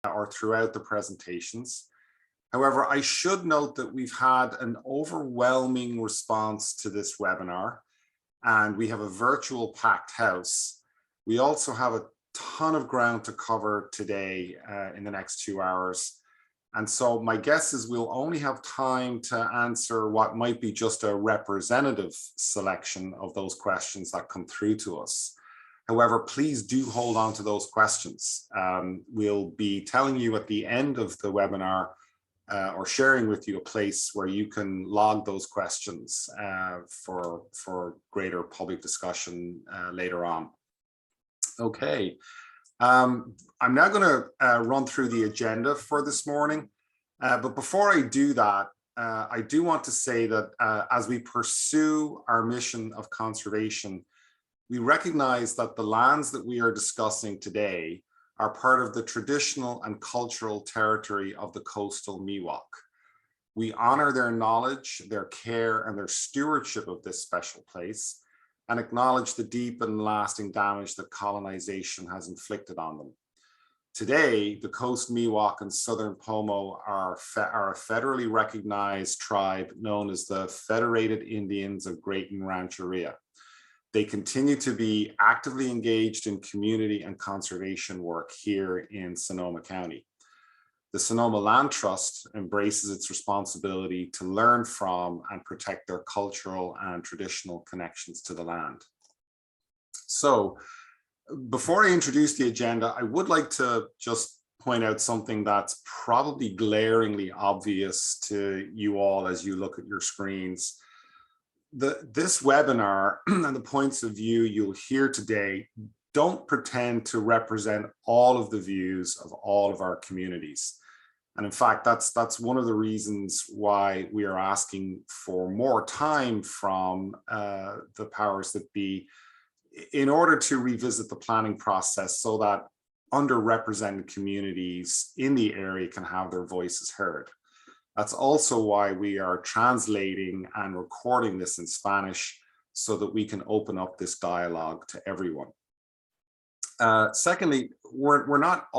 or throughout the presentations. However, I should note that we've had an overwhelming response to this webinar, and we have a virtual packed house. We also have a ton of ground to cover today in the next 2 hours. And so my guess is we'll only have time to answer what might be just a representative selection of those questions that come through to us. However, please do hold on to those questions. We'll be telling you at the end of the webinar or sharing with you a place where you can log those questions for greater public discussion later on. Okay. I'm now going to run through the agenda for this morning, but before I do that, I do want to say that as we pursue our mission of conservation, we recognize that the lands that we are discussing today are part of the traditional and cultural territory of the coastal Miwok. We honor their knowledge, their care, and their stewardship of this special place, and acknowledge the deep and lasting damage that colonization has inflicted on them. Today, the Coast Miwok and Southern Pomo are a federally recognized tribe known as the Federated Indians of Great Rancheria. They continue to be actively engaged in community and conservation work here in Sonoma County. The Sonoma Land Trust embraces its responsibility to learn from and protect their cultural and traditional connections to the land. So, before I introduce the agenda, I would like to just point out something that's probably glaringly obvious to you all as you look at your screens. This webinar and the points of view you'll hear today don't pretend to represent all of the views of all of our communities. And in fact, that's one of the reasons why we are asking for more time from the powers that be in order to revisit the planning process so that underrepresented communities in the area can have their voices heard. That's also why we are translating and recording this in Spanish so that we can open up this dialogue to everyone. Secondly, we're not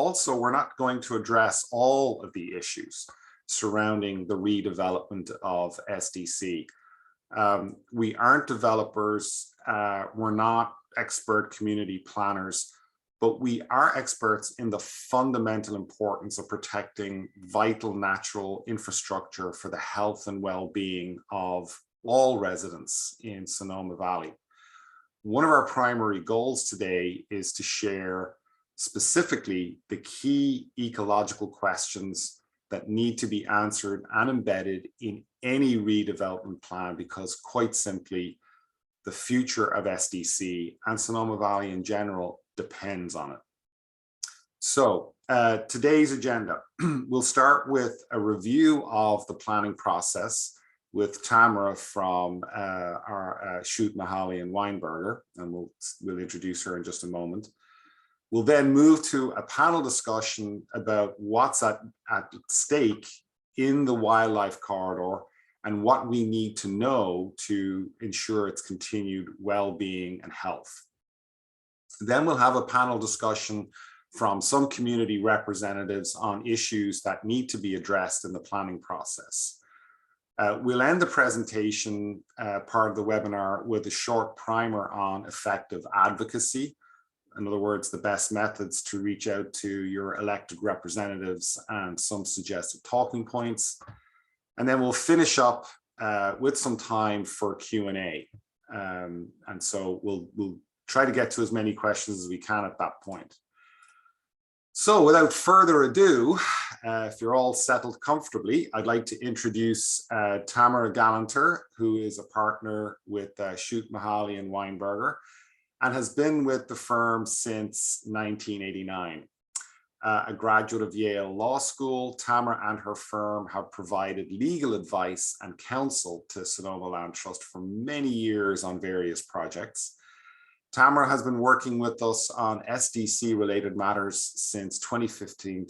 going to address all of the issues surrounding the redevelopment of SDC. We aren't developers, we're not expert community planners, but we are experts in the fundamental importance of protecting vital natural infrastructure for the health and well-being of all residents in Sonoma Valley. One of our primary goals today is to share specifically the key ecological questions that need to be answered and embedded in any redevelopment plan, because quite simply, the future of SDC and Sonoma Valley in general depends on it. So today's agenda, we'll start with a review of the planning process with Tamara from our Schutt, Mahaly and Weinberger, and we'll introduce her in just a moment. We'll then move to a panel discussion about what's at stake in the wildlife corridor and what we need to know to ensure its continued well-being and health. Then we'll have a panel discussion from some community representatives on issues that need to be addressed in the planning process. We'll end the presentation part of the webinar with a short primer on effective advocacy. In other words, the best methods to reach out to your elected representatives and some suggested talking points. And then we'll finish up with some time for Q&A. And so we'll try to get to as many questions as we can at that point. So without further ado, if you're all settled comfortably, I'd like to introduce Tamara Gallanter, who is a partner with Schutt, Mahaly and Weinberger, and has been with the firm since 1989. A graduate of Yale Law School, Tamara and her firm have provided legal advice and counsel to Sonoma Land Trust for many years on various projects. Tamara has been working with us on SDC related matters since 2015,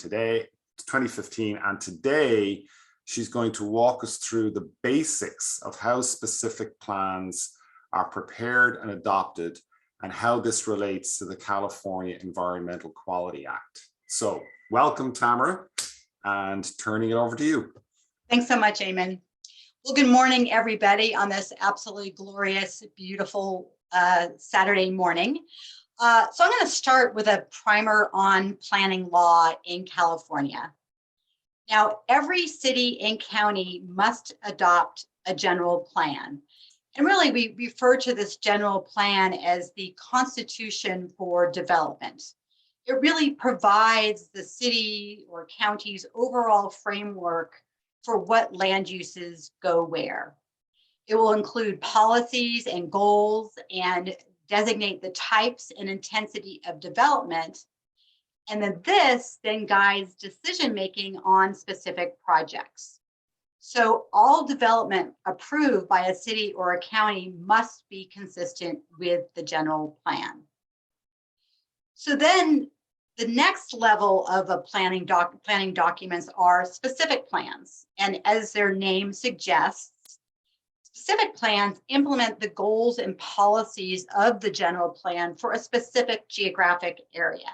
and today she's going to walk us through the basics of how specific plans are prepared and adopted and how this relates to the California Environmental Quality Act. So welcome, Tamara, and turning it over to you. Thanks so much, Eamon. Well, good morning, everybody, on this absolutely glorious, beautiful Saturday morning. So I'm going to start with a primer on planning law in California. Now, every city and county must adopt a general plan. And really, we refer to this general plan as the Constitution for Development. It really provides the city or county's overall framework for what land uses go where. It will include policies and goals and designate the types and intensity of development. And then this then guides decision-making on specific projects. So all development approved by a city or a county must be consistent with the general plan. So then the next level of a planning documents are specific plans. And as their name suggests, specific plans implement the goals and policies of the general plan for a specific geographic area.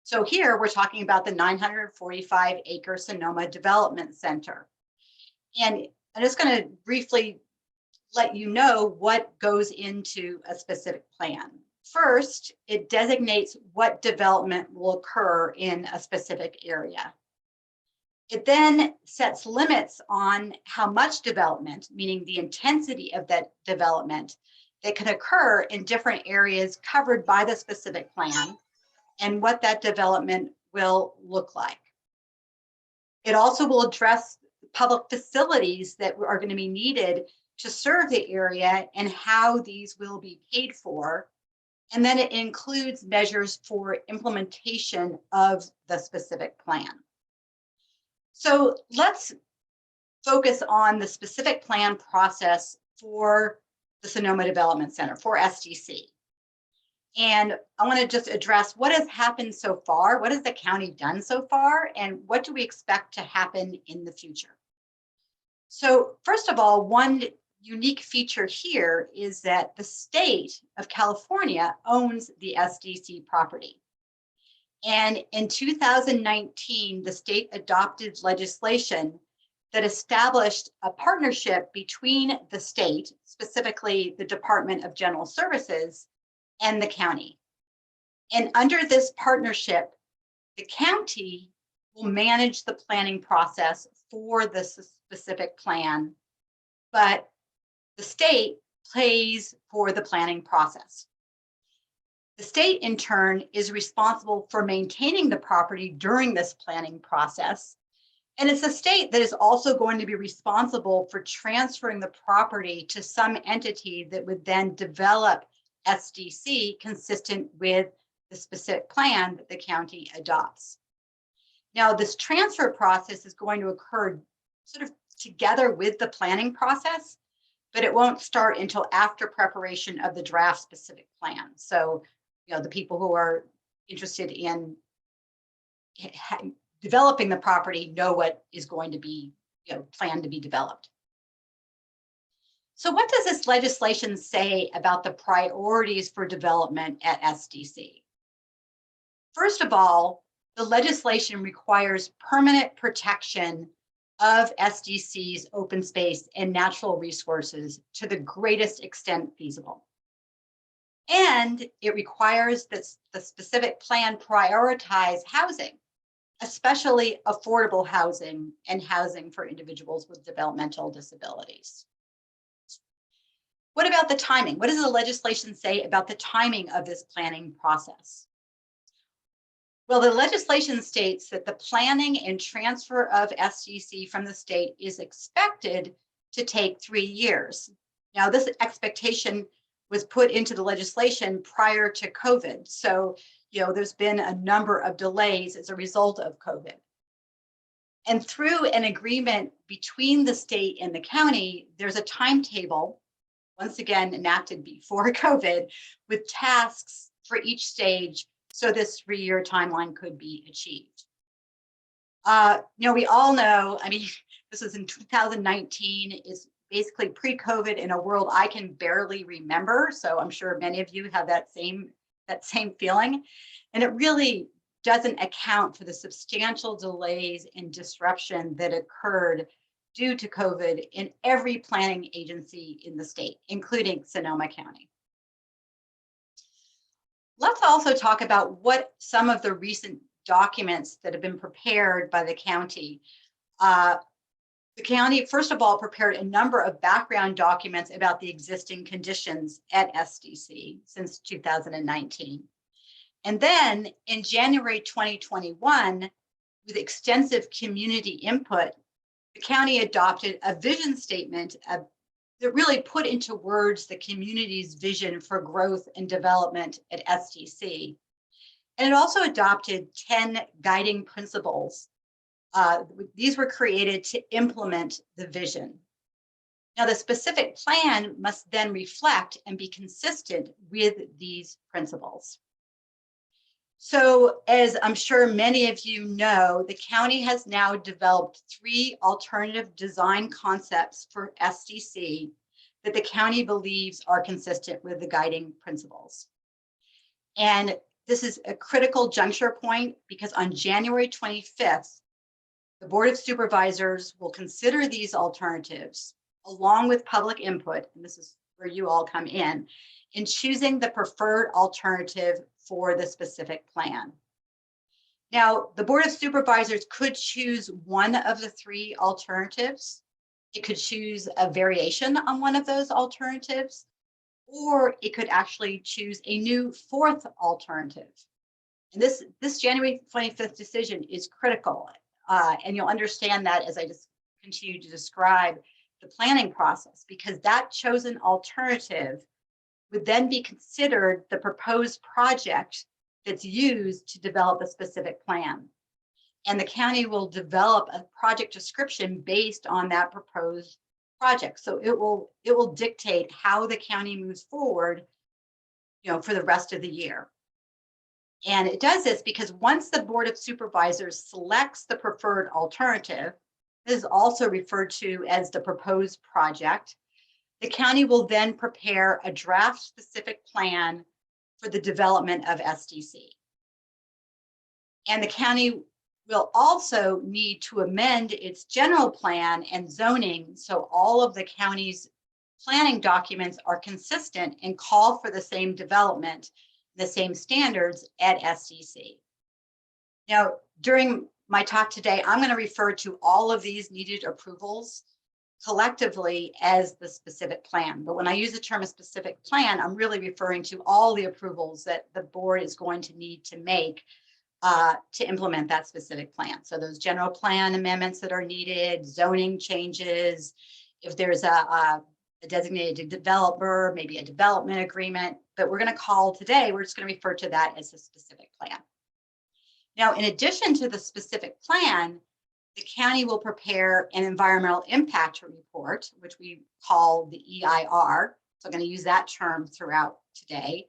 So here we're talking about the 945-acre Sonoma Development Center. And I'm just going to briefly let you know what goes into a specific plan. First, it designates what development will occur in a specific area. It then sets limits on how much development, meaning the intensity of that development, that can occur in different areas covered by the specific plan and what that development will look like. It also will address public facilities that are going to be needed to serve the area and how these will be paid for. And then it includes measures for implementation of the specific plan. So let's focus on the specific plan process for the Sonoma Development Center, for SDC. And I want to just address what has happened so far, what has the county done so far, and what do we expect to happen in the future? So first of all, one unique feature here is that the state of California owns the SDC property. And in 2019, the state adopted legislation that established a partnership between the state, specifically the Department of General Services, and the county. And under this partnership, the county will manage the planning process for the specific plan, but the state pays for the planning process. The state, in turn, is responsible for maintaining the property during this planning process. And it's the state that is also going to be responsible for transferring the property to some entity that would then develop SDC consistent with the specific plan that the county adopts. Now, this transfer process is going to occur sort of together with the planning process, but it won't start until after preparation of the draft specific plan. So, the people who are interested in developing the property know what is going to be, planned to be developed. So what does this legislation say about the priorities for development at SDC? First of all, the legislation requires permanent protection of SDC's open space and natural resources to the greatest extent feasible. And it requires that the specific plan prioritize housing, especially affordable housing and housing for individuals with developmental disabilities. What about the timing? What does the legislation say about the timing of this planning process? Well, the legislation states that the planning and transfer of SDC from the state is expected to take 3 years. Now, this expectation was put into the legislation prior to COVID. So, there's been a number of delays as a result of COVID. And through an agreement between the state and the county, there's a timetable, once again enacted before COVID, with tasks for each stage so this 3-year timeline could be achieved. We all know, this was in 2019, is basically pre-COVID in a world I can barely remember. So I'm sure many of you have that same feeling. And it really doesn't account for the substantial delays and disruption that occurred due to COVID in every planning agency in the state, including Sonoma County. Let's also talk about what some of the recent documents that have been prepared by the county. The county, first of all, prepared a number of background documents about the existing conditions at SDC since 2019. And then in January 2021, with extensive community input, the county adopted a vision statement that really put into words the community's vision for growth and development at SDC. And it also adopted 10 guiding principles. These were created to implement the vision. Now, the specific plan must then reflect and be consistent with these principles. So, as I'm sure many of you know, the county has now developed 3 alternative design concepts for SDC that the county believes are consistent with the guiding principles. And this is a critical juncture point because on January 25th, the Board of Supervisors will consider these alternatives along with public input, and this is where you all come in choosing the preferred alternative for the specific plan. Now, the Board of Supervisors could choose one of the 3 alternatives. It could choose a variation on one of those alternatives, or it could actually choose a new 4th alternative. And this January 25th decision is critical. And you'll understand that as I just continue to describe the planning process, because that chosen alternative would then be considered the proposed project that's used to develop a specific plan. And the county will develop a project description based on that proposed project. So it will dictate how the county moves forward, for the rest of the year. And it does this because once the Board of Supervisors selects the preferred alternative, this is also referred to as the proposed project, the county will then prepare a draft specific plan for the development of SDC. And the county will also need to amend its general plan and zoning so all of the county's planning documents are consistent and call for the same development, the same standards at SDC. Now, during my talk today, I'm going to refer to all of these needed approvals collectively as the specific plan. But when I use the term a specific plan, I'm really referring to all the approvals that the board is going to need to make to implement that specific plan. So those general plan amendments that are needed, zoning changes, if there's a designated developer, maybe a development agreement, but we're going to call today, we're just going to refer to that as a specific plan. Now, in addition to the specific plan, the county will prepare an environmental impact report, which we call the EIR. So I'm going to use that term throughout today.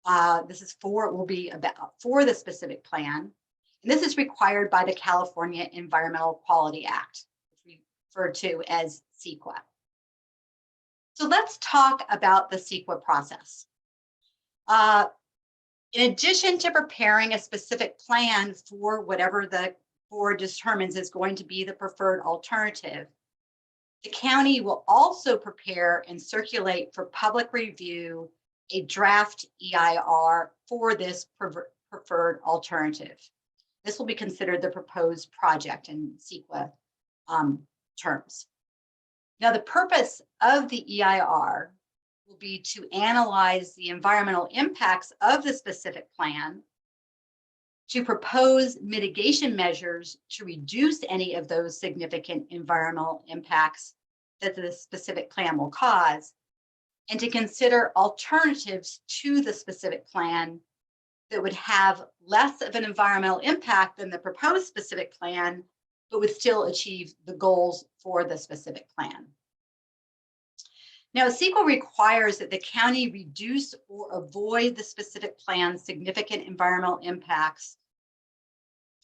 Will be about for the specific plan. And this is required by the California Environmental Quality Act, which we refer to as CEQA. So let's talk about the CEQA process. In addition to preparing a specific plan for whatever the board determines is going to be the preferred alternative, the county will also prepare and circulate for public review a draft EIR for this preferred alternative. This will be considered the proposed project in CEQA terms. Now, the purpose of the EIR will be to analyze the environmental impacts of the specific plan, to propose mitigation measures to reduce any of those significant environmental impacts that the specific plan will cause, and to consider alternatives to the specific plan that would have less of an environmental impact than the proposed specific plan, but would still achieve the goals for the specific plan. Now, CEQA requires that the county reduce or avoid the specific plan's significant environmental impacts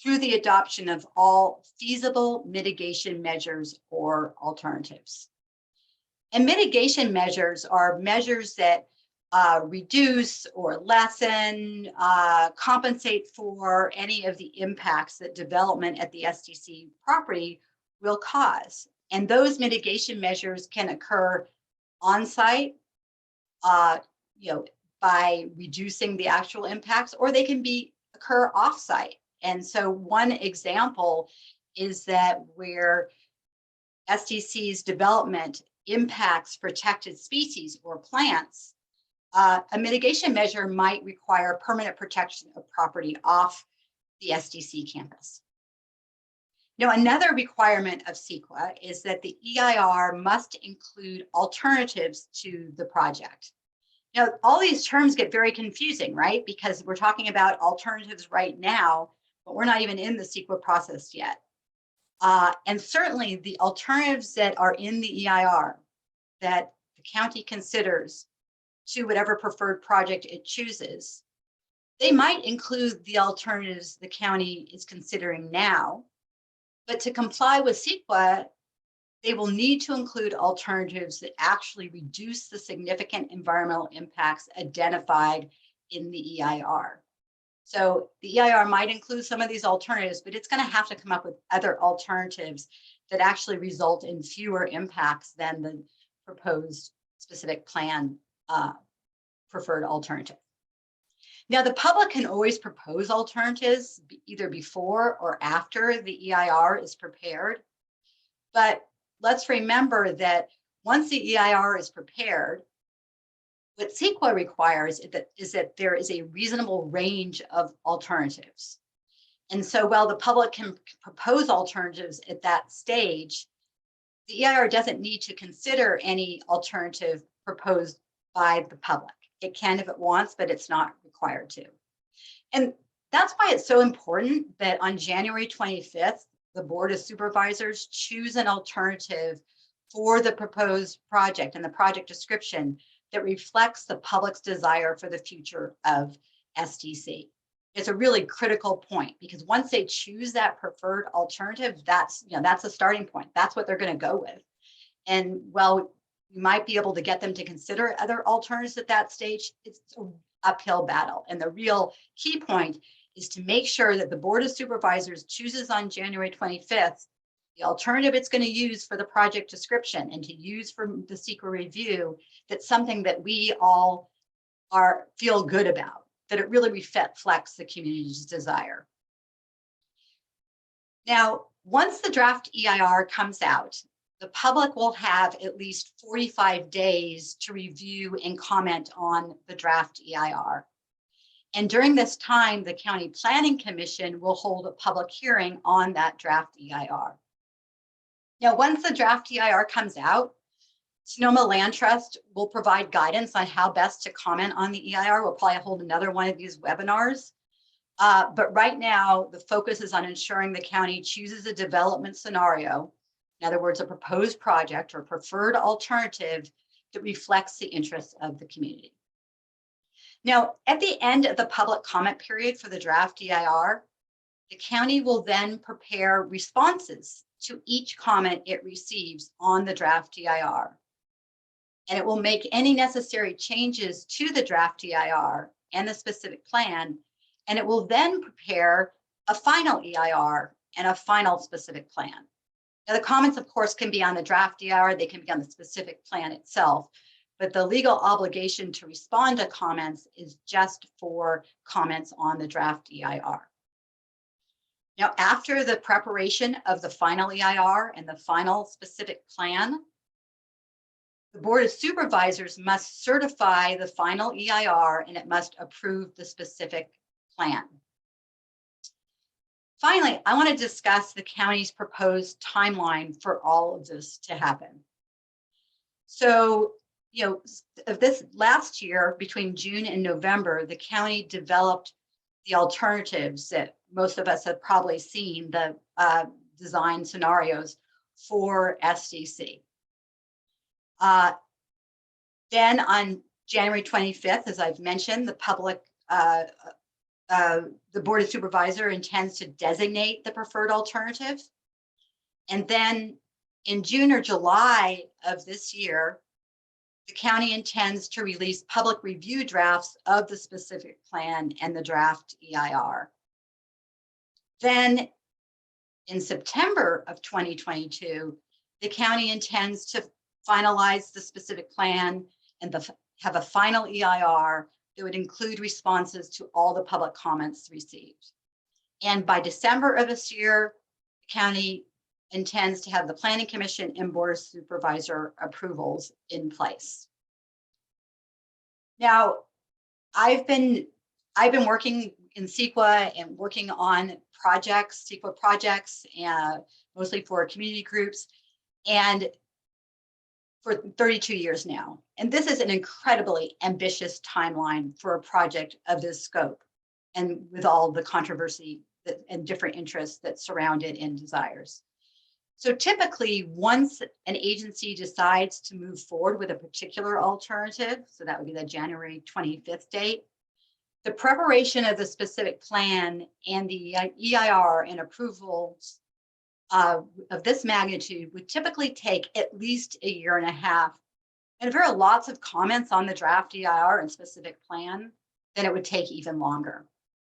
through the adoption of all feasible mitigation measures or alternatives. And mitigation measures are measures that reduce or lessen, compensate for any of the impacts that development at the SDC property will cause. And those mitigation measures can occur on site, by reducing the actual impacts, or they can occur off site. And so one example is that where SDC's development impacts protected species or plants, a mitigation measure might require permanent protection of property off the SDC campus. Now, another requirement of CEQA is that the EIR must include alternatives to the project. Now, all these terms get very confusing, right? Because we're talking about alternatives right now, but we're not even in the CEQA process yet. And certainly the alternatives that are in the EIR that the county considers to whatever preferred project it chooses, they might include the alternatives the county is considering now, but to comply with CEQA, they will need to include alternatives that actually reduce the significant environmental impacts identified in the EIR. So the EIR might include some of these alternatives, but it's going to have to come up with other alternatives that actually result in fewer impacts than the proposed specific plan preferred alternative. Now, the public can always propose alternatives either before or after the EIR is prepared. But let's remember that once the EIR is prepared, what CEQA requires is that there is a reasonable range of alternatives. And so while the public can propose alternatives at that stage, the EIR doesn't need to consider any alternative proposed by the public. It can if it wants, but it's not required to. And that's why it's so important that on January 25th, the Board of Supervisors choose an alternative for the proposed project and the project description that reflects the public's desire for the future of SDC. It's a really critical point because once they choose that preferred alternative, that's a starting point. That's what they're going to go with. And while you might be able to get them to consider other alternatives at that stage, it's an uphill battle. And the real key point is to make sure that the Board of Supervisors chooses on January 25th the alternative it's going to use for the project description and to use for the CEQA review. That's something that we all feel good about, that it really reflects the community's desire. Now, once the draft EIR comes out, the public will have at least 45 days to review and comment on the draft EIR. And during this time, the County Planning Commission will hold a public hearing on that draft EIR. Now, once the draft EIR comes out, Sonoma Land Trust will provide guidance on how best to comment on the EIR. We'll probably hold another one of these webinars. But right now, the focus is on ensuring the county chooses a development scenario, in other words, a proposed project or preferred alternative that reflects the interests of the community. Now, at the end of the public comment period for the draft EIR, the county will then prepare responses to each comment it receives on the draft EIR. And it will make any necessary changes to the draft EIR and the specific plan, and it will then prepare a final EIR and a final specific plan. Now, the comments, of course, can be on the draft EIR, they can be on the specific plan itself, but the legal obligation to respond to comments is just for comments on the draft EIR. Now, after the preparation of the final EIR and the final specific plan, the Board of Supervisors must certify the final EIR and it must approve the specific plan. Finally, I want to discuss the county's proposed timeline for all of this to happen. So, of this last year, between June and November, the county developed the alternatives that most of us have probably seen, the design scenarios for SDC. Then on January 25th, as I've mentioned, the public, the Board of Supervisors intends to designate the preferred alternative. And then in June or July of this year, the county intends to release public review drafts of the specific plan and the draft EIR. Then in September of 2022, the county intends to finalize the specific plan and have a final EIR that would include responses to all the public comments received. And by December of this year, the county intends to have the Planning Commission and Board of Supervisor approvals in place. Now, I've been working in CEQA and working on projects, CEQA projects, mostly for community groups, and for 32 years now. And this is an incredibly ambitious timeline for a project of this scope, and with all the controversy and different interests that surround it and desires. So typically, once an agency decides to move forward with a particular alternative, so that would be the January 25th date, the preparation of the specific plan and the EIR and approvals of this magnitude would typically take at least a year and a half. And if there are lots of comments on the draft EIR and specific plan, then it would take even longer.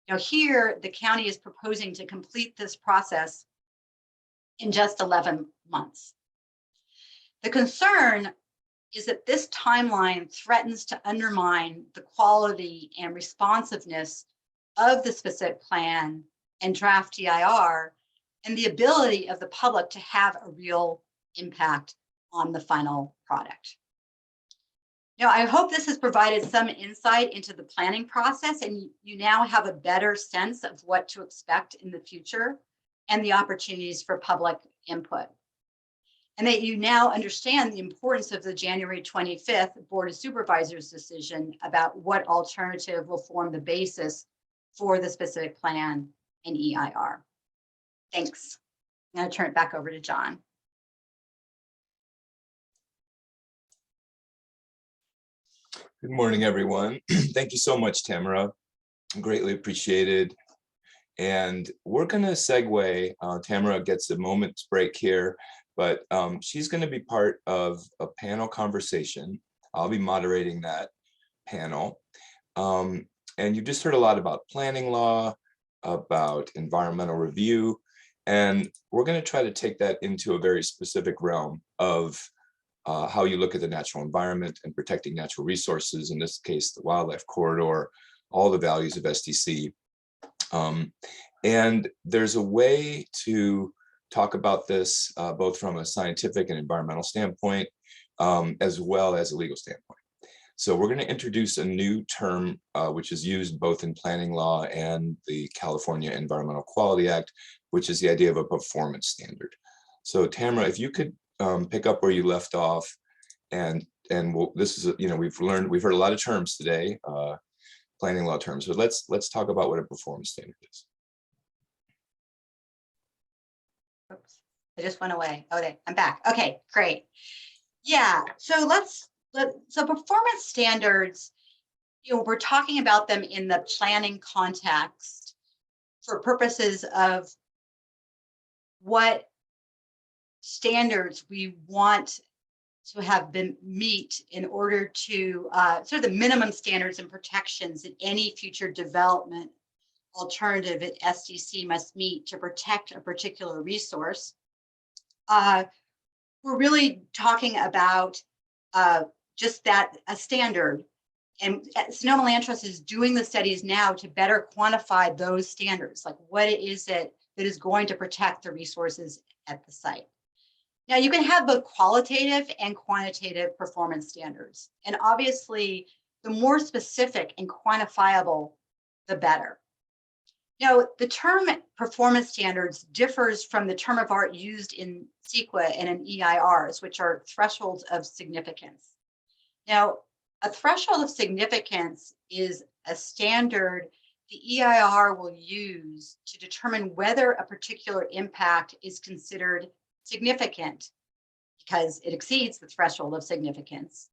Now here, the county is proposing to complete this process in just 11 months. The concern is that this timeline threatens to undermine the quality and responsiveness of the specific plan and draft EIR and the ability of the public to have a real impact on the final product. Now, I hope this has provided some insight into the planning process, and you now have a better sense of what to expect in the future and the opportunities for public input. And that you now understand the importance of the January 25th Board of Supervisors decision about what alternative will form the basis for the specific plan and EIR. Thanks. I'm going to turn it back over to John. Good morning, everyone. Thank you so much, Tamara. Greatly appreciated. And we're going to segue. Tamara gets a moment's break here, but she's going to be part of a panel conversation. I'll be moderating that panel. And you just heard a lot about planning law, about environmental review, and we're going to try to take that into a very specific realm of how you look at the natural environment and protecting natural resources, in this case, the wildlife corridor, all the values of SDC. And there's a way to talk about this both from a scientific and environmental standpoint, as well as a legal standpoint. So we're going to introduce a new term, which is used both in planning law and the California Environmental Quality Act, which is the idea of a performance standard. So Tamara, if you could pick up where you left off, and this is, we've heard a lot of terms today, planning law terms, but let's talk about what a performance standard is. Oops, I just went away. Okay, I'm back. Okay, great. Yeah, so so performance standards, we're talking about them in the planning context for purposes of what standards we want to have been meet in order to sort of the minimum standards and protections that any future development alternative at SDC must meet to protect a particular resource. We're really talking about just that, a standard. And Sonoma Land Trust is doing the studies now to better quantify those standards, like what is it that is going to protect the resources at the site. Now, you can have both qualitative and quantitative performance standards. And obviously, the more specific and quantifiable, the better. Now, the term performance standards differs from the term of art used in CEQA and in EIRs, which are thresholds of significance. Now, a threshold of significance is a standard the EIR will use to determine whether a particular impact is considered significant because it exceeds the threshold of significance,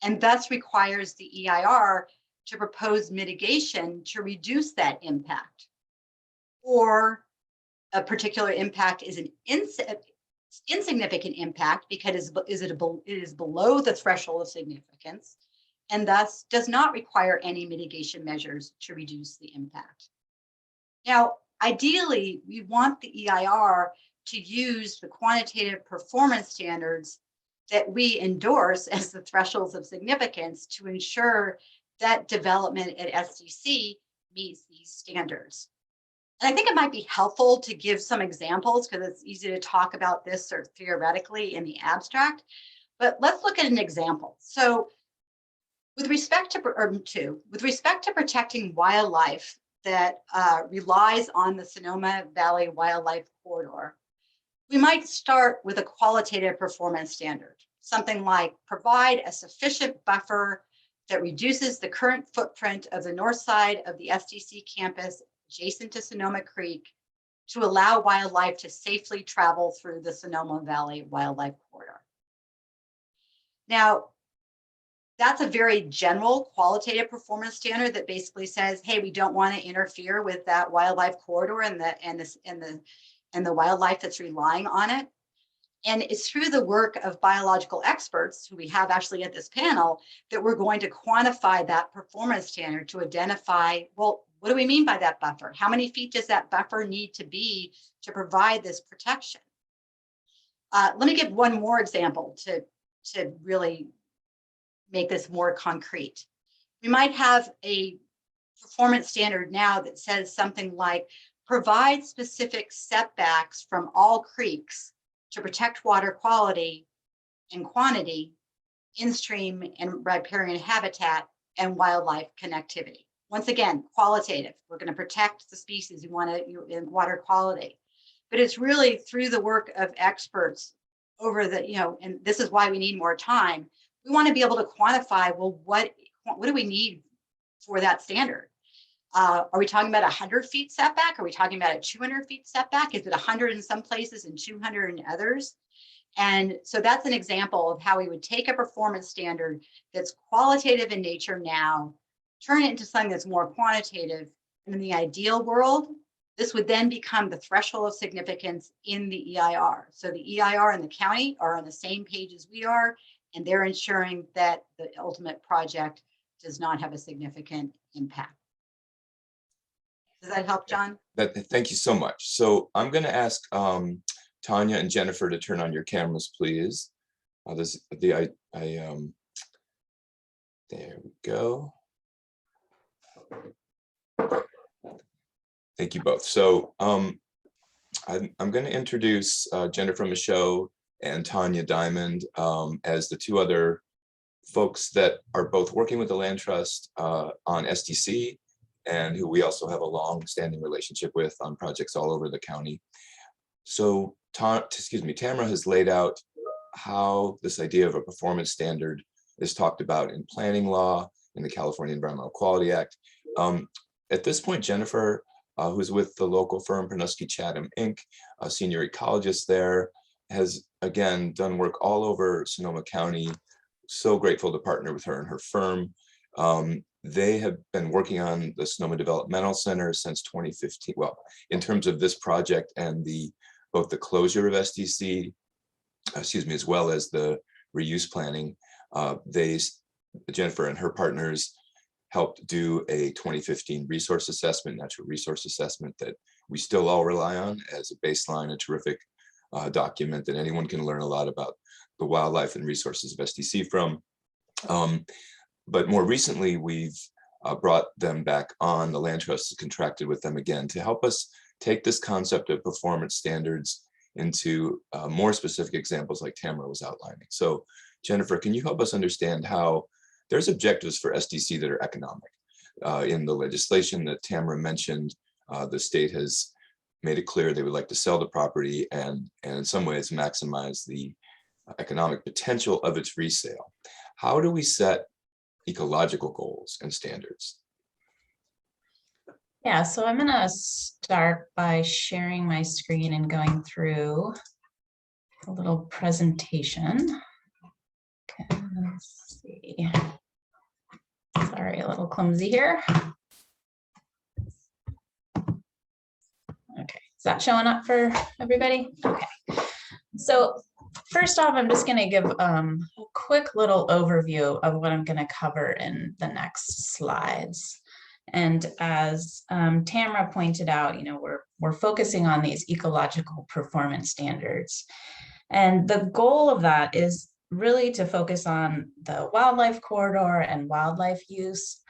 and thus requires the EIR to propose mitigation to reduce that impact. Or a particular impact is insignificant impact because it is below the threshold of significance, and thus does not require any mitigation measures to reduce the impact. Now, ideally, we want the EIR to use the quantitative performance standards that we endorse as the thresholds of significance to ensure that development at SDC meets these standards. And I think it might be helpful to give some examples because it's easy to talk about this sort of theoretically in the abstract, but let's look at an example. So with respect to protecting wildlife that relies on the Sonoma Valley Wildlife Corridor, we might start with a qualitative performance standard, something like provide a sufficient buffer that reduces the current footprint of the north side of the SDC campus adjacent to Sonoma Creek to allow wildlife to safely travel through the Sonoma Valley Wildlife Corridor. Now, that's a very general qualitative performance standard that basically says, hey, we don't want to interfere with that wildlife corridor and the wildlife that's relying on it. And it's through the work of biological experts who we have actually at this panel that we're going to quantify that performance standard to identify, well, what do we mean by that buffer? How many feet does that buffer need to be to provide this protection? Let me give one more example to really make this more concrete. We might have a performance standard now that says something like provide specific setbacks from all creeks to protect water quality and quantity, in-stream and riparian habitat, and wildlife connectivity. Once again, qualitative. We're going to protect the species we want in water quality. But it's really through the work of experts over the, and this is why we need more time. We want to be able to quantify, well, what do we need for that standard? Are we talking about 100 feet setback? Are we talking about a 200 feet setback? Is it 100 in some places and 200 in others? And so that's an example of how we would take a performance standard that's qualitative in nature now, turn it into something that's more quantitative. And in the ideal world, this would then become the threshold of significance in the EIR. So the EIR and the county are on the same page as we are, and they're ensuring that the ultimate project does not have a significant impact. Does that help, John? Thank you so much. So I'm going to ask Tanya and Jennifer to turn on your cameras, please. There we go. Thank you both. So I'm going to introduce Jennifer Michaud and Tanya Diamond as the two other folks that are both working with the Land Trust on SDC and who we also have a long-standing relationship with on projects all over the county. So, Tamara has laid out how this idea of a performance standard is talked about in planning law, in the California Environmental Quality Act. At this point, Jennifer, who's with the local firm Pernusky Chatham Inc., a senior ecologist there, has again done work all over Sonoma County. So grateful to partner with her and her firm. They have been working on the Sonoma Developmental Center since 2015. Well, in terms of this project and both the closure of SDC, as well as the reuse planning, Jennifer and her partners helped do a 2015 resource assessment, natural resource assessment that we still all rely on as a baseline, a terrific document that anyone can learn a lot about the wildlife and resources of SDC from. But more recently, we've brought them back on. The Land Trust has contracted with them again to help us take this concept of performance standards into more specific examples like Tamara was outlining. So Jennifer, can you help us understand how there's objectives for SDC that are economic? In the legislation that Tamara mentioned, the state has made it clear they would like to sell the property and in some ways maximize the economic potential of its resale. How do we set ecological goals and standards? Yeah, so I'm gonna start by sharing my screen and going through a little presentation. Okay, let's see. Sorry, a little clumsy here. Okay, is that showing up for everybody? Okay, So first off, I'm just going to give a quick little overview of what I'm going to cover in the next slides. And as Tamara pointed out, we're focusing on these ecological performance standards. And the goal of that is really to focus on the wildlife corridor and wildlife use,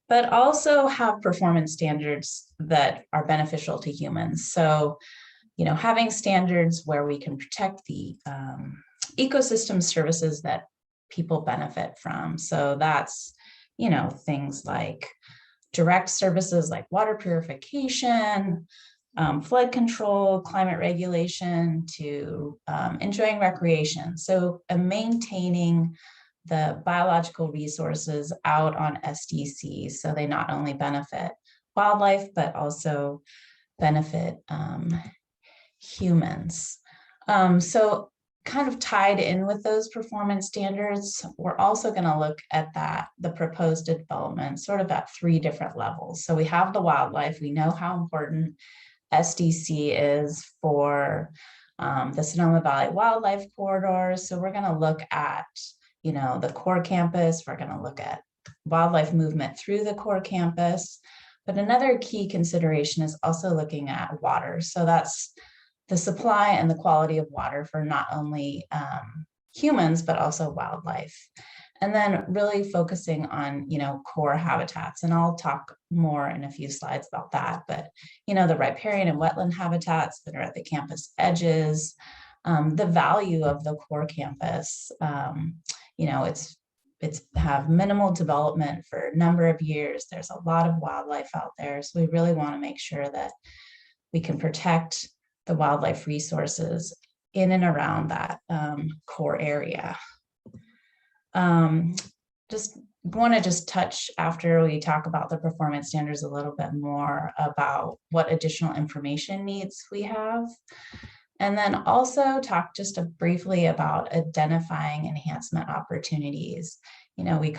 but also have performance standards that are beneficial to humans. So, having standards where we can protect the ecosystem services that people benefit from. So that's, things like direct services like water purification, flood control, climate regulation, to enjoying recreation. So maintaining the biological resources out on SDC, so they not only benefit wildlife, but also benefit humans. So kind of tied in with those performance standards, we're also going to look at the proposed development sort of at 3 different levels. So we have the wildlife. We know how important SDC is for the Sonoma Valley Wildlife Corridor. So we're going to look at, the core campus. We're going to look at wildlife movement through the core campus. But another key consideration is also looking at water. So that's the supply and the quality of water for not only humans, but also wildlife. And then really focusing on, core habitats. And I'll talk more in a few slides about that. But, the riparian and wetland habitats that are at the campus edges, the value of the core campus, it's have minimal development for a number of years. There's a lot of wildlife out there. So we really want to make sure that we can protect the wildlife resources in and around that core area. Just want to touch, after we talk about the performance standards, a little bit more about what additional information needs we have. And then also talk just briefly about identifying enhancement opportunities. We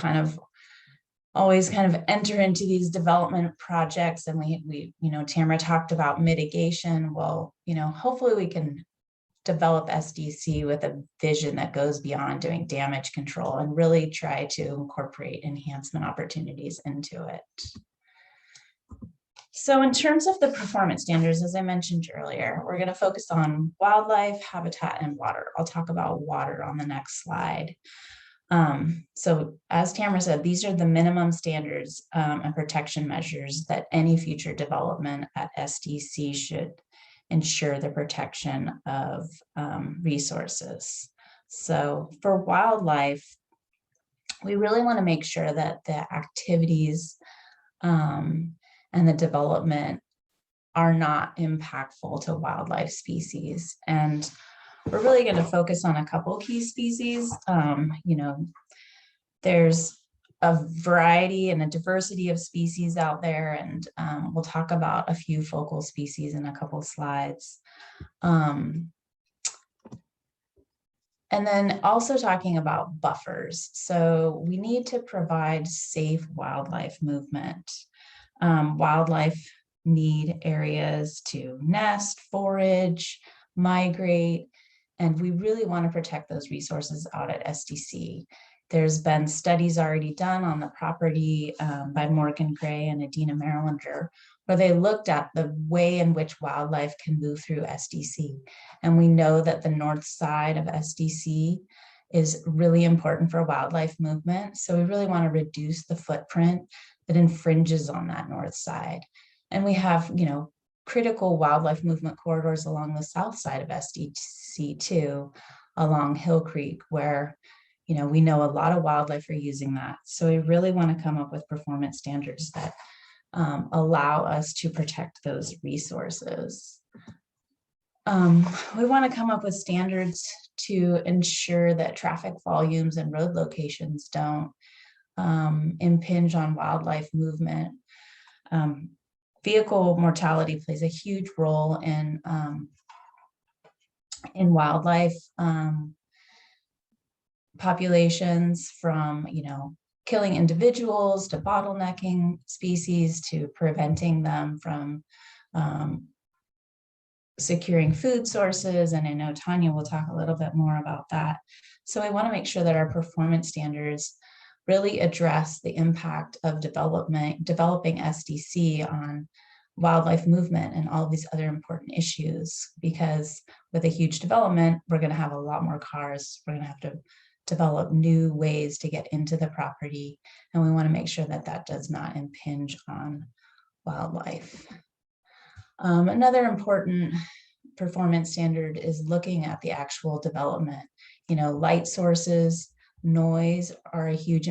always enter into these development projects, and we Tamara talked about mitigation. Well, hopefully we can develop SDC with a vision that goes beyond doing damage control and really try to incorporate enhancement opportunities into it. So in terms of the performance standards, as I mentioned earlier, we're going to focus on wildlife, habitat, and water. I'll talk about water on the next slide. So as Tamara said, these are the minimum standards and protection measures that any future development at SDC should ensure the protection of resources. So for wildlife, we really want to make sure that the activities and the development are not impactful to wildlife species. And we're really going to focus on a couple key species. There's a variety and a diversity of species out there, and we'll talk about a few focal species in a couple slides. And then also talking about buffers. So we need to provide safe wildlife movement. Wildlife need areas to nest, forage, migrate, and we really want to protect those resources out at SDC. There's been studies already done on the property by Morgan Gray and Adina Marylander, where they looked at the way in which wildlife can move through SDC. And we know that the north side of SDC is really important for wildlife movement. So we really want to reduce the footprint that infringes on that north side. And we have, critical wildlife movement corridors along the south side of SDC too, along Hill Creek, where, we know a lot of wildlife are using that. So we really want to come up with performance standards that allow us to protect those resources. We want to come up with standards to ensure that traffic volumes and road locations don't impinge on wildlife movement. Vehicle mortality plays a huge role in wildlife populations, from killing individuals to bottlenecking species to preventing them from securing food sources, and I know Tanya will talk a little bit more about that. So we want to make sure that our performance standards really address the impact of developing SDC on wildlife movement and all of these other important issues, because with a huge development, we're going to have a lot more cars. We're going to have to develop new ways to get into the property, and we want to make sure that that does not impinge on wildlife. Another important performance standard is looking at the actual development. You know, light sources, noise are a huge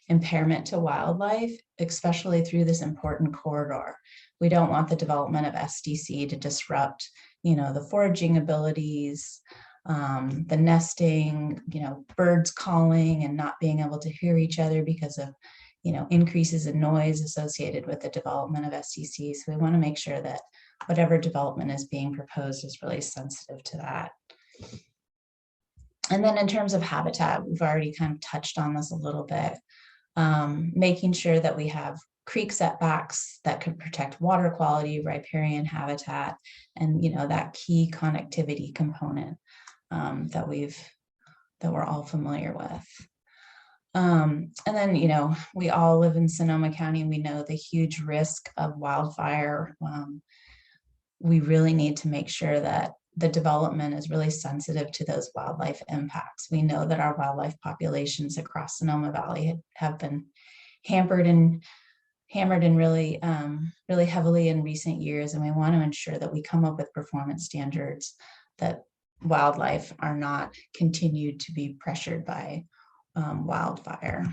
impairment to wildlife, especially through this important corridor. We don't want the development of SDC to disrupt, you know, the foraging abilities, the nesting, you know, birds calling and not being able to hear each other because of, you know, increases in noise associated with the development of SDC. So we want to make sure that whatever development is being proposed is really sensitive to that. And then in terms of habitat, we've already kind of touched on this a little bit, making sure that we have creek setbacks that could protect water quality, riparian habitat, and, you know, that key connectivity component that we're all familiar with. And then, you know, we all live in Sonoma County. We know the huge risk of wildfire. We really need to make sure that the development is really sensitive to those wildlife impacts. We know that our wildlife populations across Sonoma Valley have been hammered in really, really heavily in recent years, and we want to ensure that we come up with performance standards that wildlife are not continued to be pressured by wildfire.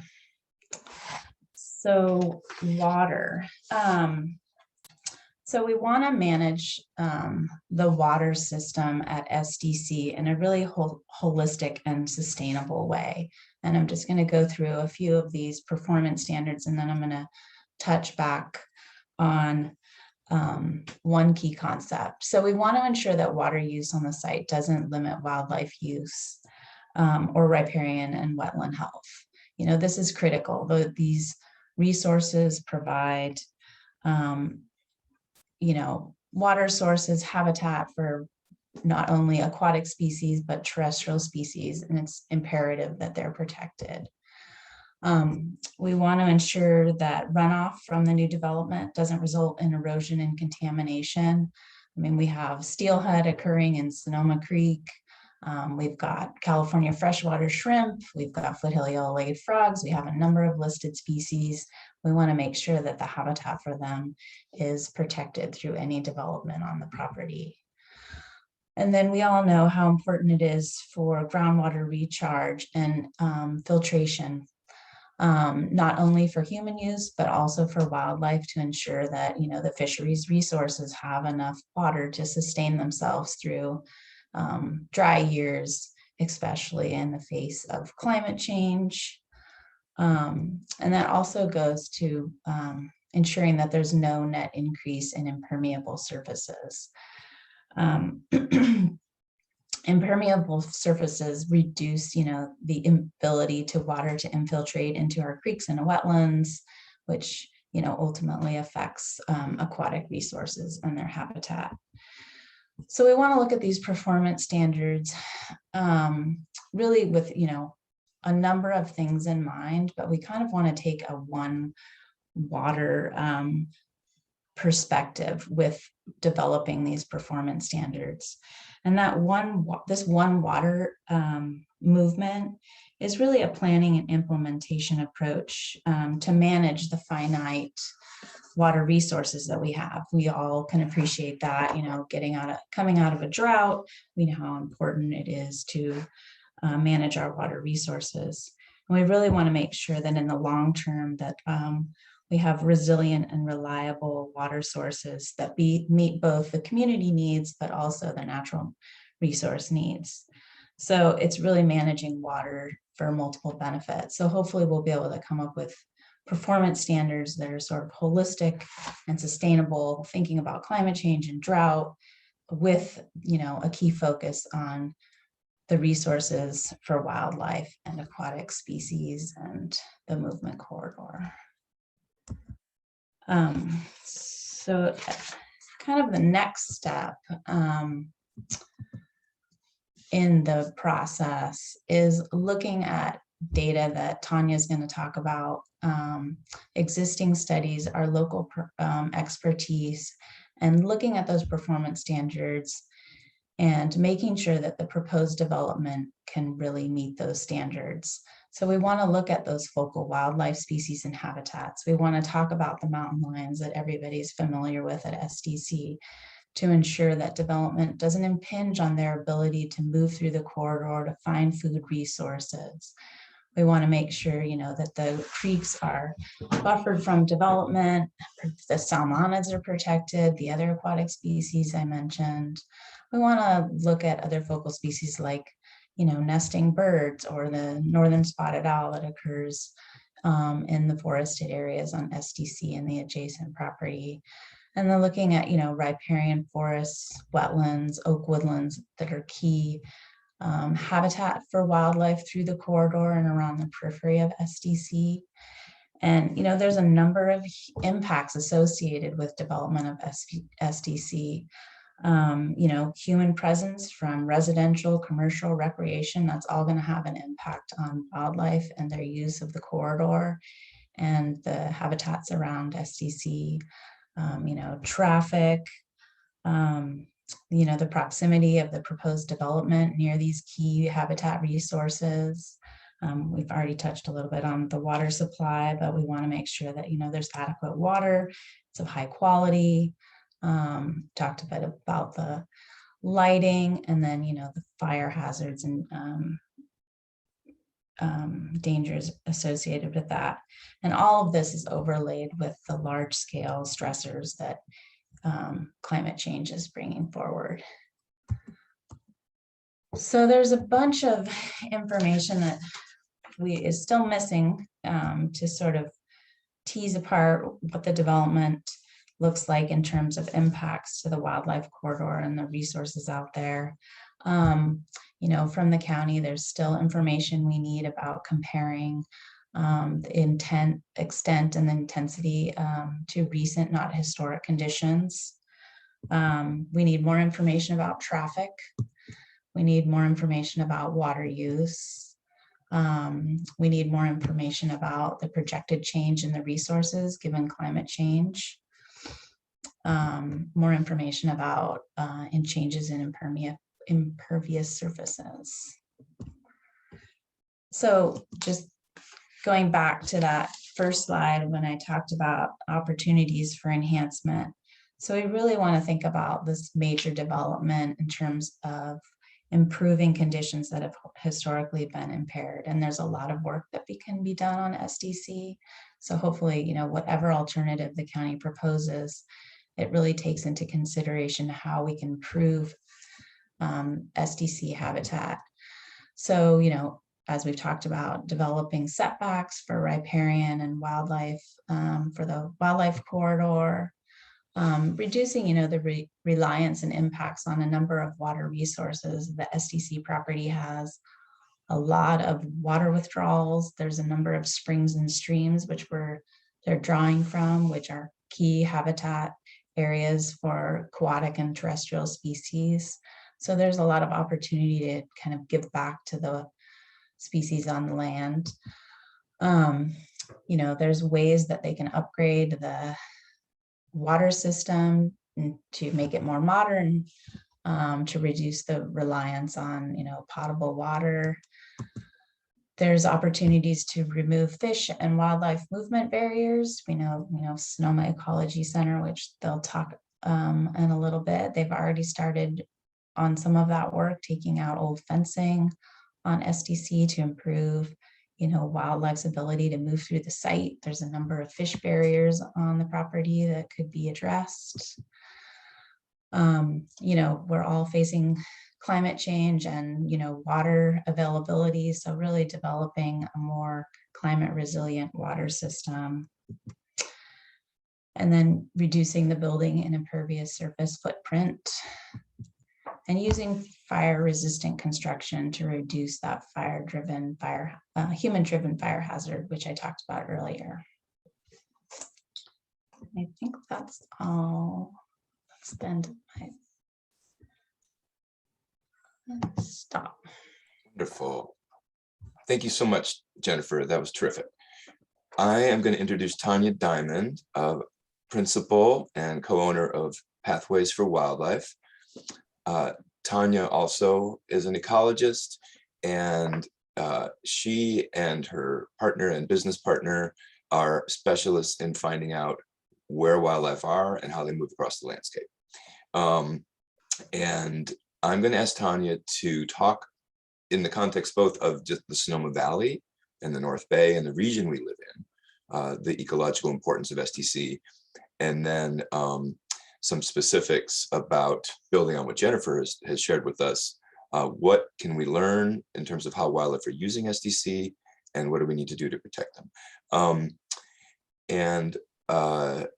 So water. So we want to manage the water system at SDC in a really holistic and sustainable way. And I'm just going to go through a few of these performance standards, and then I'm going to touch back on one key concept. So we want to ensure that water use on the site doesn't limit wildlife use or riparian and wetland health. You know, this is critical. These resources provide you know, water sources, habitat for not only aquatic species, but terrestrial species, and it's imperative that they're protected. We want to ensure that runoff from the new development doesn't result in erosion and contamination. I mean, we have steelhead occurring in Sonoma Creek. We've got California freshwater shrimp. We've got foothill yellow-legged frogs. We have a number of listed species. We want to make sure that the habitat for them is protected through any development on the property. And then we all know how important it is for groundwater recharge and filtration, not only for human use, but also for wildlife, to ensure that, you know, the fisheries resources have enough water to sustain themselves through dry years, especially in the face of climate change. And that also goes to ensuring that there's no net increase in impermeable surfaces. Impermeable surfaces reduce, you know, the ability to water to infiltrate into our creeks and wetlands, which, you know, ultimately affects aquatic resources and their habitat. So we want to look at these performance standards really with, you know, a number of things in mind, but we kind of want to take a one water perspective with developing these performance standards. And that this one water movement is really a planning and implementation approach to manage the finite water resources that we have. We all can appreciate that, you know, coming out of a drought, we know how important it is to manage our water resources. And we really want to make sure that in the long term that we have resilient and reliable water sources that meet both the community needs, but also the natural resource needs. So it's really managing water for multiple benefits. So hopefully we'll be able to come up with performance standards that are sort of holistic and sustainable, thinking about climate change and drought with, you know, a key focus on the resources for wildlife and aquatic species and the movement corridor. So kind of the next step in the process is looking at data that Tanya is going to talk about, existing studies, our local expertise, and looking at those performance standards and making sure that the proposed development can really meet those standards. So we want to look at those focal wildlife species and habitats. We want to talk about the mountain lions that everybody's familiar with at SDC to ensure that development doesn't impinge on their ability to move through the corridor to find food resources. We want to make sure, that the creeks are buffered from development, the salmonids are protected, the other aquatic species I mentioned. We want to look at other focal species like, nesting birds or the northern spotted owl that occurs in the forested areas on SDC and the adjacent property. And then looking at, riparian forests, wetlands, oak woodlands that are key habitat for wildlife through the corridor and around the periphery of SDC. And, there's a number of impacts associated with development of SDC. Human presence from residential, commercial, recreation, that's all going to have an impact on wildlife and their use of the corridor and the habitats around SDC. Traffic, the proximity of the proposed development near these key habitat resources. We've already touched a little bit on the water supply, but we want to make sure that, there's adequate water, it's of high quality. Talked a bit about the lighting and then, the fire hazards and dangers associated with that. And all of this is overlaid with the large scale stressors that climate change is bringing forward. So there's a bunch of information that is still missing to sort of tease apart what the development looks like in terms of impacts to the wildlife corridor and the resources out there. From the county, there's still information we need about comparing the intent, extent, and the intensity to recent, not historic conditions. We need more information about traffic. We need more information about water use. We need more information about the projected change in the resources given climate change. More information about in changes in impervious surfaces. So just going back to that first slide when I talked about opportunities for enhancement. So we really want to think about this major development in terms of improving conditions that have historically been impaired. And there's a lot of work that can be done on SDC. So hopefully, whatever alternative the county proposes, it really takes into consideration how we can improve SDC habitat. So, as we've talked about, developing setbacks for riparian and wildlife for the wildlife corridor, reducing, the reliance and impacts on a number of water resources. The SDC property has a lot of water withdrawals. There's a number of springs and streams which they're drawing from, which are key habitat areas for aquatic and terrestrial species. So there's a lot of opportunity to kind of give back to the species on the land. There's ways that they can upgrade the water system to make it more modern, to reduce the reliance on, potable water. There's opportunities to remove fish and wildlife movement barriers. We know, Sonoma Ecology Center, which they'll talk in a little bit. They've already started on some of that work, taking out old fencing on SDC to improve, wildlife's ability to move through the site. There's a number of fish barriers on the property that could be addressed. We're all facing climate change and, water availability. So really developing a more climate resilient water system. And then reducing the building and impervious surface footprint. And using fire-resistant construction to reduce that human-driven fire hazard, which I talked about earlier. I think that's all extend my stop. Wonderful. Thank you so much, Jennifer. That was terrific. I am going to introduce Tanya Diamond, principal and co-owner of Pathways for Wildlife. Tanya also is an ecologist, and she and her partner and business partner are specialists in finding out where wildlife are and how they move across the landscape. And I'm going to ask Tanya to talk in the context both of just the Sonoma Valley and the North Bay and the region we live in, the ecological importance of SDC, and then some specifics about building on what Jennifer has shared with us. What can we learn in terms of how wildlife are using SDC, and what do we need to do to protect them?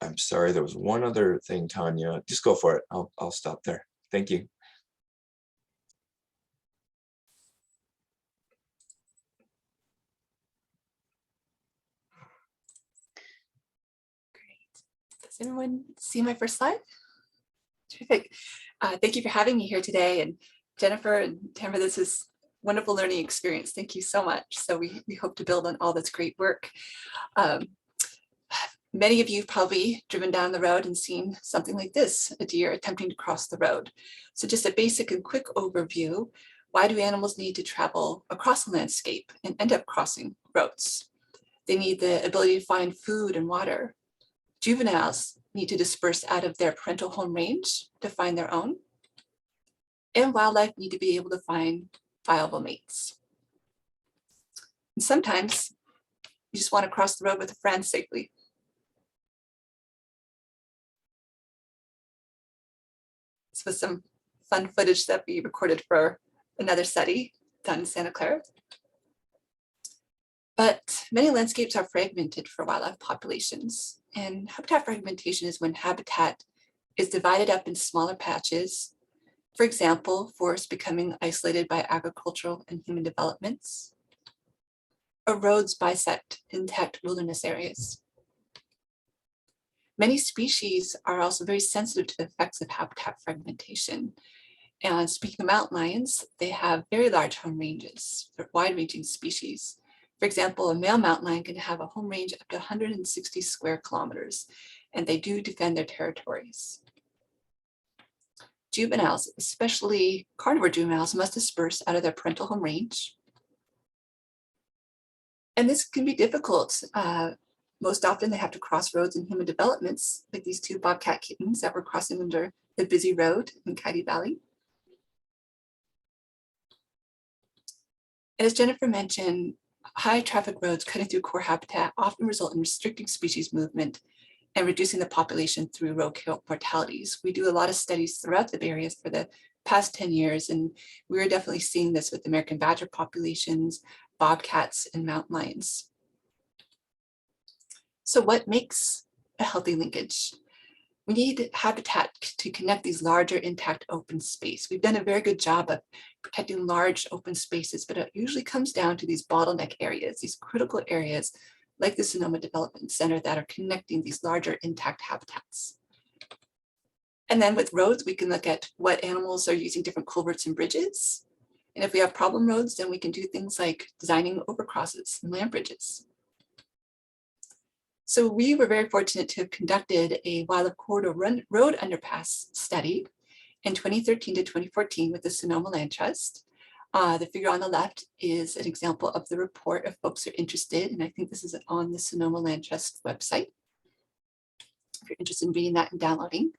I'm sorry, there was one other thing, Tanya. Just go for it. I'll stop there. Thank you. Does anyone see my first slide? Terrific. Thank you for having me here today. And Jennifer and Tamara, this is wonderful learning experience. Thank you so much. So we hope to build on all this great work. Many of you have probably driven down the road and seen something like this, a deer attempting to cross the road. So just a basic and quick overview. Why do animals need to travel across the landscape and end up crossing roads? They need the ability to find food and water. Juveniles need to disperse out of their parental home range to find their own. And wildlife need to be able to find viable mates. And sometimes you just want to cross the road with a friend safely. This was some fun footage that we recorded for another study done in Santa Clara. But many landscapes are fragmented for wildlife populations. And habitat fragmentation is when habitat is divided up in smaller patches. For example, forests becoming isolated by agricultural and human developments, or roads bisect intact wilderness areas. Many species are also very sensitive to the effects of habitat fragmentation. And speaking of mountain lions, they have very large home ranges. They're wide-ranging species. For example, a male mountain lion can have a home range up to 160 square kilometers, and they do defend their territories. Juveniles, especially carnivore juveniles, must disperse out of their parental home range. And this can be difficult. Most often they have to cross roads in human developments, like these two bobcat kittens that were crossing under the busy road in Coyote Valley. And as Jennifer mentioned, high traffic roads cutting through core habitat often result in restricting species movement and reducing the population through road kill mortalities. We do a lot of studies throughout the Bay Area for the past 10 years, and we are definitely seeing this with American badger populations, bobcats, and mountain lions. So what makes a healthy linkage? We need habitat to connect these larger intact open space. We've done a very good job of protecting large open spaces, but it usually comes down to these bottleneck areas, these critical areas like the Sonoma Development Center that are connecting these larger intact habitats. And then with roads, we can look at what animals are using different culverts and bridges. And if we have problem roads, then we can do things like designing overcrosses and land bridges. So we were very fortunate to have conducted a Wildlife Corridor road underpass study in 2013 to 2014 with the Sonoma Land Trust. The figure on the left is an example of the report if folks are interested, and I think this is on the Sonoma Land Trust website, if you're interested in reading that and downloading.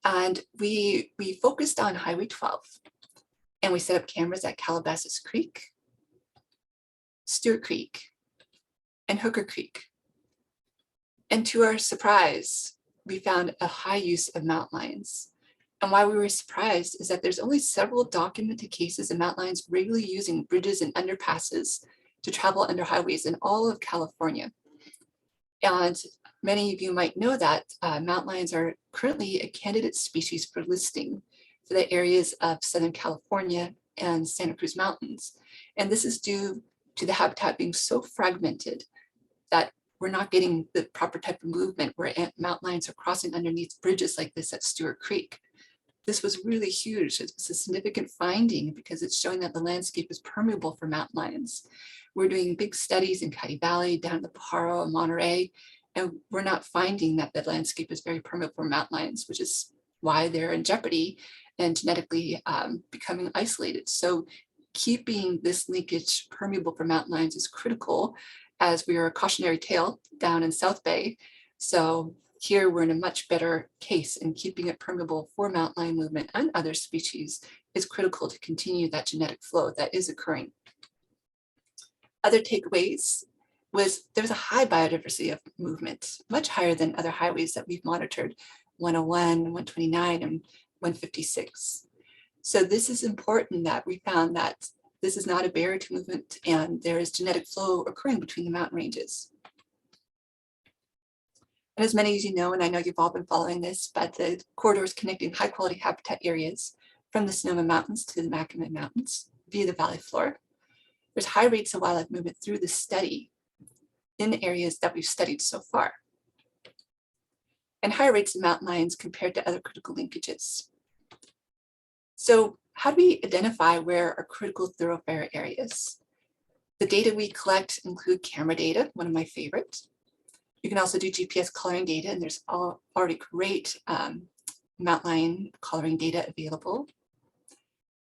And we focused on Highway 12, and we set up cameras at Calabasas Creek, Stewart Creek, and Hooker Creek. And to our surprise, we found a high use of mountain lions. And why we were surprised is that there's only several documented cases of mountain lions regularly using bridges and underpasses to travel under highways in all of California. And many of you might know that mountain lions are currently a candidate species for listing for the areas of Southern California and Santa Cruz Mountains. And this is due to the habitat being so fragmented that we're not getting the proper type of movement where mountain lions are crossing underneath bridges like this at Stewart Creek. This was really huge. It was a significant finding because it's showing that the landscape is permeable for mountain lions. We're doing big studies in Coyote Valley, down to Pajaro and Monterey, and we're not finding that the landscape is very permeable for mountain lions, which is why they're in jeopardy and genetically becoming isolated. So keeping this linkage permeable for mountain lions is critical, as we are a cautionary tale down in South Bay. So here we're in a much better case, and keeping it permeable for mountain lion movement and other species is critical to continue that genetic flow that is occurring. Other takeaways was there's a high biodiversity of movement, much higher than other highways that we've monitored, 101, 129, and 156. So this is important that we found that this is not a barrier to movement, and there is genetic flow occurring between the mountain ranges. And as many as you know, and I know you've all been following this, but the corridor is connecting high quality habitat areas from the Sonoma Mountains to the Mackinac Mountains via the valley floor. There's high rates of wildlife movement through the study in the areas that we've studied so far, and higher rates of mountain lions compared to other critical linkages. So how do we identify where are critical thoroughfare areas? The data we collect include camera data, one of my favorites. You can also do GPS coloring data, and there's already great mountain lion coloring data available.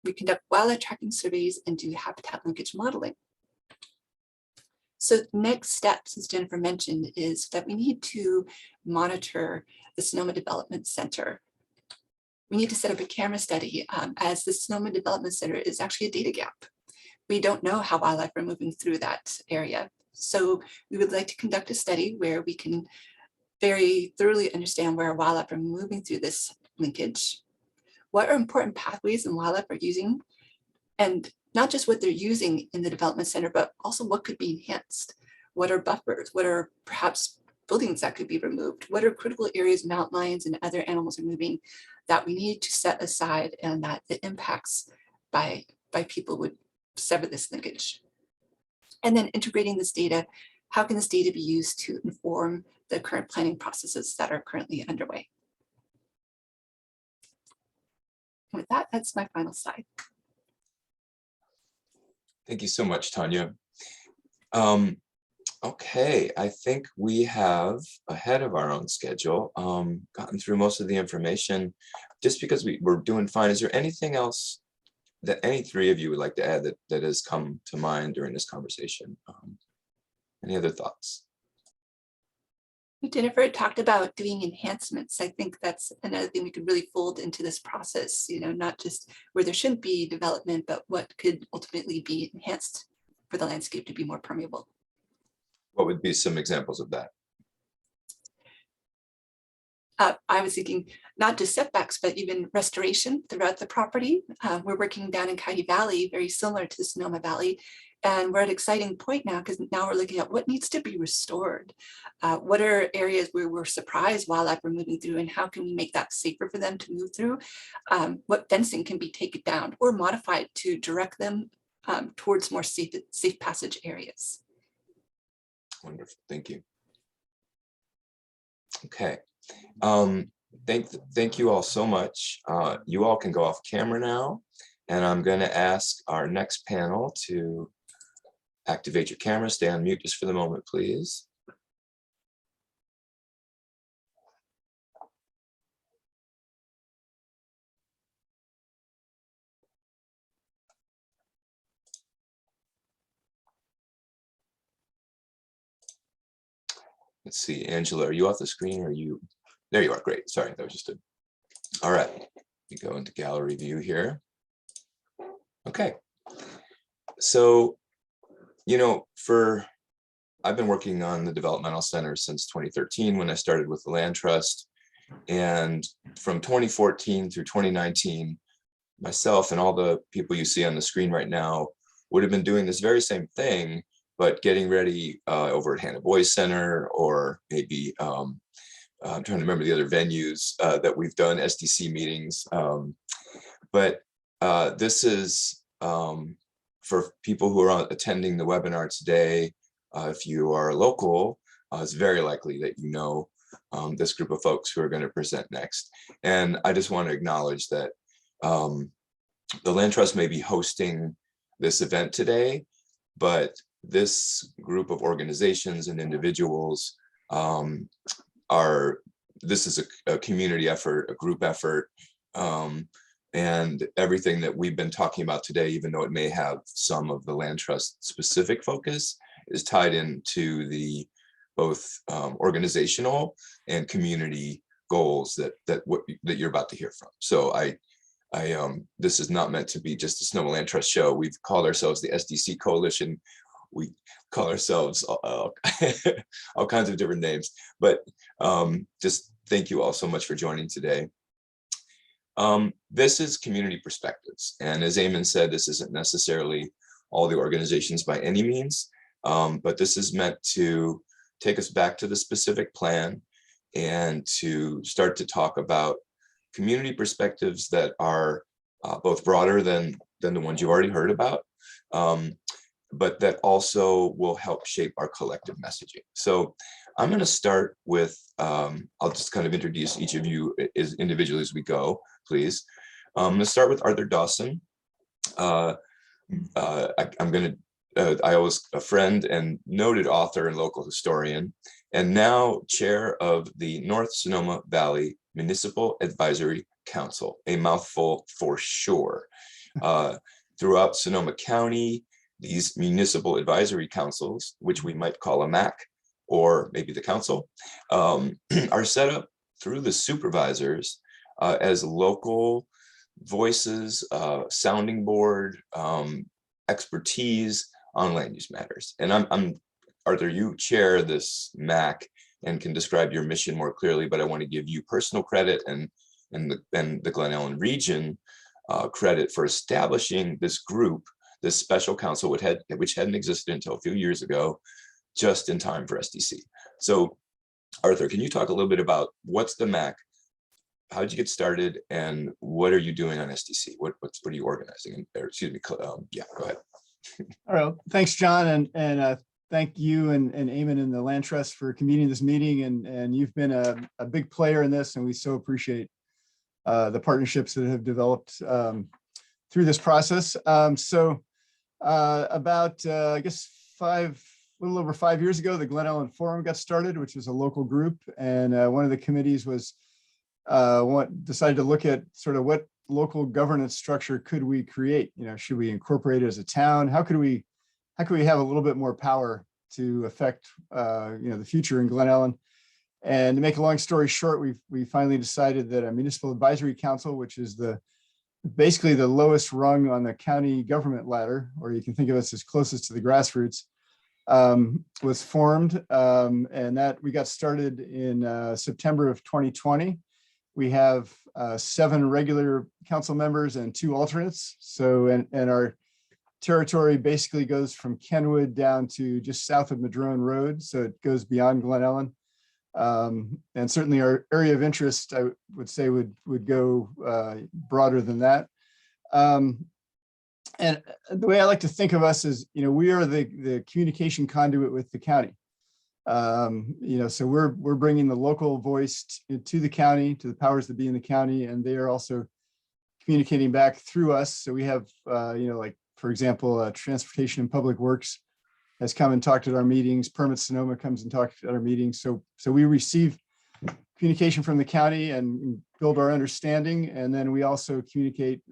We conduct wildlife tracking surveys and do habitat linkage modeling. So next steps, as Jennifer mentioned, is that we need to monitor the Sonoma Development Center. We need to set up a camera study, as the Sonoma Development Center is actually a data gap. We don't know how wildlife are moving through that area. So we would like to conduct a study where we can very thoroughly understand where wildlife are moving through this linkage, what are important pathways and wildlife are using, and not just what they're using in the development center, but also what could be enhanced. What are buffers? What are perhaps buildings that could be removed? What are critical areas mountain lions and other animals are moving that we need to set aside, and that the impacts by people would sever this linkage? And then integrating this data, how can this data be used to inform the current planning processes that are currently underway? And with that, that's my final slide. Thank you so much, Tanya. Okay, I think we have, ahead of our own schedule, gotten through most of the information. Just because we're doing fine, is there anything else that any three of you would like to add that has come to mind during this conversation? Any other thoughts? Jennifer talked about doing enhancements. I think that's another thing we could really fold into this process, not just where there shouldn't be development, but what could ultimately be enhanced for the landscape to be more permeable. What would be some examples of that? I was thinking not just setbacks, but even restoration throughout the property. We're working down in Coyote Valley, very similar to the Sonoma Valley. And we're at an exciting point now, because now we're looking at what needs to be restored. What are areas where we're surprised wildlife are moving through, and how can we make that safer for them to move through? What fencing can be taken down or modified to direct them towards more safe passage areas? Wonderful, thank you. Okay. Thank you all so much. You all can go off camera now, and I'm going to ask our next panel to activate your camera. Stay on mute just for the moment, please. Let's see, Angela, are you off the screen, or are you? There you are, great. Sorry, that was just a, all right. We go into gallery view here. Okay. So, I've been working on the developmental center since 2013 when I started with the land trust. And from 2014 through 2019, myself and all the people you see on the screen right now would have been doing this very same thing, but getting ready over at Hannah Boys Center, or maybe I'm trying to remember the other venues that we've done SDC meetings. But this is for people who are attending the webinar today. If you are local, it's very likely that you know this group of folks who are going to present next. And I just want to acknowledge that the Land Trust may be hosting this event today, but this group of organizations and individuals this is a community effort, a group effort, and everything that we've been talking about today, even though it may have some of the Land Trust specific focus, is tied into the both organizational and community goals that you're about to hear from. So this is not meant to be just a Sonoma Land Trust show. We've called ourselves the SDC Coalition. We call ourselves all kinds of different names, but just thank you all so much for joining today. This is community perspectives. And as Eamon said, this isn't necessarily all the organizations by any means, but this is meant to take us back to the specific plan and to start to talk about community perspectives that are both broader than the ones you've already heard about, but that also will help shape our collective messaging. So I'm going to start with, I'll just kind of introduce each of you as individually as we go, please. I'm going to start with Arthur Dawson. I was a friend and noted author and local historian, and now chair of the North Sonoma Valley Municipal Advisory Council, a mouthful for sure. Throughout Sonoma County, these municipal advisory councils, which we might call a MAC, or maybe the council, are set up through the supervisors as local voices, sounding board, expertise on land use matters. And I'm Arthur, you chair this MAC and can describe your mission more clearly, but I want to give you personal credit and the Glen Ellen region credit for establishing this group, this special council, which hadn't existed until a few years ago, just in time for SDC. So Arthur, can you talk a little bit about what's the MAC? How did you get started, and what are you doing on SDC? What are you organizing? Or, excuse me, yeah, go ahead. All right, thanks, John, and thank you and Eamon and the Land Trust for convening this meeting, and you've been a big player in this, and we so appreciate the partnerships that have developed through this process. About I guess a little over 5 years ago, the Glen Ellen Forum got started, which was a local group, and one of the committees was decided to look at sort of what local governance structure could we create. You know, should we incorporate it as a town? How could we have a little bit more power to affect the future in Glen Ellen? And to make a long story short, we finally decided that a municipal advisory council, which is basically the lowest rung on the county government ladder, or you can think of us as closest to the grassroots, was formed, and that we got started in September of 2020. We have 7 regular council members and 2 alternates. So, and our territory basically goes from Kenwood down to just south of Madrone Road. So it goes beyond Glen Ellen. And certainly our area of interest, I would say, would go broader than that. And the way I like to think of us is, we are the communication conduit with the county. So we're bringing the local voice to the county, to the powers that be in the county, and they are also communicating back through us. So we have, like, for example, Transportation and Public Works has come and talked at our meetings. Permit Sonoma comes and talks at our meetings. So we receive communication from the county and build our understanding, and then we also communicate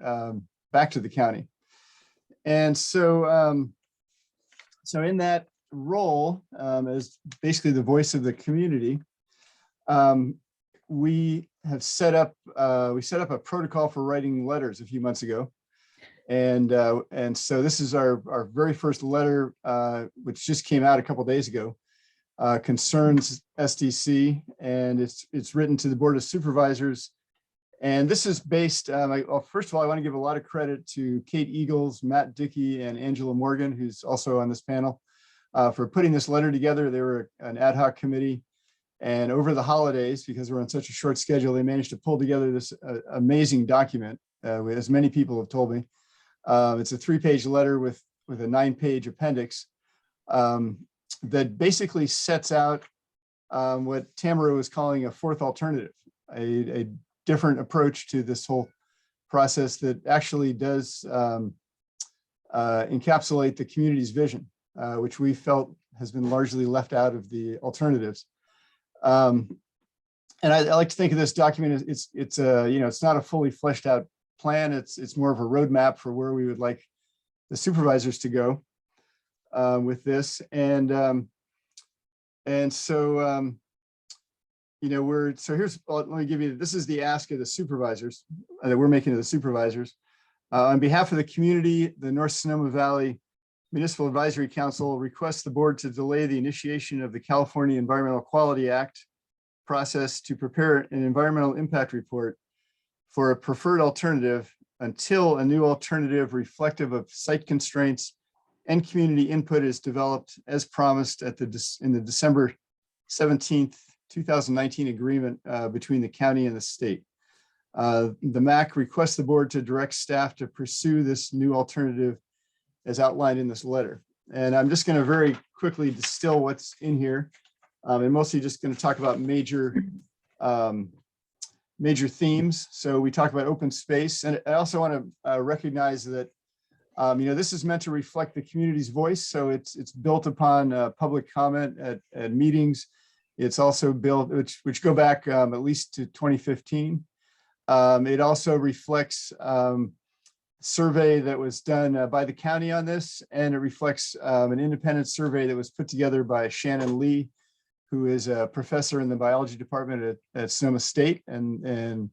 back to the county. And so, so in that role, as basically the voice of the community, we have set up a protocol for writing letters a few months ago. And so this is our very first letter, which just came out a couple of days ago, concerns SDC, and it's written to the Board of Supervisors. And this is based, first of all, I want to give a lot of credit to Kate Eagles, Matt Dickey, and Angela Morgan, who's also on this panel, for putting this letter together. They were an ad hoc committee, and over the holidays, because we're on such a short schedule, they managed to pull together this amazing document, as many people have told me. It's a 3-page letter with a 9-page appendix that basically sets out what Tamara was calling a fourth alternative, a different approach to this whole process that actually does encapsulate the community's vision, which we felt has been largely left out of the alternatives. And I like to think of this document as it's not a fully fleshed out plan. It's more of a roadmap for where we would like the supervisors to go with this. And so let me give you, this is the ask of the supervisors that we're making to the supervisors. On behalf of the community, the North Sonoma Valley Municipal Advisory Council requests the board to delay the initiation of the California Environmental Quality Act process to prepare an environmental impact report for a preferred alternative until a new alternative reflective of site constraints and community input is developed as promised in the December 17th, 2019 agreement between the county and the state. The MAC requests the board to direct staff to pursue this new alternative as outlined in this letter. And I'm just going to very quickly distill what's in here. And mostly just going to talk about major themes. So we talk about open space, and I also want to recognize that this is meant to reflect the community's voice. So it's built upon public comment at meetings. It's also built, which go back at least to 2015. It also reflects survey that was done by the county on this, and it reflects an independent survey that was put together by Shannon Lee, who is a professor in the biology department at Sonoma State. And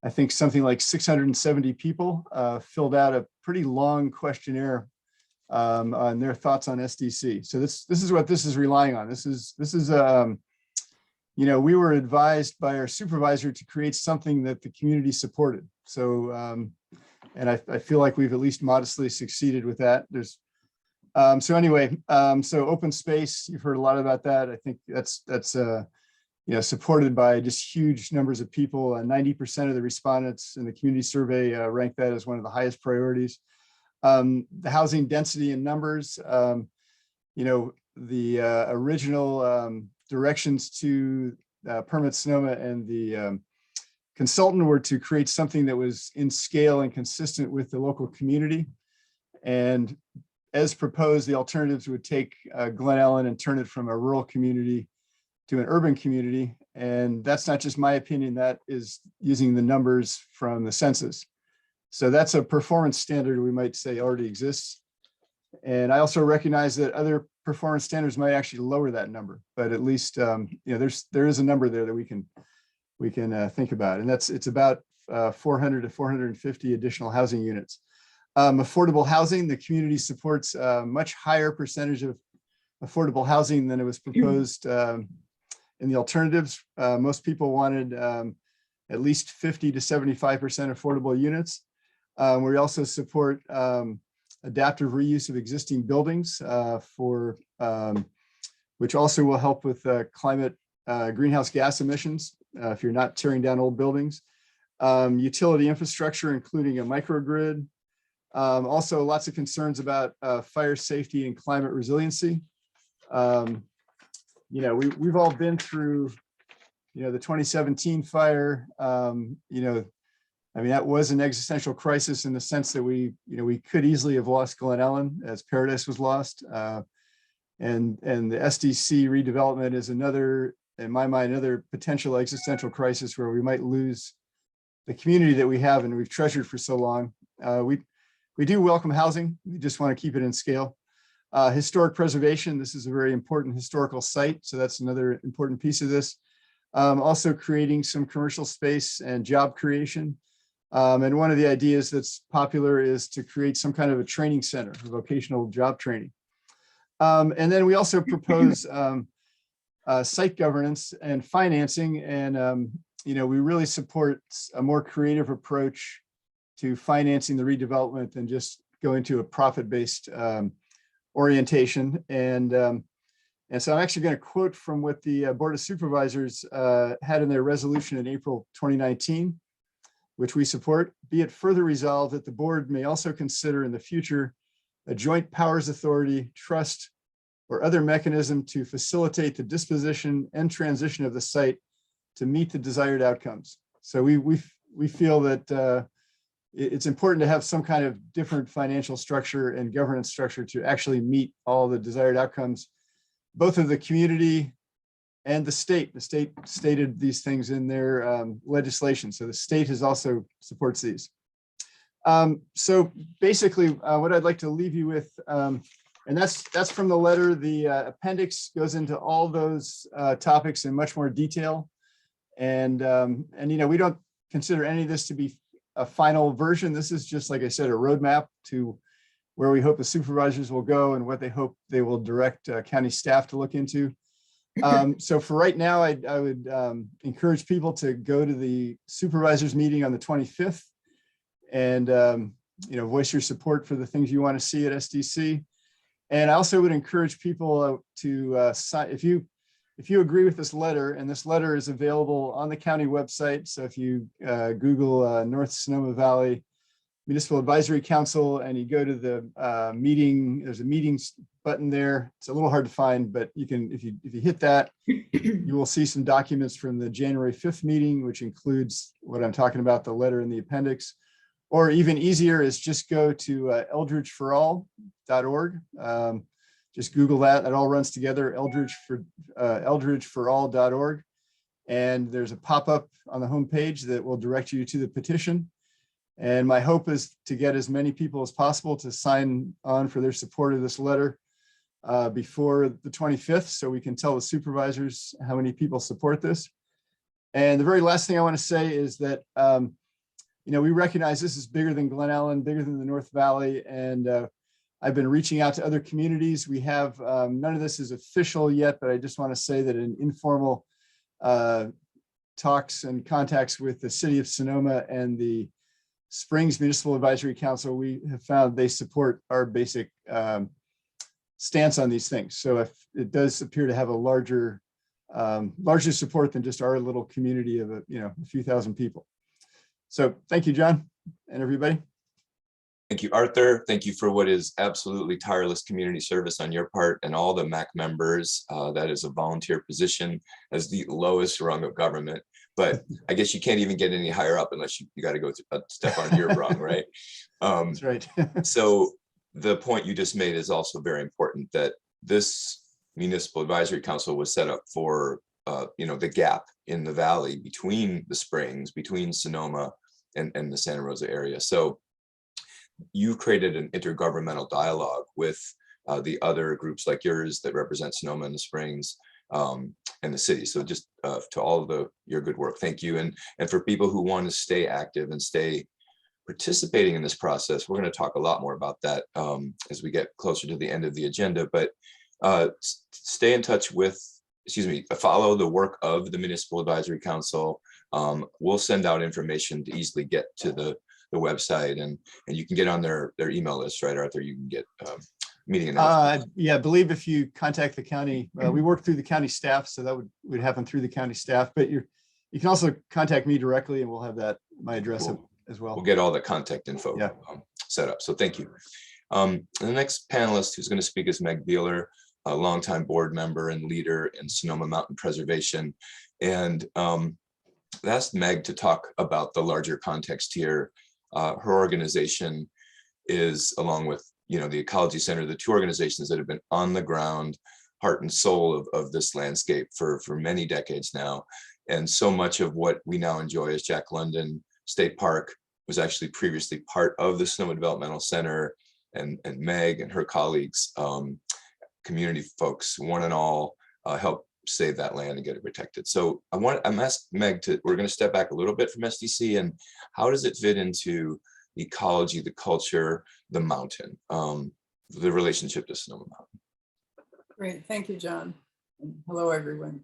I think something like 670 people filled out a pretty long questionnaire on their thoughts on SDC. So this is what this is relying on. This is we were advised by our supervisor to create something that the community supported. So, and I feel like we've at least modestly succeeded with that. So open space, you've heard a lot about that. I think that's supported by just huge numbers of people. 90% of the respondents in the community survey ranked that as one of the highest priorities. The housing density and numbers, the original directions to Permit Sonoma and the consultant were to create something that was in scale and consistent with the local community. And as proposed, the alternatives would take Glen Ellen and turn it from a rural community to an urban community. And that's not just my opinion, that is using the numbers from the census. So that's a performance standard we might say already exists. And I also recognize that other performance standards might actually lower that number, but at least there is a number there that we can think about, and it's about 400 to 450 additional housing units. Affordable housing, the community supports a much higher percentage of affordable housing than it was proposed in the alternatives. Most people wanted at least 50 to 75% affordable units. We also support adaptive reuse of existing buildings which also will help with climate greenhouse gas emissions if you're not tearing down old buildings. Utility infrastructure, including a microgrid. Also lots of concerns about fire safety and climate resiliency. We've all been through, the 2017 fire. That was an existential crisis in the sense that we could easily have lost Glen Ellen as Paradise was lost. And the SDC redevelopment is another, in my mind, another potential existential crisis where we might lose the community that we have and we've treasured for so long. We do welcome housing. We just want to keep it in scale. Historic preservation. This is a very important historical site. So that's another important piece of this. Also creating some commercial space and job creation. And one of the ideas that's popular is to create some kind of a training center for vocational job training. And then we also propose site governance and financing. And, we really support a more creative approach to financing the redevelopment than just going to a profit-based orientation. And so I'm actually going to quote from what the Board of Supervisors had in their resolution in April 2019, which we support. Be it further resolved that the board may also consider in the future a joint powers authority, trust, or other mechanism to facilitate the disposition and transition of the site to meet the desired outcomes. So we feel that it's important to have some kind of different financial structure and governance structure to actually meet all the desired outcomes, both of the community and the state. The state stated these things in their legislation. So the state has also supports these. So basically what I'd like to leave you with, and that's from the letter. The appendix goes into all those topics in much more detail. And you know, we don't consider any of this to be a final version. This is just, like I said, a roadmap to where we hope the supervisors will go and what they hope they will direct county staff to look into. So for right now, I would encourage people to go to the supervisors meeting on the 25th and you know, voice your support for the things you want to see at SDC. And I also would encourage people to sign, if you agree with this letter, and this letter is available on the county website. So if you Google North Sonoma Valley Municipal Advisory Council and you go to the meeting, there's a meetings button there. It's a little hard to find, but you can, if you hit that, you will see some documents from the January 5th meeting, which includes what I'm talking about, the letter in the appendix. Or even easier is just go to eldridgeforall.org. Just Google that. It all runs together, eldridgeforall.org. And there's a pop-up on the homepage that will direct you to the petition. And my hope is to get as many people as possible to sign on for their support of this letter before the 25th, so we can tell the supervisors how many people support this. And the very last thing I want to say is that you know, we recognize this is bigger than Glen Ellen, bigger than the North Valley, and I've been reaching out to other communities. We have none of this is official yet, but I just want to say that in informal talks and contacts with the city of Sonoma and the Springs Municipal Advisory Council, we have found they support our basic stance on these things. So if it does appear to have a larger support than just our little community of a few thousand people. So thank you, John, and everybody. Thank you, Arthur. Thank you for what is absolutely tireless community service on your part and all the MAC members. That is a volunteer position as the lowest rung of government. But I guess you can't even get any higher up unless you got to go a step on your rung, right? That's right. So the point you just made is also very important, that this Municipal Advisory Council was set up for the gap in the valley between the Springs, between Sonoma and the Santa Rosa area. So you created an intergovernmental dialogue with the other groups like yours that represent Sonoma and the Springs and the city. So just to all of your good work, thank you. And for people who want to stay active and stay participating in this process, we're going to talk a lot more about that as we get closer to the end of the agenda. But stay in touch with, follow the work of the Municipal Advisory Council. We'll send out information to easily get to the website, and you can get on their email list, right, Arthur? You can get meeting announcements. Yeah, I believe if you contact the county, we work through the county staff, so that would happen through the county staff. But you can also contact me directly, and we'll have my address Cool. as well. We'll get all the contact info set up. So thank you. The next panelist who's going to speak is Meg Beeler, a longtime board member and leader in Sonoma Mountain Preservation. And I asked Meg to talk about the larger context here. Her organization is, along with the Ecology Center, the two organizations that have been on the ground, heart and soul of this landscape for many decades now. And so much of what we now enjoy as Jack London State Park was actually previously part of the Sonoma Developmental Center, and Meg and her colleagues, community folks, one and all, help save that land and get it protected. So I'm asking Meg we're going to step back a little bit from SDC, and how does it fit into ecology, the culture, the mountain, the relationship to Sonoma Mountain? Great, thank you, John. And hello, everyone.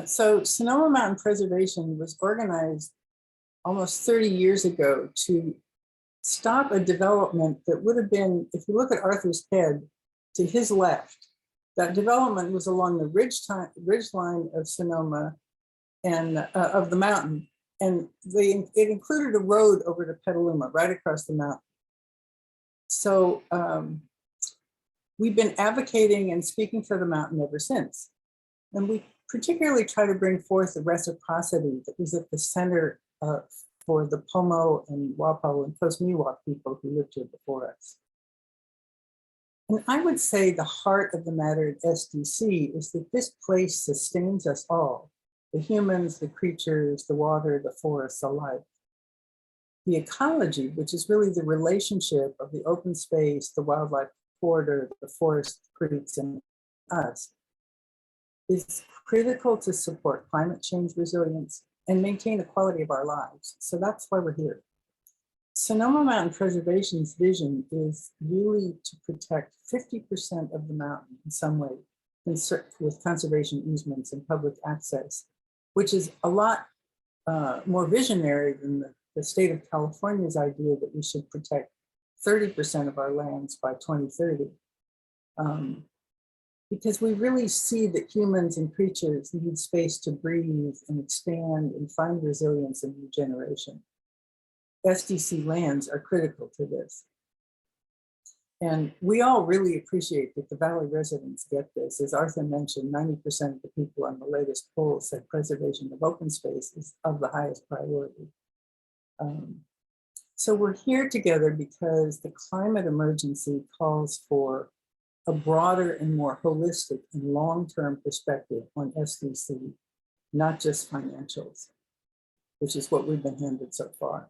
So Sonoma Mountain Preservation was organized almost 30 years ago to stop a development that would have been, if you look at Arthur's head to his left, that development was along the ridge line of Sonoma and of the mountain. And it included a road over to Petaluma, right across the mountain. So we've been advocating and speaking for the mountain ever since. And we particularly try to bring forth the reciprocity that was at the center for the Pomo and Wapo and Coast Miwok people who lived here before us. And I would say the heart of the matter at SDC is that this place sustains us all, the humans, the creatures, the water, the forests alike. The ecology, which is really the relationship of the open space, the wildlife corridor, the forest, creeks, and us, is critical to support climate change resilience and maintain the quality of our lives. So that's why we're here. Sonoma Mountain Preservation's vision is really to protect 50% of the mountain in some way with conservation easements and public access, which is a lot more visionary than the state of California's idea that we should protect 30% of our lands by 2030. Because we really see that humans and creatures need space to breathe and expand and find resilience and regeneration. SDC lands are critical to this. And we all really appreciate that the Valley residents get this. As Arthur mentioned, 90% of the people on the latest poll said preservation of open space is of the highest priority. So we're here together because the climate emergency calls for a broader and more holistic and long-term perspective on SDC, not just financials, which is what we've been handed so far.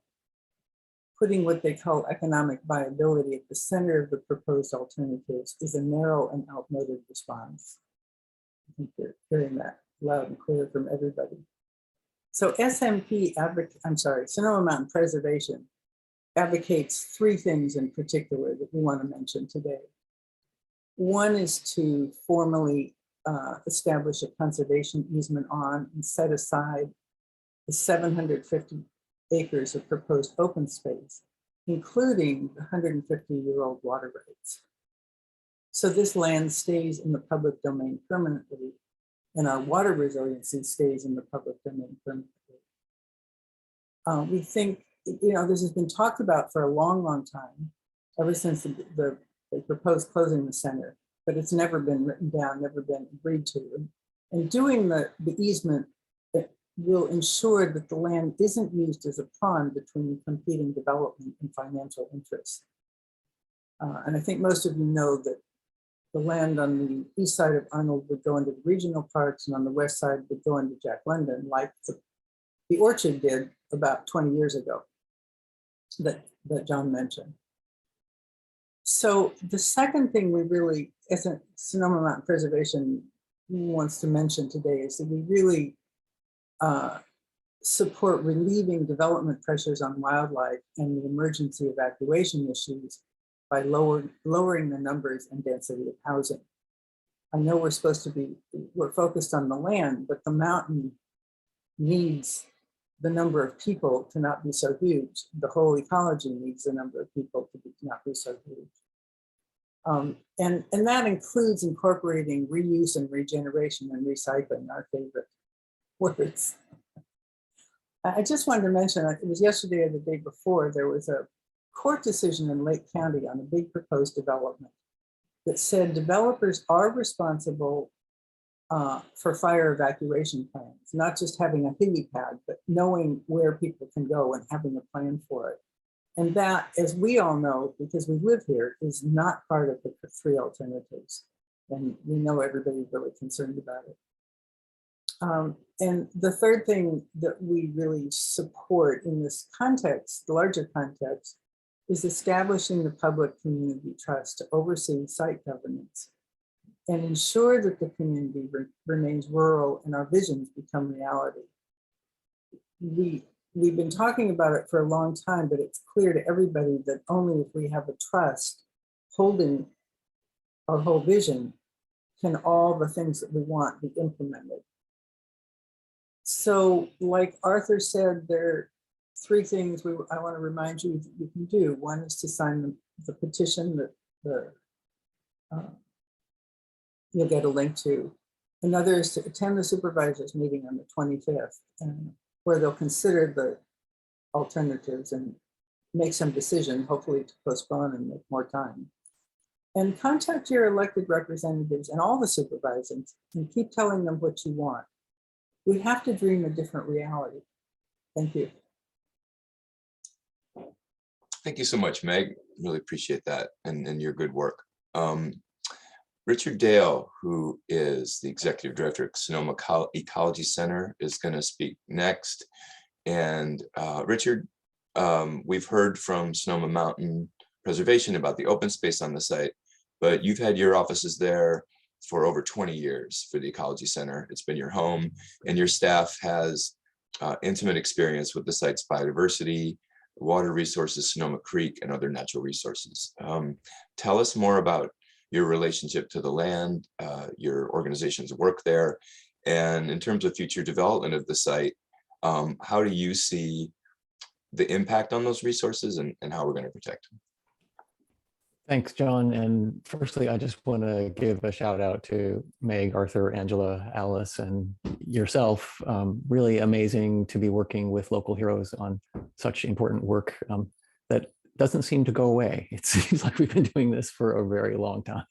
Putting what they call economic viability at the center of the proposed alternatives is a narrow and outmoded response. I think you're hearing that loud and clear from everybody. So Sonoma Mountain Preservation advocates three things in particular that we want to mention today. One is to formally establish a conservation easement on and set aside the 750 acres of proposed open space, including the 150-year-old water rights. So this land stays in the public domain permanently, and our water resiliency stays in the public domain permanently. We think, this has been talked about for a long, long time, ever since they proposed closing the center, but it's never been written down, never been agreed to. And doing the easement will ensure that the land isn't used as a pawn between competing development and financial interests. And I think most of you know that the land on the east side of Arnold would go into the regional parks, and on the west side would go into Jack London, like the orchard did about 20 years ago that John mentioned. So the second thing we really, as a Sonoma Mountain Preservation wants to mention today, is that we really support relieving development pressures on wildlife and the emergency evacuation issues by lowering the numbers and density of housing. I know we're focused on the land, but the mountain needs the number of people to not be so huge. The whole ecology needs the number of people to not be so huge. And that includes incorporating reuse and regeneration and recycling, our favorite words. I just wanted to mention, it was yesterday or the day before, there was a court decision in Lake County on a big proposed development that said developers are responsible for fire evacuation plans, not just having a helipad, but knowing where people can go and having a plan for it. And that, as we all know, because we live here, is not part of the three alternatives. And we know everybody's really concerned about it. And the third thing that we really support in this context, the larger context, is establishing the public community trust to oversee site governance and ensure that the community remains rural and our visions become reality. We've been talking about it for a long time, but it's clear to everybody that only if we have a trust holding our whole vision can all the things that we want be implemented. So like Arthur said, there are three things I want to remind you that you can do. One is to sign the petition that you'll get a link to. Another is to attend the supervisors meeting on the 25th, where they'll consider the alternatives and make some decision, hopefully to postpone and make more time. And contact your elected representatives and all the supervisors and keep telling them what you want. We have to dream a different reality. Thank you. Thank you so much, Meg. Really appreciate that and your good work. Richard Dale, who is the Executive Director at Sonoma Ecology Center, is going to speak next. And Richard, we've heard from Sonoma Mountain Preservation about the open space on the site, but you've had your offices there for over 20 years for the Ecology Center. It's been your home, and your staff has intimate experience with the site's biodiversity, water resources, Sonoma Creek, and other natural resources. Tell us more about your relationship to the land, your organization's work there, and in terms of future development of the site, how do you see the impact on those resources and how we're going to protect them? Thanks, John. And firstly, I just want to give a shout out to Meg, Arthur, Angela, Alice, and yourself. Really amazing to be working with local heroes on such important work that doesn't seem to go away. It seems like we've been doing this for a very long time.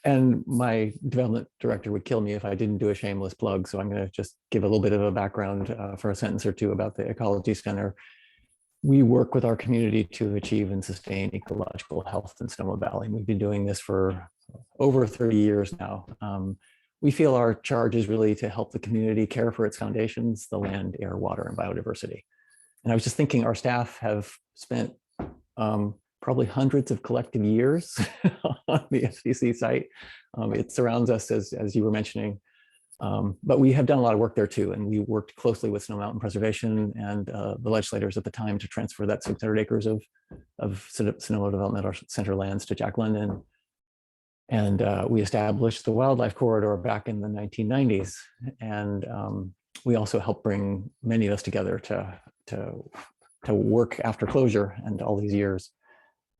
And my development director would kill me if I didn't do a shameless plug. So I'm going to just give a little bit of a background for a sentence or two about the Ecology Center. We work with our community to achieve and sustain ecological health in Sonoma Valley. We've been doing this for over 30 years now. We feel our charge is really to help the community care for its foundations, the land, air, water, and biodiversity. And I was just thinking our staff have spent probably hundreds of collective years on the SDC site. It surrounds us, as you were mentioning. But we have done a lot of work there too, and we worked closely with Sonoma Mountain Preservation and the legislators at the time to transfer that 600 acres of Sonoma Developmental Center lands to Jack London. And we established the Wildlife Corridor back in the 1990s. And we also helped bring many of us together to work after closure and all these years.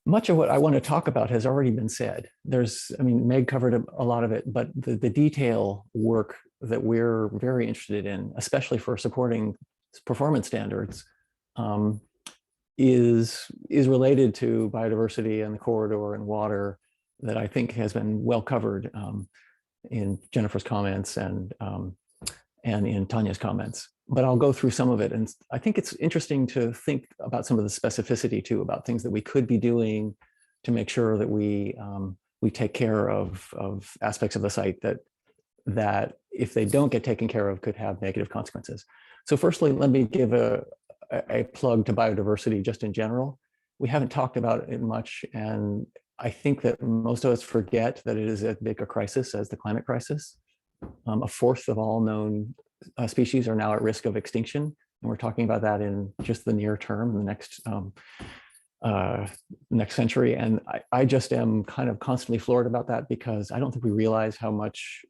Much of what I want to talk about has already been said. Meg covered a lot of it, but the detail work that we're very interested in, especially for supporting performance standards, is related to biodiversity and the corridor and water that I think has been well covered in Jennifer's comments and in Tanya's comments. But I'll go through some of it. And I think it's interesting to think about some of the specificity too, about things that we could be doing to make sure that we take care of aspects of the site that if they don't get taken care of could have negative consequences. So firstly, let me give a plug to biodiversity just in general. We haven't talked about it much, and I think that most of us forget that it is as big a crisis as the climate crisis. A fourth of all known species are now at risk of extinction. And we're talking about that in just the near term, the next century. And I just am kind of constantly floored about that, because I don't think we realize how much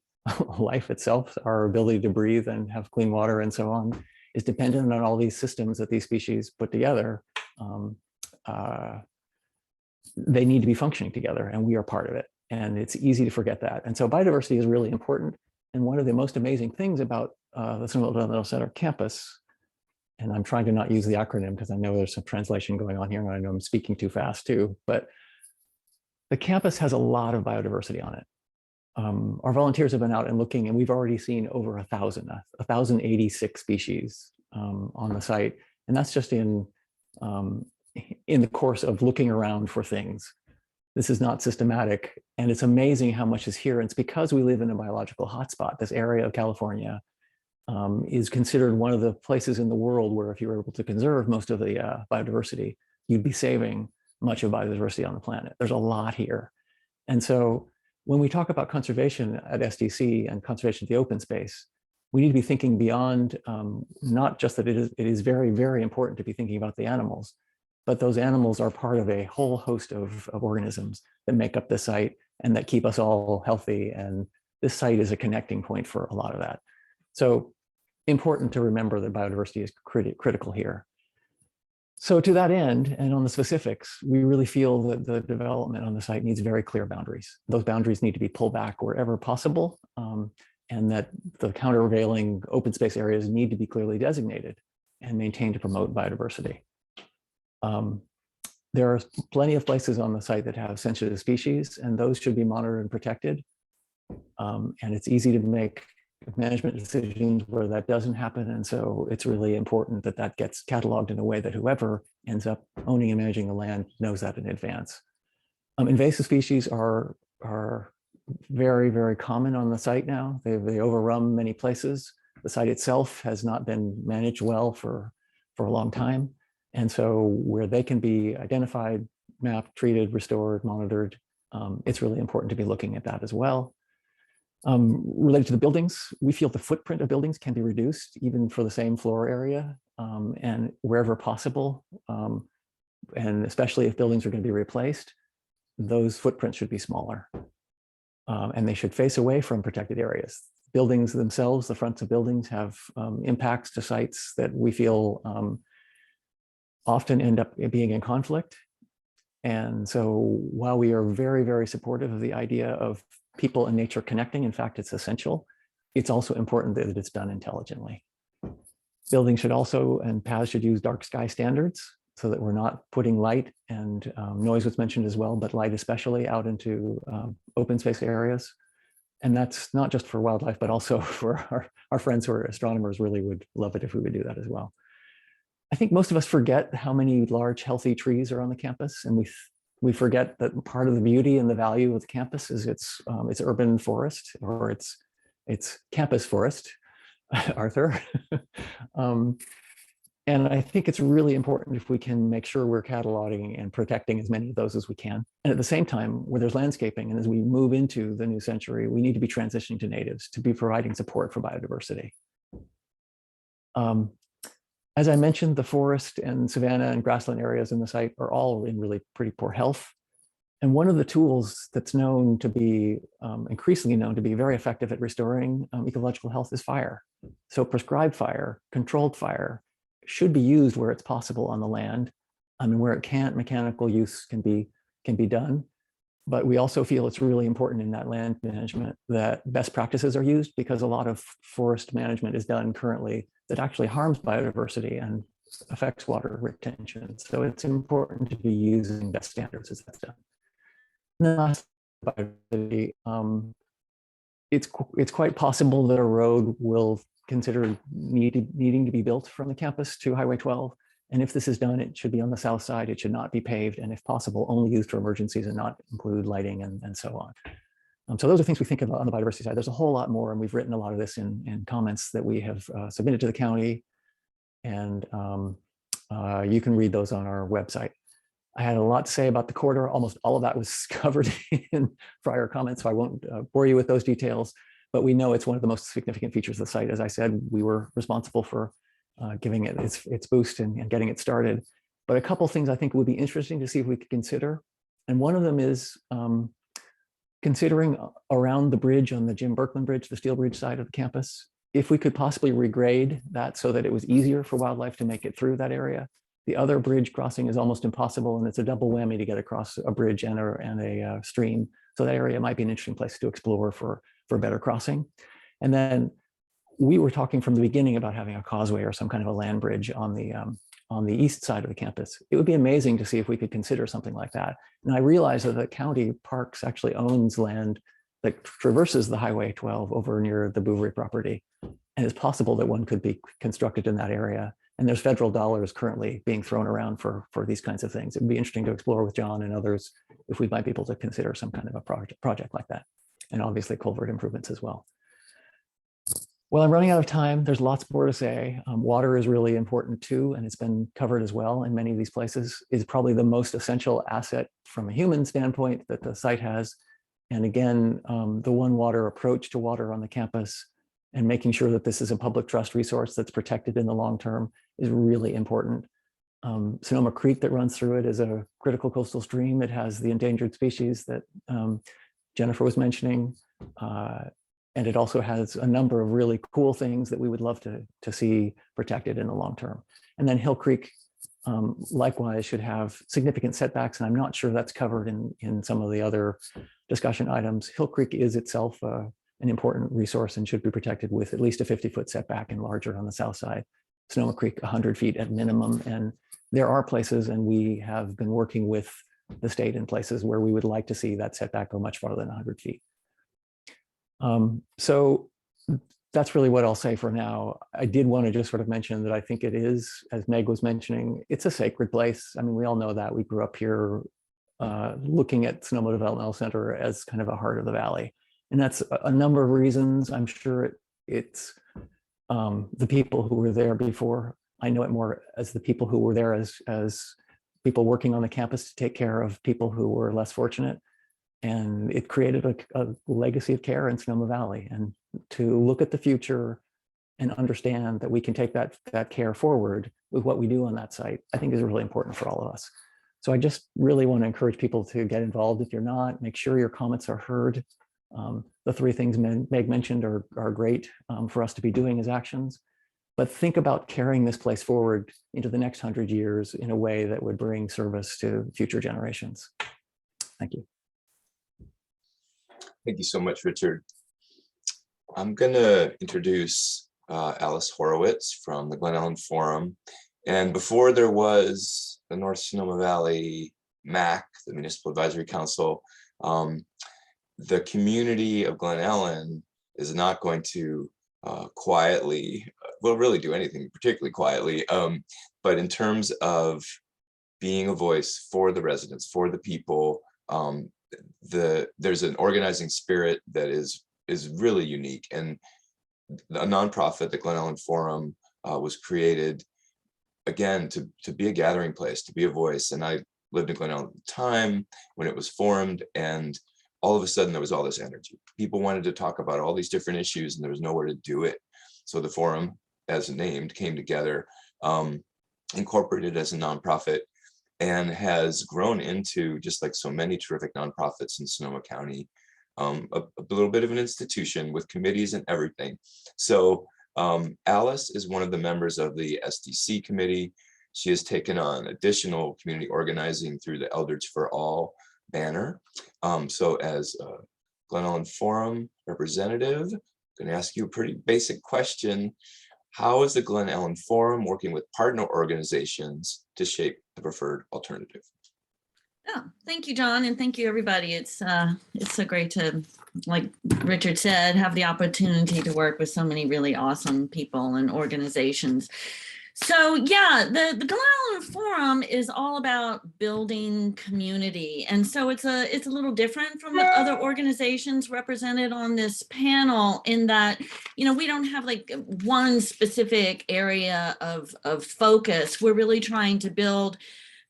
life itself, our ability to breathe and have clean water and so on, is dependent on all these systems that these species put together. They need to be functioning together, and we are part of it. And it's easy to forget that. And so biodiversity is really important. And one of the most amazing things about the Sonoma Developmental Center campus, and I'm trying to not use the acronym because I know there's some translation going on here, and I know I'm speaking too fast too, but the campus has a lot of biodiversity on it. Our volunteers have been out and looking, and we've already seen over 1,086 species on the site. And that's just in the course of looking around for things. This is not systematic, and it's amazing how much is here. And it's because we live in a biological hotspot. This area of California is considered one of the places in the world where if you were able to conserve most of the biodiversity, you'd be saving much of biodiversity on the planet. There's a lot here. And so when we talk about conservation at SDC and conservation of the open space, we need to be thinking beyond not just that it is very, very important to be thinking about the animals, but those animals are part of a whole host of organisms that make up the site and that keep us all healthy. And this site is a connecting point for a lot of that. So important to remember that biodiversity is critical here. So to that end, and on the specifics, we really feel that the development on the site needs very clear boundaries. Those boundaries need to be pulled back wherever possible, and that the countervailing open space areas need to be clearly designated and maintained to promote biodiversity. There are plenty of places on the site that have sensitive species, and those should be monitored and protected. And it's easy to make management decisions where that doesn't happen. And so it's really important that that gets cataloged in a way that whoever ends up owning and managing the land knows that in advance. Invasive species are very, very common on the site now. They overrun many places. The site itself has not been managed well for a long time. And so where they can be identified, mapped, treated, restored, monitored, it's really important to be looking at that as well. Related to the buildings, we feel the footprint of buildings can be reduced even for the same floor area, and wherever possible, and especially if buildings are going to be replaced, those footprints should be smaller, and they should face away from protected areas. Buildings themselves, the fronts of buildings have impacts to sites that we feel often end up being in conflict. And so while we are very, very supportive of the idea of people and nature connecting, in fact, it's essential, it's also important that it's done intelligently. Buildings should also, and paths should use dark sky standards so that we're not putting light, and noise was mentioned as well, but light especially, out into open space areas. And that's not just for wildlife, but also for our friends who are astronomers. Really would love it if we would do that as well. I think most of us forget how many large, healthy trees are on the campus, and we forget that part of the beauty and the value of the campus is its urban forest, or its campus forest, Arthur. And I think it's really important if we can make sure we're cataloging and protecting as many of those as we can. And at the same time, where there's landscaping, and as we move into the new century, we need to be transitioning to natives to be providing support for biodiversity. As I mentioned, the forest and savanna and grassland areas in the site are all in really pretty poor health. And one of the tools that's known to be, increasingly known to be very effective at restoring ecological health is fire. So prescribed fire, controlled fire, should be used where it's possible on the land. I mean, where it can't, mechanical use can be done. But we also feel it's really important in that land management that best practices are used, because a lot of forest management is done currently that actually harms biodiversity and affects water retention. So it's important to be using best standards as that's done. And then last, biodiversity, it's quite possible that a road will consider needing to be built from the campus to Highway 12. And if this is done, it should be on the south side. It should not be paved, and if possible, only used for emergencies and not include lighting and so on. So those are things we think about on the biodiversity side. There's a whole lot more, and we've written a lot of this in comments that we have submitted to the county, and you can read those on our website. I had a lot to say about the corridor. Almost all of that was covered in prior comments, so I won't bore you with those details, but we know it's one of the most significant features of the site. As I said, we were responsible for giving it its boost and getting it started. But a couple things I think would be interesting to see if we could consider. And one of them is considering around the bridge on the Jim Berkman Bridge, the Steel Bridge side of the campus, if we could possibly regrade that so that it was easier for wildlife to make it through that area. The other bridge crossing is almost impossible, and it's a double whammy to get across a bridge and a stream. So that area might be an interesting place to explore for better crossing. And then we were talking from the beginning about having a causeway or some kind of a land bridge on the east side of the campus. It would be amazing to see if we could consider something like that. And I realize that the county parks actually owns land that traverses the Highway 12 over near the Bouverie property. And it's possible that one could be constructed in that area. And there's federal dollars currently being thrown around for these kinds of things. It would be interesting to explore with John and others if we might be able to consider some kind of a project like that. And obviously culvert improvements as well. Well, I'm running out of time. There's lots more to say. Water is really important too, and it's been covered as well in many of these places. Is probably the most essential asset from a human standpoint that the site has. And again, the One Water approach to water on the campus and making sure that this is a public trust resource that's protected in the long term is really important. Sonoma Creek that runs through it is a critical coastal stream. It has the endangered species that Jennifer was mentioning. And it also has a number of really cool things that we would love to see protected in the long term. And then Hill Creek, likewise, should have significant setbacks, and I'm not sure that's covered in some of the other discussion items. Hill Creek is itself an important resource and should be protected with at least a 50-foot setback and larger on the south side. Sonoma Creek, 100 feet at minimum, and there are places, and we have been working with the state in places where we would like to see that setback go much farther than 100 feet. So that's really what I'll say for now. I did want to just sort of mention that I think it is, as Meg was mentioning, it's a sacred place. I mean, we all know that. We grew up here looking at Sonoma Developmental Center as kind of a heart of the valley. And that's a number of reasons. I'm sure it's the people who were there before. I know it more as the people who were there as people working on the campus to take care of people who were less fortunate. And it created a legacy of care in Sonoma Valley. And to look at the future and understand that we can take that care forward with what we do on that site, I think is really important for all of us. So I just really want to encourage people to get involved. If you're not, make sure your comments are heard. The three things Meg mentioned are great for us to be doing as actions, but think about carrying this place forward into the next 100 years in a way that would bring service to future generations. Thank you. Thank you so much, Richard. I'm going to introduce Alice Horowitz from the Glen Ellen Forum. And before there was the North Sonoma Valley MAC, the Municipal Advisory Council, the community of Glen Ellen is not going to quietly, well, really do anything particularly quietly, but in terms of being a voice for the residents, for the people, there's an organizing spirit that is really unique. And a nonprofit, the Glen Ellen Forum, was created again to be a gathering place, to be a voice. And I lived in Glen Ellen at the time when it was formed, and all of a sudden there was all this energy. People wanted to talk about all these different issues and there was nowhere to do it. So the forum, as named, came together, incorporated as a nonprofit, and has grown into, just like so many terrific nonprofits in Sonoma County, a little bit of an institution with committees and everything. So Alice is one of the members of the SDC committee. She has taken on additional community organizing through the Eldridge for All banner. So as a Glen Ellen Forum representative, I'm going to ask you a pretty basic question. How is the Glen Ellen Forum working with partner organizations to shape the preferred alternative? Yeah, thank you, John, and thank you, everybody. It's so great to, like Richard said, have the opportunity to work with so many really awesome people and organizations. So yeah, the Glen Ellen Forum is all about building community, and so it's a little different from what other organizations represented on this panel, in that, you know, we don't have like one specific area of focus. We're really trying to build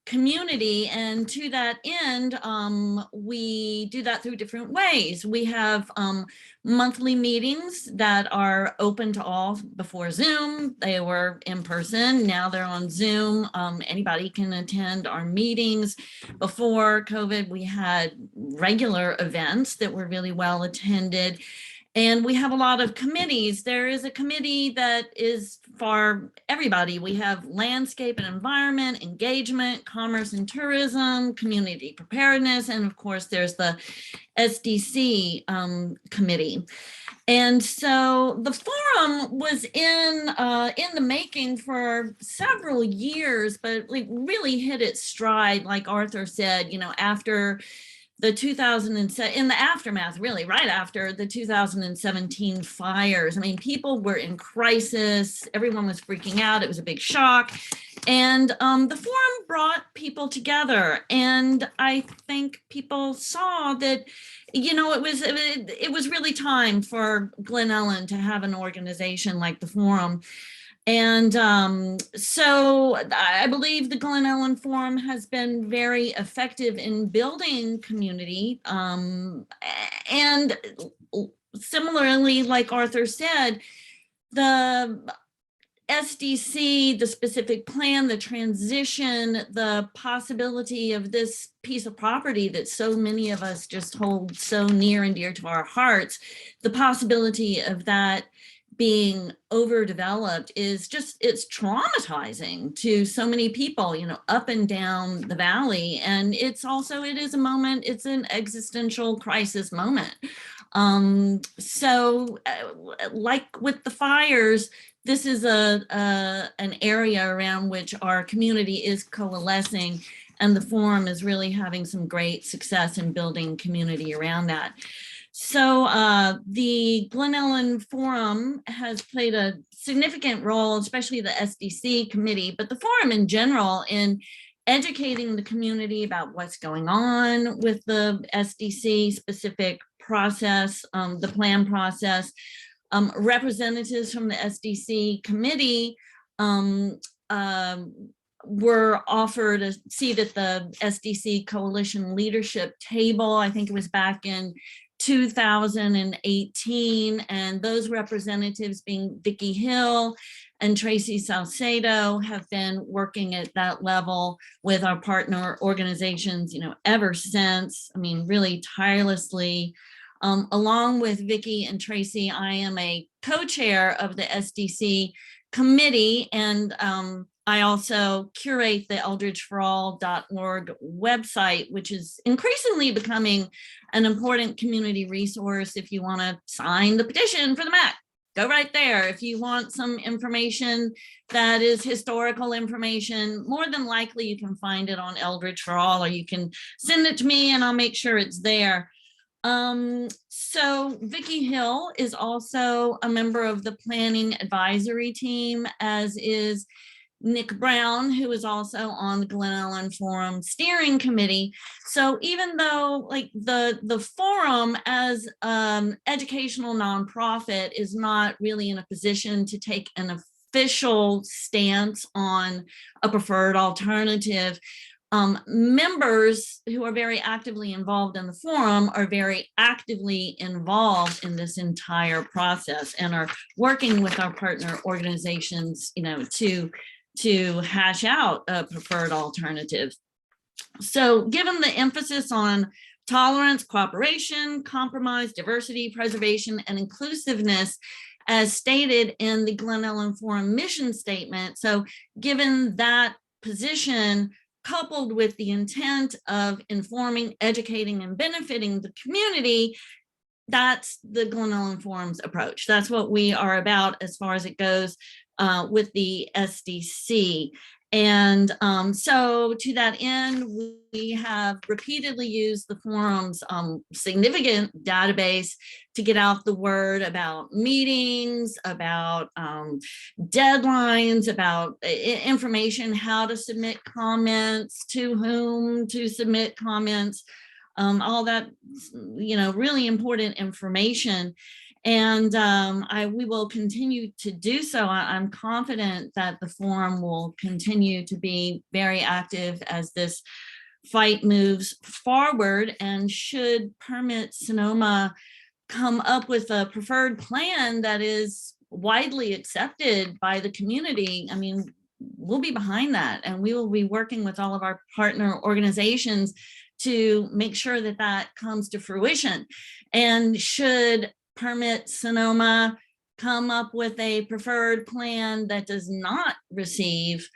community, and to that end, we do that through different ways. We have monthly meetings that are open to all. Before Zoom, they were in person. Now they're on Zoom. Anybody can attend our meetings. Before COVID, we had regular events that were really well attended. And we have a lot of committees. There is a committee that is for everybody. We have landscape and environment, engagement, commerce and tourism, community preparedness, and of course there's the SDC committee. And so the forum was in the making for several years, but like really hit its stride, like Arthur said, you know, after the 2007, in the aftermath, really, right after the 2017 fires. I mean, people were in crisis. Everyone was freaking out. It was a big shock. And the forum brought people together. And I think people saw that, you know, it was really time for Glen Ellen to have an organization like the forum. And so I believe the Glen Ellen Forum has been very effective in building community. And similarly, like Arthur said, the SDC, the specific plan, the transition, the possibility of this piece of property that so many of us just hold so near and dear to our hearts, the possibility of that being overdeveloped is just, it's traumatizing to so many people, you know, up and down the valley. And it's also, it is a moment, it's an existential crisis moment. So like with the fires, this is an area around which our community is coalescing, and the forum is really having some great success in building community around that. So the Glen Ellen Forum has played a significant role, especially the SDC committee, but the forum in general, in educating the community about what's going on with the SDC specific process, the plan process. Representatives from the SDC committee were offered a seat at the SDC Coalition Leadership Table. I think it was back in 2018, and those representatives, being Vicki Hill and Tracy Salcedo, have been working at that level with our partner organizations, ever since. I mean, really tirelessly. Along with Vicki and Tracy, I am a co-chair of the SDC committee, and I also curate the eldridgeforall.org website, which is increasingly becoming an important community resource. If you want to sign the petition for the MAC, go right there. If you want some information that is historical information, more than likely you can find it on Eldridge for All, or you can send it to me and I'll make sure it's there. So Vicki Hill is also a member of the planning advisory team, as is Nick Brown, who is also on the Glen Ellen Forum Steering Committee. So even though the forum as educational nonprofit is not really in a position to take an official stance on a preferred alternative, members who are very actively involved in the forum are very actively involved in this entire process and are working with our partner organizations, to hash out a preferred alternative. So given the emphasis on tolerance, cooperation, compromise, diversity, preservation, and inclusiveness, as stated in the Glen Ellen Forum mission statement, so given that position, coupled with the intent of informing, educating, and benefiting the community, that's the Glen Ellen Forum's approach. That's what we are about as far as it goes with the SDC. And so to that end, we have repeatedly used the forum's significant database to get out the word about meetings, about deadlines, about information, how to submit comments, to whom to submit comments, all that, really important information. And we will continue to do so. I'm confident that the forum will continue to be very active as this fight moves forward, and should permit Sonoma come up with a preferred plan that is widely accepted by the community. I mean, we'll be behind that, and we will be working with all of our partner organizations to make sure that that comes to fruition. And should permit Sonoma come up with a preferred plan that does not receive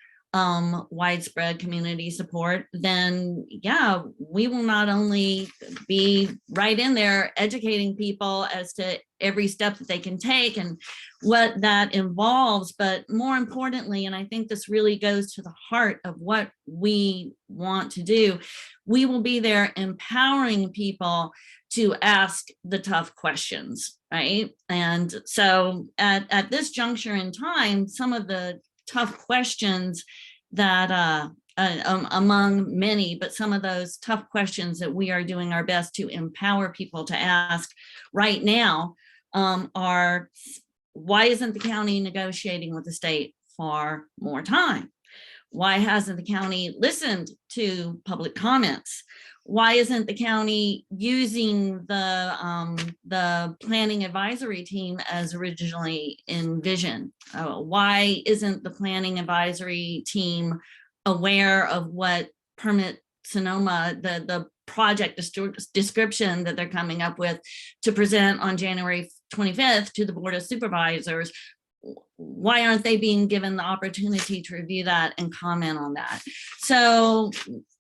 widespread community support, then yeah, we will not only be right in there educating people as to every step that they can take and what that involves, but more importantly, and I think this really goes to the heart of what we want to do, we will be there empowering people to ask the tough questions, right? And so at this juncture in time, some of the tough questions that among many, but some of those tough questions that we are doing our best to empower people to ask right now are, why isn't the county negotiating with the state for more time? Why hasn't the county listened to public comments? Why isn't the county using the planning advisory team as originally envisioned? Why isn't the planning advisory team aware of what Permit Sonoma, the project description that they're coming up with to present on January 25th to the Board of Supervisors? why aren't they being given the opportunity to review that and comment on that? So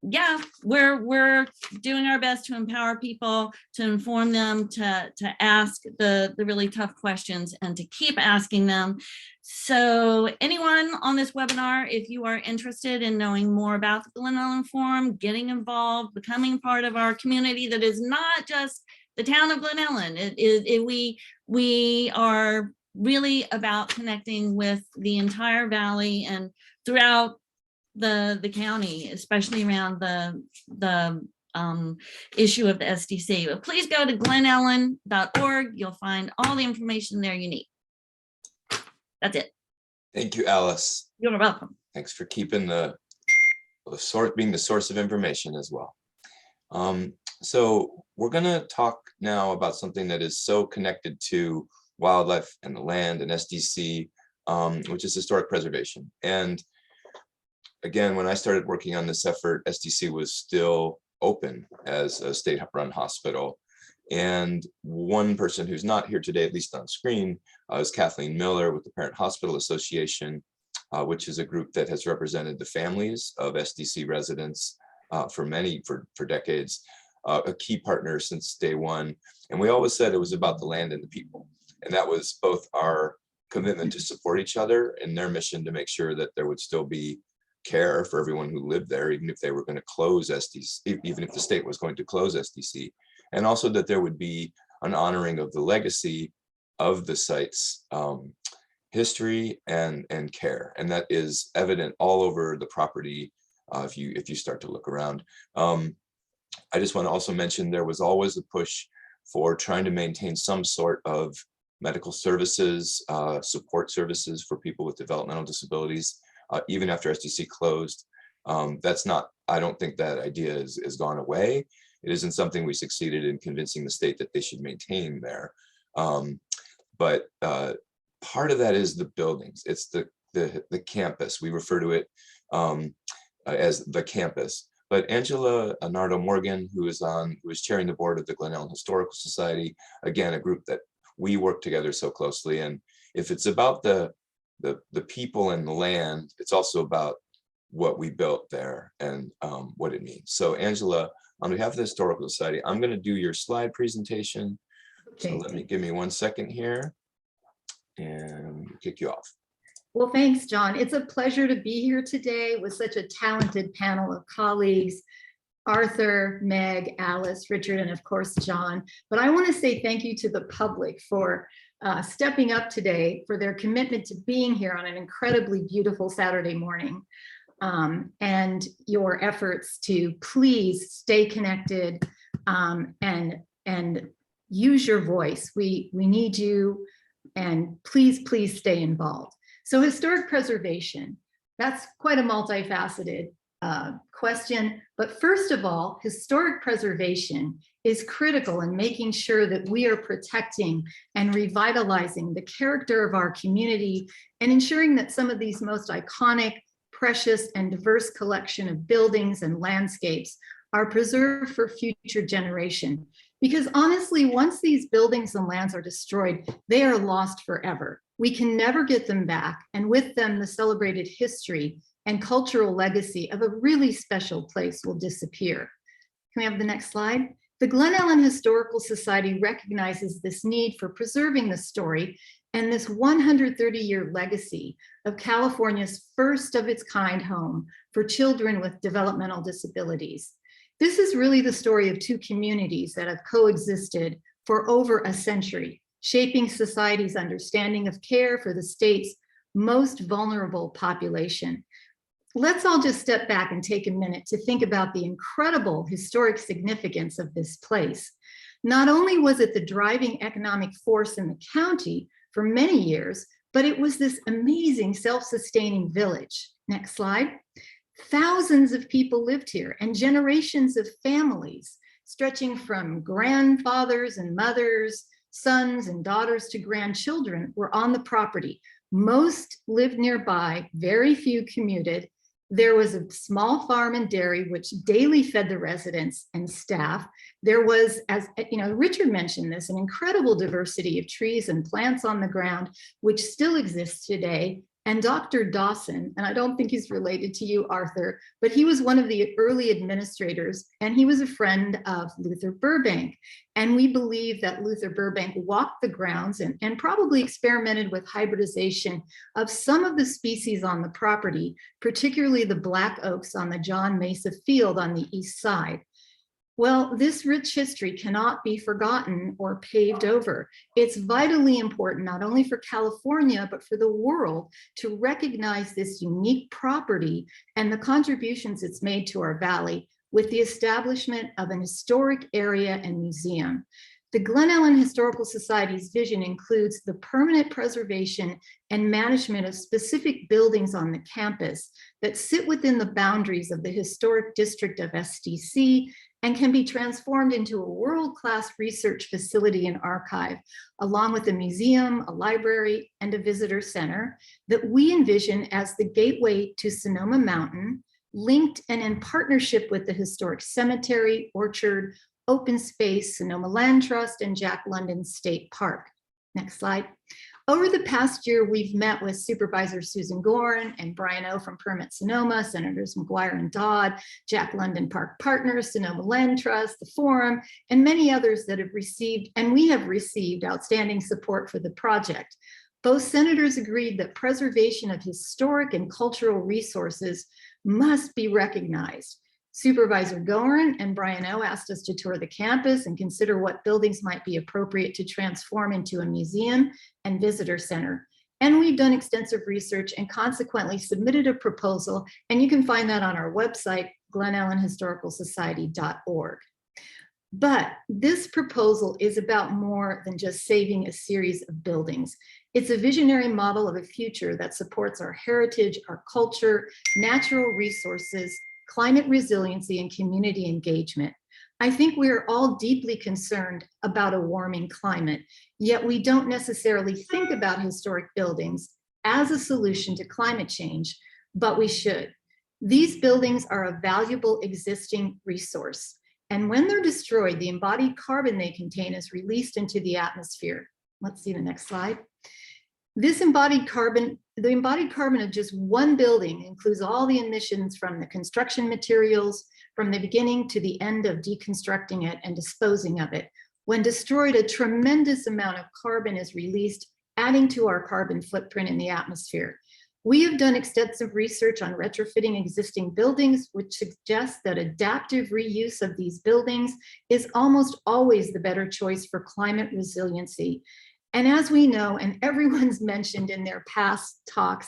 yeah, we're doing our best to empower people, to inform them, to ask the really tough questions and to keep asking them. So anyone on this webinar, if you are interested in knowing more about the Glen Ellen Forum, getting involved, becoming part of our community that is not just the town of Glen Ellen, we are really about connecting with the entire valley and throughout the county, especially around the issue of the SDC. But please go to glenellen.org. You'll find all the information there you need. That's it. Thank you, Alice. You're welcome. Thanks for keeping being the source of information as well. So we're going to talk now about something that is so connected to wildlife and the land and SDC, which is historic preservation. And again, when I started working on this effort, SDC was still open as a state-run hospital. And one person who's not here today, at least on screen, is Kathleen Miller with the Parent Hospital Association, which is a group that has represented the families of SDC residents for decades, a key partner since day one. And we always said it was about the land and the people. And that was both our commitment to support each other in their mission to make sure that there would still be care for everyone who lived there, even if they were going to close SDC, even if the state was going to close SDC, and also that there would be an honoring of the legacy of the site's history and care. And that is evident all over the property if you start to look around. I just want to also mention there was always a push for trying to maintain some sort of medical services, support services for people with developmental disabilities, even after SDC closed. That's not, I don't think that idea is gone away. It isn't something we succeeded in convincing the state that they should maintain there. But part of that is the buildings. It's the campus. We refer to it as the campus. But Angela Nardo Morgan, who is chairing the board of the Glen Ellen Historical Society, again, a group that we work together so closely. And if it's about the people and the land, it's also about what we built there and what it means. So Angela, on behalf of the Historical Society, I'm going to do your slide presentation. So give me 1 second here and kick you off. Well, thanks, John. It's a pleasure to be here today with such a talented panel of colleagues, Arthur, Meg, Alice, Richard, and of course, John. But I want to say thank you to the public for stepping up today, for their commitment to being here on an incredibly beautiful Saturday morning, and your efforts to please stay connected and use your voice. We need you, and please stay involved. So historic preservation, that's quite a multifaceted question. But first of all, historic preservation is critical in making sure that we are protecting and revitalizing the character of our community and ensuring that some of these most iconic, precious, and diverse collection of buildings and landscapes are preserved for future generation. Because honestly, once these buildings and lands are destroyed, they are lost forever. We can never get them back, and with them, the celebrated history and cultural legacy of a really special place will disappear. Can we have the next slide? The Glen Ellen Historical Society recognizes this need for preserving the story and this 130-year legacy of California's first of its kind home for children with developmental disabilities. This is really the story of two communities that have coexisted for over a century, shaping society's understanding of care for the state's most vulnerable population. Let's all just step back and take a minute to think about the incredible historic significance of this place. Not only was it the driving economic force in the county for many years, but it was this amazing self-sustaining village. Next slide. Thousands of people lived here and generations of families stretching from grandfathers and mothers, sons and daughters to grandchildren were on the property. Most lived nearby, very few commuted. There was a small farm and dairy which daily fed the residents and staff. There was, as you know, Richard mentioned this, an incredible diversity of trees and plants on the ground, which still exists today. And Dr. Dawson, and I don't think he's related to you, Arthur, but he was one of the early administrators, and he was a friend of Luther Burbank. And we believe that Luther Burbank walked the grounds and probably experimented with hybridization of some of the species on the property, particularly the black oaks on the John Mesa Field on the east side. Well, this rich history cannot be forgotten or paved over. It's vitally important, not only for California, but for the world, to recognize this unique property and the contributions it's made to our valley with the establishment of an historic area and museum. The Glen Ellen Historical Society's vision includes the permanent preservation and management of specific buildings on the campus that sit within the boundaries of the historic district of SDC and can be transformed into a world-class research facility and archive, along with a museum, a library, and a visitor center that we envision as the gateway to Sonoma Mountain, linked and in partnership with the Historic Cemetery, Orchard, Open Space, Sonoma Land Trust, and Jack London State Park. Next slide. Over the past year, we've met with Supervisor Susan Gorin and Brian O. from Permit Sonoma, Senators McGuire and Dodd, Jack London Park Partners, Sonoma Land Trust, the Forum, and many others that have received, and we have received, outstanding support for the project. Both senators agreed that preservation of historic and cultural resources must be recognized. Supervisor Gorin and Brian O. asked us to tour the campus and consider what buildings might be appropriate to transform into a museum and visitor center. And we've done extensive research and consequently submitted a proposal, and you can find that on our website, glenellenhistoricalsociety.org. But this proposal is about more than just saving a series of buildings. It's a visionary model of a future that supports our heritage, our culture, natural resources, climate resiliency, and community engagement. I think we are all deeply concerned about a warming climate, yet we don't necessarily think about historic buildings as a solution to climate change, but we should. These buildings are a valuable existing resource, and when they're destroyed, the embodied carbon they contain is released into the atmosphere. Let's see the next slide. This embodied carbon, the embodied carbon of just one building includes all the emissions from the construction materials, from the beginning to the end of deconstructing it and disposing of it. When destroyed, a tremendous amount of carbon is released, adding to our carbon footprint in the atmosphere. We have done extensive research on retrofitting existing buildings, which suggests that adaptive reuse of these buildings is almost always the better choice for climate resiliency. And as we know, and everyone's mentioned in their past talks,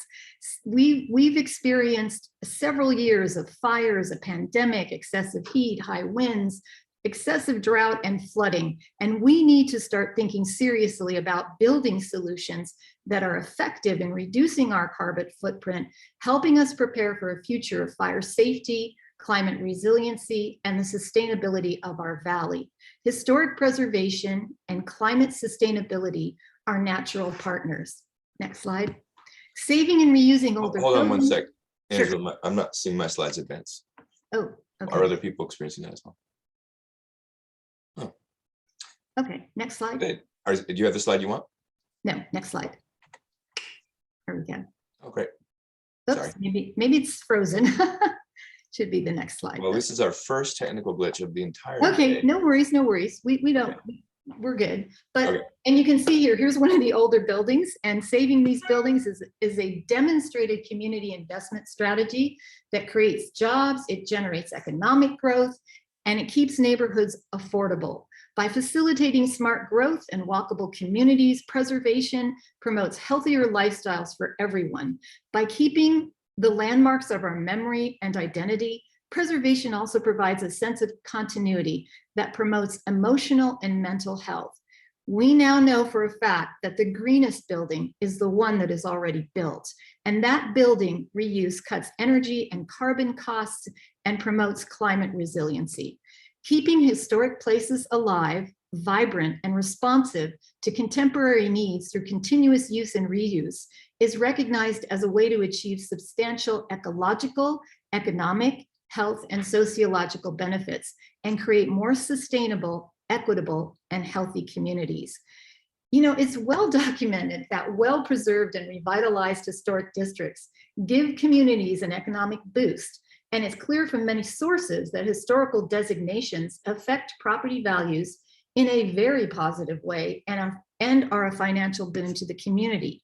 we've experienced several years of fires, a pandemic, excessive heat, high winds, excessive drought, and flooding. And we need to start thinking seriously about building solutions that are effective in reducing our carbon footprint, helping us prepare for a future of fire safety, climate resiliency, and the sustainability of our valley. Historic preservation and climate sustainability are natural partners. Next slide. Saving and reusing older Hold on one buildings. sec. Angela, Sure. I'm not seeing my slides advance. Oh, okay. Are other people experiencing that as well? Okay, next slide. Do you have the slide you want? No, next slide. There we go. Oh, great. Oops, Sorry. maybe it's frozen. Should be the next slide. Well, this is our first technical glitch of the entire Okay, day. no worries, no worries. We don't, we're good. But, Okay. and you can see here, here's one of the older buildings, and saving these buildings is a demonstrated community investment strategy that creates jobs, it generates economic growth, and it keeps neighborhoods affordable. By facilitating smart growth and walkable communities, preservation promotes healthier lifestyles for everyone. By keeping the landmarks of our memory and identity, preservation also provides a sense of continuity that promotes emotional and mental health. We now know for a fact that the greenest building is the one that is already built, and that building reuse cuts energy and carbon costs and promotes climate resiliency. Keeping historic places alive, vibrant, and responsive to contemporary needs through continuous use and reuse is recognized as a way to achieve substantial ecological economic, health, and sociological benefits, and create more sustainable, equitable, and healthy communities. You know, it's well documented that well-preserved and revitalized historic districts give communities an economic boost. And it's clear from many sources that historical designations affect property values in a very positive way and are a financial boon to the community.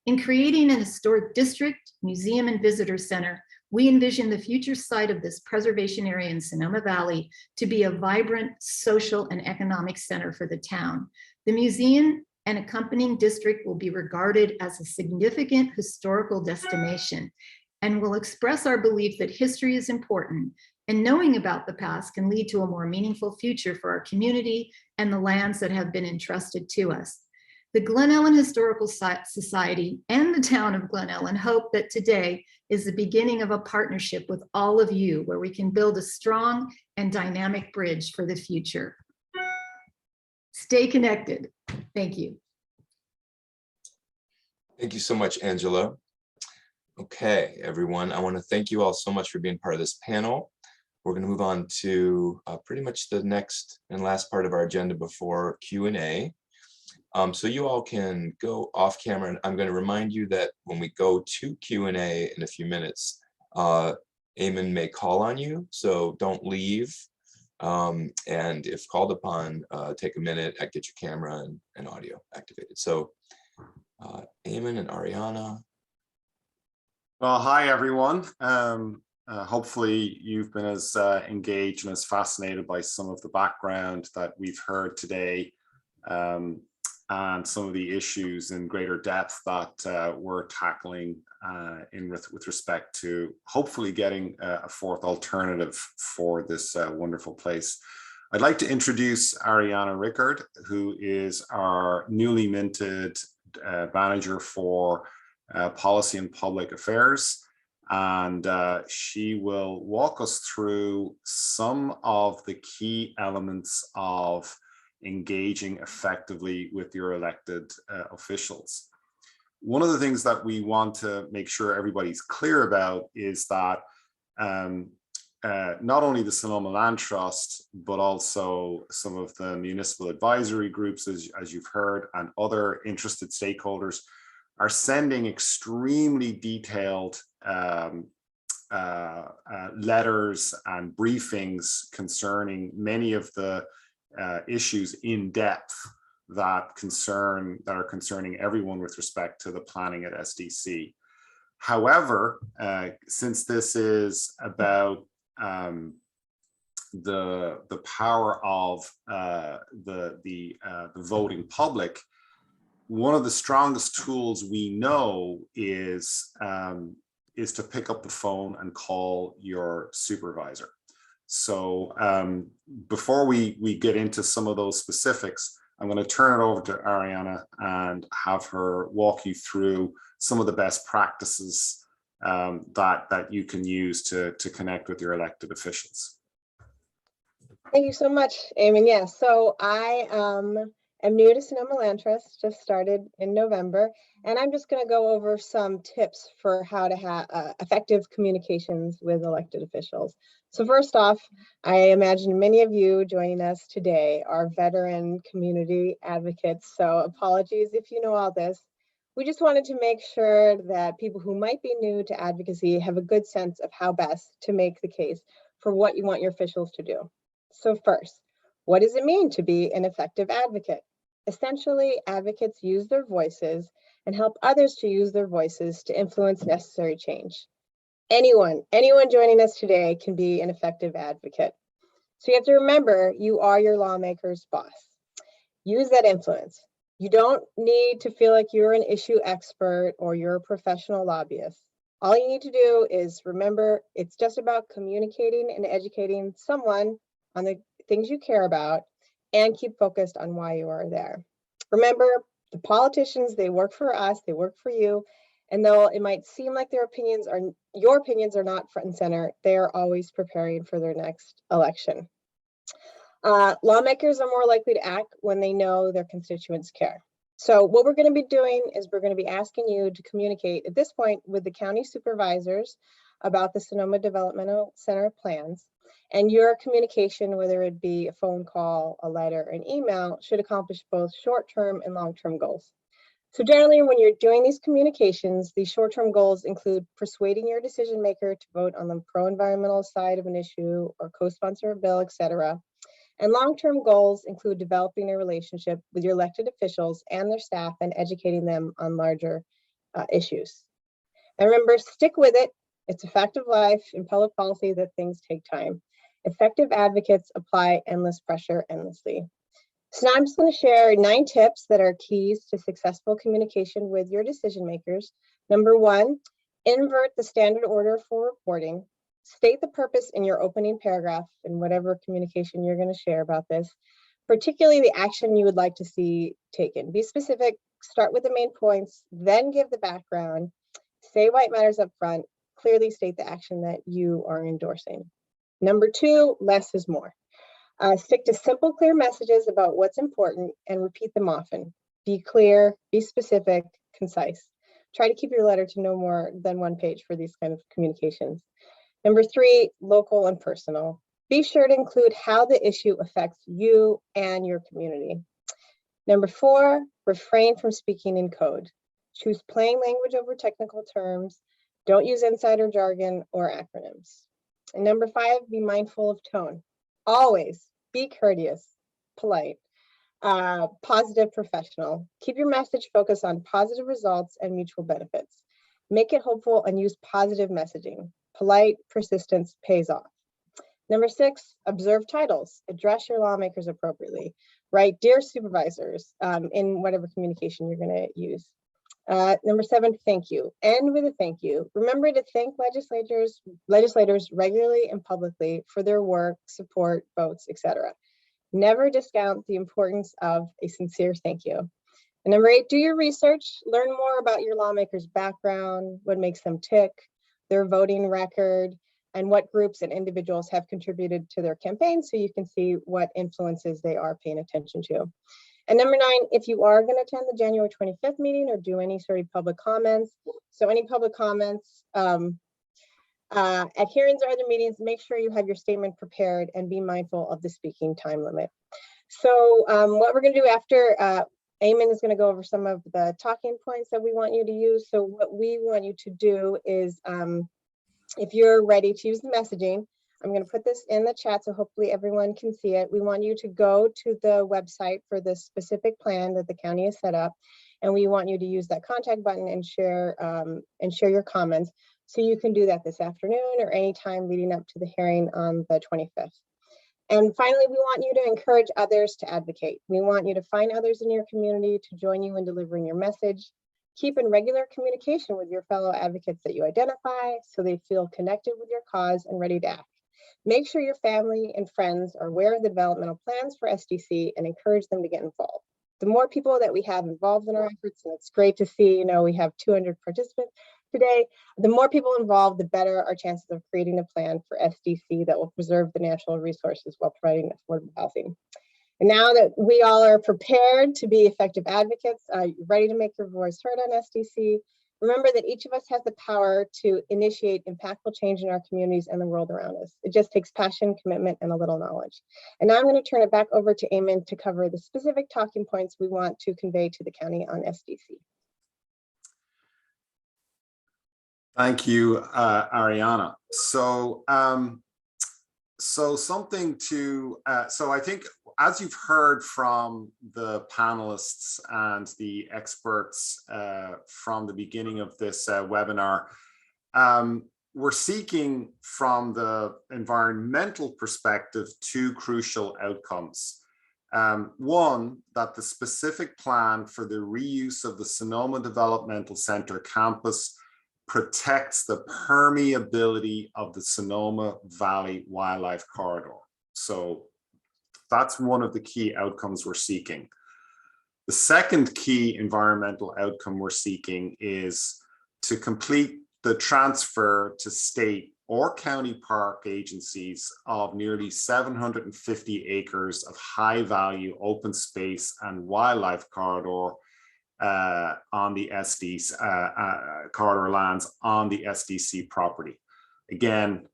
In creating an historic district, museum, and visitor center, we envision the future site of this preservation area in Sonoma Valley to be a vibrant social and economic center for the town. The museum and accompanying district will be regarded as a significant historical destination and will express our belief that history is important, and knowing about the past can lead to a more meaningful future for our community and the lands that have been entrusted to us. The Glen Ellen Historical Society and the town of Glen Ellen hope that today is the beginning of a partnership with all of you where we can build a strong and dynamic bridge for the future. Stay connected. Thank you. Thank you so much, Angela. Okay, everyone, I want to thank you all so much for being part of this panel. We're going to move on to pretty much the next and last part of our agenda before Q&A. So you all can go off camera, and I'm going to remind you that when we go to Q&A in a few minutes, Eamon may call on you, so don't leave. And if called upon, take a minute, get your camera and audio activated. So Eamon and Ariana. Well, hi, everyone. Hopefully you've been as engaged and as fascinated by some of the background that we've heard today, and some of the issues in greater depth that we're tackling with respect to hopefully getting a fourth alternative for this wonderful place. I'd like to introduce Ariana Rickard, who is our newly minted manager for Policy and Public Affairs, and she will walk us through some of the key elements of engaging effectively with your elected officials. One of the things that we want to make sure everybody's clear about is that not only the Sonoma Land Trust, but also some of the municipal advisory groups, as you've heard, and other interested stakeholders are sending extremely detailed letters and briefings concerning many of the issues in depth that are concerning everyone with respect to the planning at SDC. However, since this is about the power of the voting public, one of the strongest tools we know is to pick up the phone and call your supervisor. So before we get into some of those specifics, I'm going to turn it over to Ariana and have her walk you through some of the best practices that you can use to connect with your elected officials. Thank you so much, Eamon. Yeah, so I am new to Sonoma Land Trust, just started in November, and I'm just going to go over some tips for how to have effective communications with elected officials. So first off, I imagine many of you joining us today are veteran community advocates, so apologies if you know all this. We just wanted to make sure that people who might be new to advocacy have a good sense of how best to make the case for what you want your officials to do. So first, what does it mean to be an effective advocate? Essentially, advocates use their voices and help others to use their voices to influence necessary change. Anyone joining us today can be an effective advocate. So you have to remember, you are your lawmaker's boss. Use that influence. You don't need to feel like you're an issue expert or you're a professional lobbyist. All you need to do is remember, it's just about communicating and educating someone on the things you care about and keep focused on why you are there. Remember, the politicians, they work for us, they work for you. And though it might seem like your opinions are not front and center, they are always preparing for their next election. Lawmakers are more likely to act when they know their constituents care. So what we're going to be doing is we're going to be asking you to communicate at this point with the county supervisors about the Sonoma Developmental Center plans, and your communication, whether it be a phone call, a letter, an email, should accomplish both short-term and long-term goals. So generally, when you're doing these communications, these short-term goals include persuading your decision maker to vote on the pro-environmental side of an issue or co-sponsor a bill, etc. And long-term goals include developing a relationship with your elected officials and their staff and educating them on larger issues. And remember, stick with it. It's a fact of life in public policy that things take time. Effective advocates apply endless pressure endlessly. So now I'm just going to share 9 tips that are keys to successful communication with your decision makers. Number 1, invert the standard order for reporting. State the purpose in your opening paragraph in whatever communication you're going to share about this, particularly the action you would like to see taken. Be specific, start with the main points, then give the background, say why it matters up front, clearly state the action that you are endorsing. Number 2, less is more. Stick to simple, clear messages about what's important and repeat them often. Be clear, be specific, concise. Try to keep your letter to no more than 1 page for these kind of communications. Number 3, local and personal. Be sure to include how the issue affects you and your community. Number 4, refrain from speaking in code. Choose plain language over technical terms. Don't use insider jargon or acronyms. And number 5, be mindful of tone. Always be courteous, polite, positive, professional. Keep your message focused on positive results and mutual benefits. Make it hopeful and use positive messaging. Polite persistence pays off. Number 6, observe titles. Address your lawmakers appropriately. Write "Dear Supervisors" in whatever communication you're going to use. Number 7, thank you. End with a thank you. Remember to thank legislators regularly and publicly for their work, support, votes, etc. Never discount the importance of a sincere thank you. And number 8, do your research. Learn more about your lawmakers' background, what makes them tick, their voting record, and what groups and individuals have contributed to their campaign, so you can see what influences they are paying attention to. And number 9, if you are going to attend the January 25th meeting or do any sort of public comments, so any public comments at hearings or other meetings, make sure you have your statement prepared and be mindful of the speaking time limit. So what we're going to do after, Eamon is going to go over some of the talking points that we want you to use. So what we want you to do is, if you're ready to use the messaging, I'm going to put this in the chat so hopefully everyone can see it. We want you to go to the website for the specific plan that the county has set up, and we want you to use that contact button and share your comments. So you can do that this afternoon or anytime leading up to the hearing on the 25th. And finally, we want you to encourage others to advocate. We want you to find others in your community to join you in delivering your message. Keep in regular communication with your fellow advocates that you identify so they feel connected with your cause and ready to act. Make sure your family and friends are aware of the developmental plans for SDC and encourage them to get involved. The more people that we have involved in our efforts, and it's great to see, we have 200 participants today, the more people involved, the better our chances of creating a plan for SDC that will preserve the natural resources while providing affordable housing. And now that we all are prepared to be effective advocates, ready to make your voice heard on SDC, remember that each of us has the power to initiate impactful change in our communities and the world around us. It just takes passion, commitment, and a little knowledge. And now I'm going to turn it back over to Eamon to cover the specific talking points we want to convey to the county on SDC. Thank you, Ariana. So I think, as you've heard from the panelists and the experts from the beginning of this webinar, we're seeking from the environmental perspective 2 crucial outcomes. One, that the specific plan for the reuse of the Sonoma Developmental Center campus protects the permeability of the Sonoma Valley Wildlife Corridor. So that's one of the key outcomes we're seeking. The second key environmental outcome we're seeking is to complete the transfer to state or county park agencies of nearly 750 acres of high value open space and wildlife corridor on the SDC corridor lands on the SDC property. Again,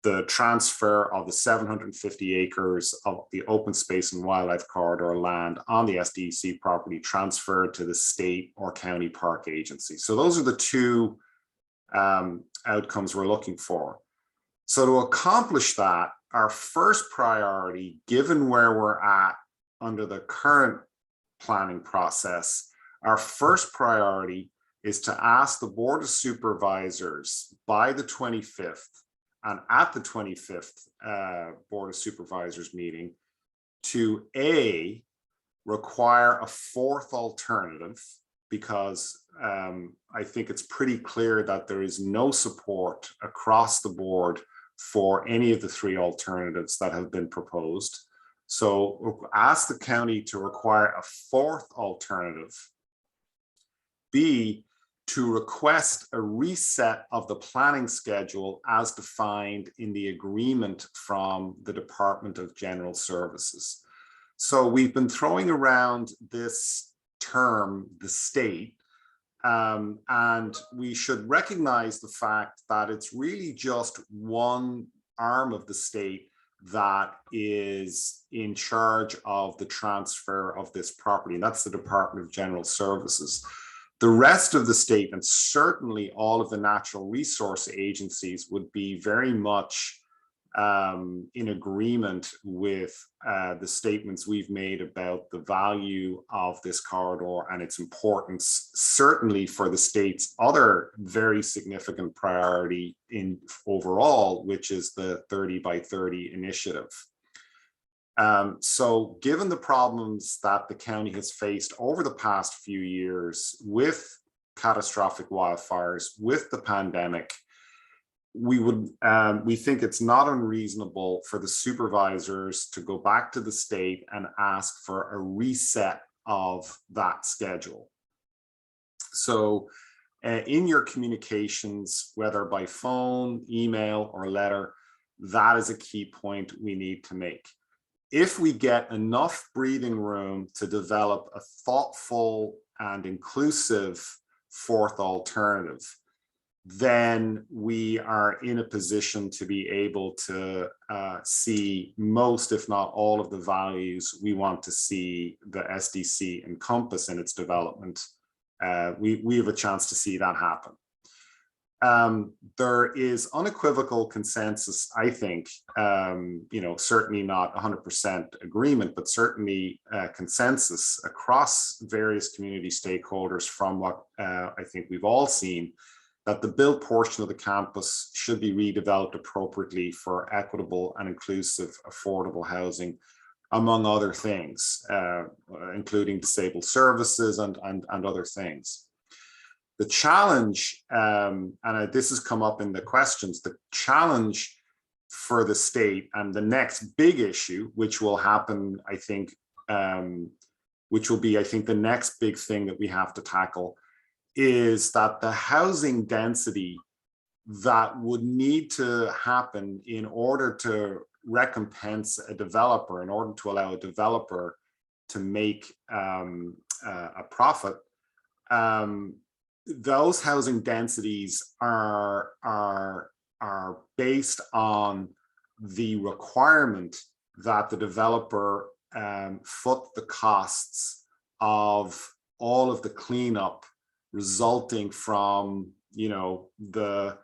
the transfer of the 750 acres of the open space and wildlife corridor land on the SDC property transferred to the state or county park agency. So those are the two outcomes we're looking for. So to accomplish that, our first priority, given where we're at under the current planning process, our first priority is to ask the Board of Supervisors by the 25th and at the 25th Board of Supervisors meeting to A, require a fourth alternative, because I think it's pretty clear that there is no support across the board for any of the three alternatives that have been proposed. So ask the county to require a fourth alternative. B, to request a reset of the planning schedule as defined in the agreement from the Department of General Services. So we've been throwing around this term, the state, and we should recognize the fact that it's really just one arm of the state that is in charge of the transfer of this property, and that's the Department of General Services. The rest of the state, and certainly all of the natural resource agencies, would be very much in agreement with the statements we've made about the value of this corridor and its importance, certainly for the state's other very significant priority in overall, which is the 30 by 30 initiative. So given the problems that the county has faced over the past few years with catastrophic wildfires, with the pandemic, we think it's not unreasonable for the supervisors to go back to the state and ask for a reset of that schedule. So in your communications, whether by phone, email, or letter, that is a key point we need to make. If we get enough breathing room to develop a thoughtful and inclusive fourth alternative, then we are in a position to be able to see most, if not all, of the values we want to see the SDC encompass in its development. We have a chance to see that happen. There is unequivocal consensus, I think, certainly not 100% agreement, but certainly consensus across various community stakeholders from what I think we've all seen, that the built portion of the campus should be redeveloped appropriately for equitable and inclusive affordable housing, among other things, including disabled services and other things. The challenge, and this has come up in the questions, the challenge for the state and the next big issue, which will happen, I think, which will be, I think, the next big thing that we have to tackle, is that the housing density that would need to happen in order to recompense a developer, in order to allow a developer to make a profit, those housing densities are based on the requirement that the developer foot the costs of all of the cleanup resulting from, the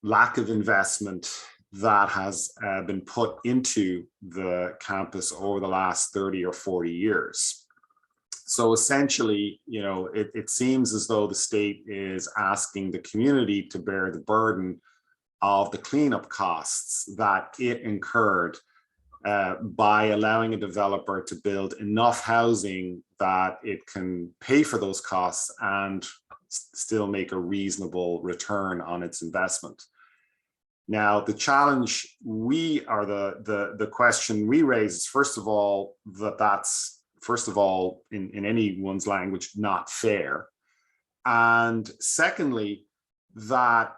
lack of investment that has been put into the campus over the last 30 or 40 years. So essentially, it seems as though the state is asking the community to bear the burden of the cleanup costs that it incurred by allowing a developer to build enough housing that it can pay for those costs and still make a reasonable return on its investment. Now, the challenge the question we raise is, first of all, that's in anyone's language, not fair. And secondly, that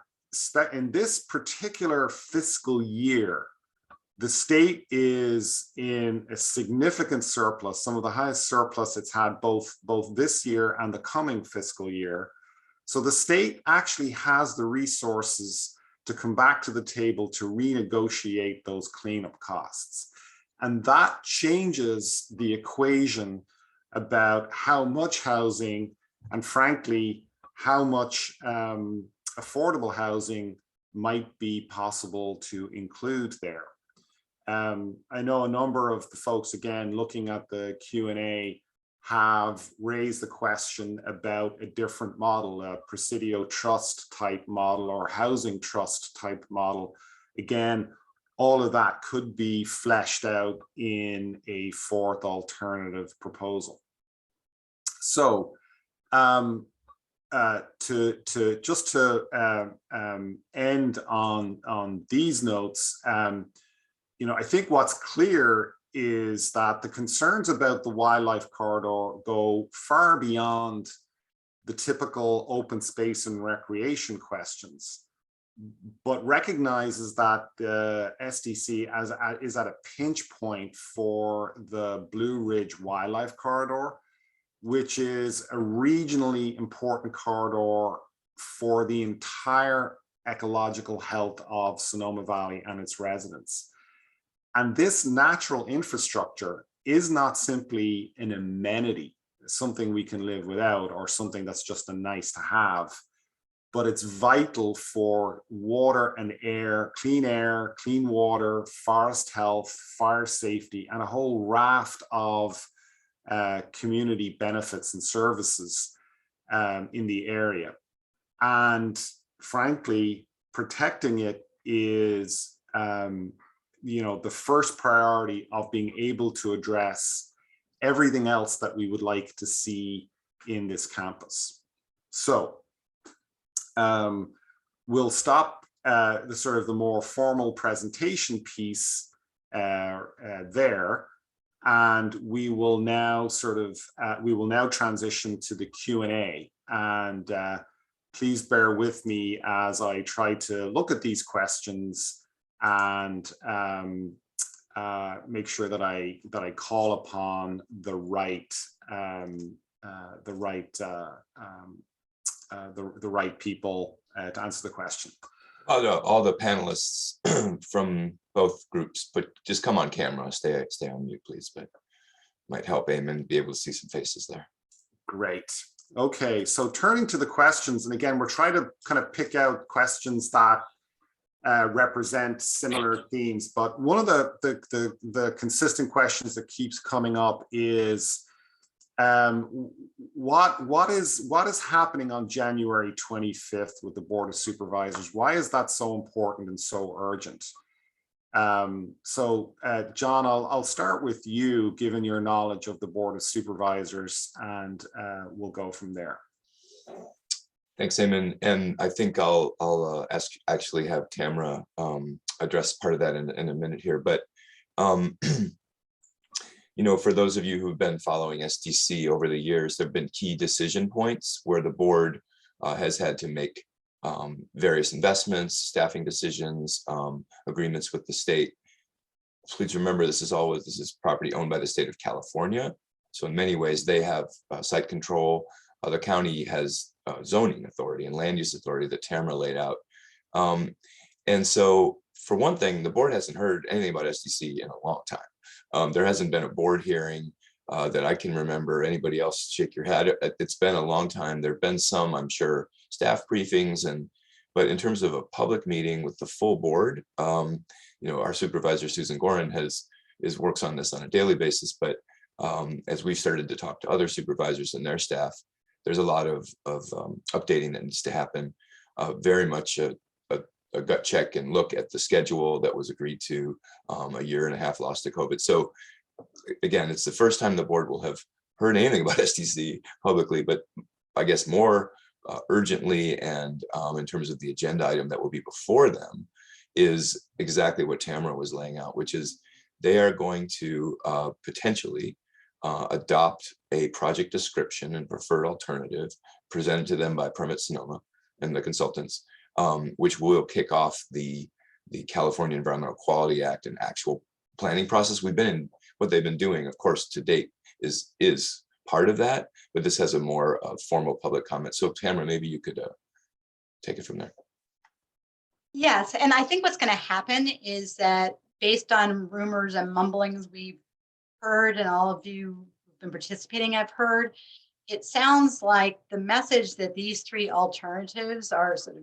in this particular fiscal year, the state is in a significant surplus, some of the highest surplus it's had both this year and the coming fiscal year. So the state actually has the resources to come back to the table to renegotiate those cleanup costs. And that changes the equation about how much housing and frankly, how much affordable housing might be possible to include there. I know a number of the folks, again, looking at the Q&A, have raised the question about a different model, a Presidio trust type model or housing trust type model. Again, all of that could be fleshed out in a fourth alternative proposal. So to end on these notes, you know, I think what's clear is that the concerns about the wildlife corridor go far beyond the typical open space and recreation questions, but recognizes that the SDC is at a pinch point for the Blue Ridge Wildlife Corridor, which is a regionally important corridor for the entire ecological health of Sonoma Valley and its residents. And this natural infrastructure is not simply an amenity, something we can live without or something that's just a nice to have, but it's vital for water and air, clean water, forest health, fire safety, and a whole raft of community benefits and services in the area. And frankly, protecting it is you know, the first priority of being able to address everything else that we would like to see in this campus. So we'll stop the sort of the more formal presentation piece there, and we will now transition to the Q&A. And please bear with me as I try to look at these questions and make sure that I call upon the right people to answer the question. All the panelists from both groups, but just come on camera, stay on mute, please. But might help Eamon be able to see some faces there. Great. Okay, so turning to the questions, and again, we're trying to kind of pick out questions that represent similar themes, but one of the consistent questions that keeps coming up is what is happening on January 25th with the Board of Supervisors? Why is that so important and so urgent? So John, I'll start with you, given your knowledge of the Board of Supervisors, and we'll go from there. Thanks, Eamon. And I think I'll actually have Tamara address part of that in a minute here. But you know, for those of you who've been following SDC over the years, there have been key decision points where the board has had to make various investments, staffing decisions, agreements with the state. Please remember, this is property owned by the state of California. So in many ways, they have site control. The county has zoning authority and land use authority that Tamara laid out. And so for one thing, the board hasn't heard anything about SDC in a long time. There hasn't been a board hearing that I can remember. Anybody else shake your head? It's been a long time. There've been some, I'm sure, staff briefings, but in terms of a public meeting with the full board, you know, our supervisor, Susan Gorin, works on this on a daily basis. But as we've started to talk to other supervisors and their staff, there's a lot of updating that needs to happen. Very much a gut check and look at the schedule that was agreed to, a year and a half lost to COVID. So again, it's the first time the board will have heard anything about SDC publicly, but I guess more urgently and in terms of the agenda item that will be before them is exactly what Tamara was laying out, which is they are going to potentially adopt a project description and preferred alternative presented to them by Permit Sonoma and the consultants, which will kick off the California Environmental Quality Act and actual planning process. What they've been doing, of course, to date is part of that, but this has a more formal public comment. So Tamara, maybe you could take it from there. Yes, and I think what's going to happen is that based on rumors and mumblings we've heard, and all of you who've been participating have heard, it sounds like the message that these three alternatives are sort of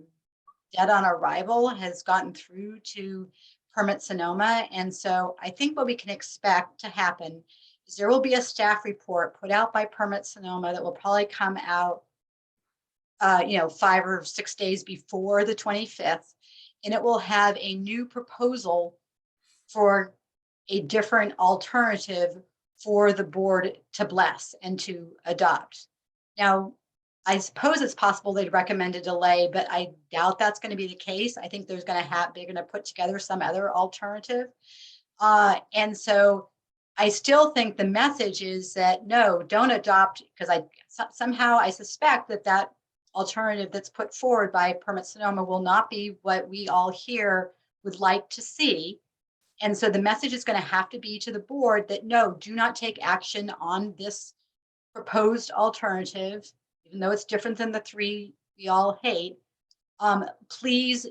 dead on arrival has gotten through to Permit Sonoma. And so I think what we can expect to happen is there will be a staff report put out by Permit Sonoma that will probably come out 5 or 6 days before the 25th, and it will have a new proposal for a different alternative for the board to bless and to adopt. Now, I suppose it's possible they'd recommend a delay, but I doubt that's going to be the case. I think they're going to put together some other alternative. And so I still think the message is that no, don't adopt, because somehow I suspect that alternative that's put forward by Permit Sonoma will not be what we all here would like to see. And so the message is going to have to be to the board that no, do not take action on this proposed alternative, even though it's different than the three we all hate. Please,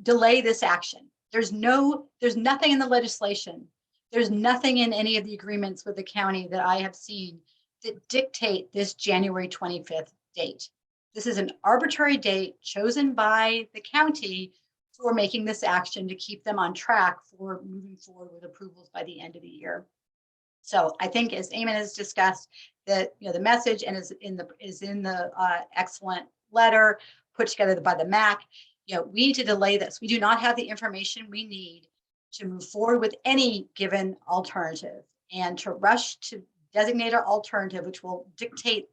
delay this action. There's nothing in the legislation. There's nothing in any of the agreements with the county that I have seen that dictate this January 25th date. This is an arbitrary date chosen by the county for making this action to keep them on track for moving forward with approvals by the end of the year. So I think, as Eamon has discussed, that the message and is in the excellent letter put together by the MAC. We need to delay this. We do not have the information we need to move forward with any given alternative, and to rush to designate an alternative which will dictate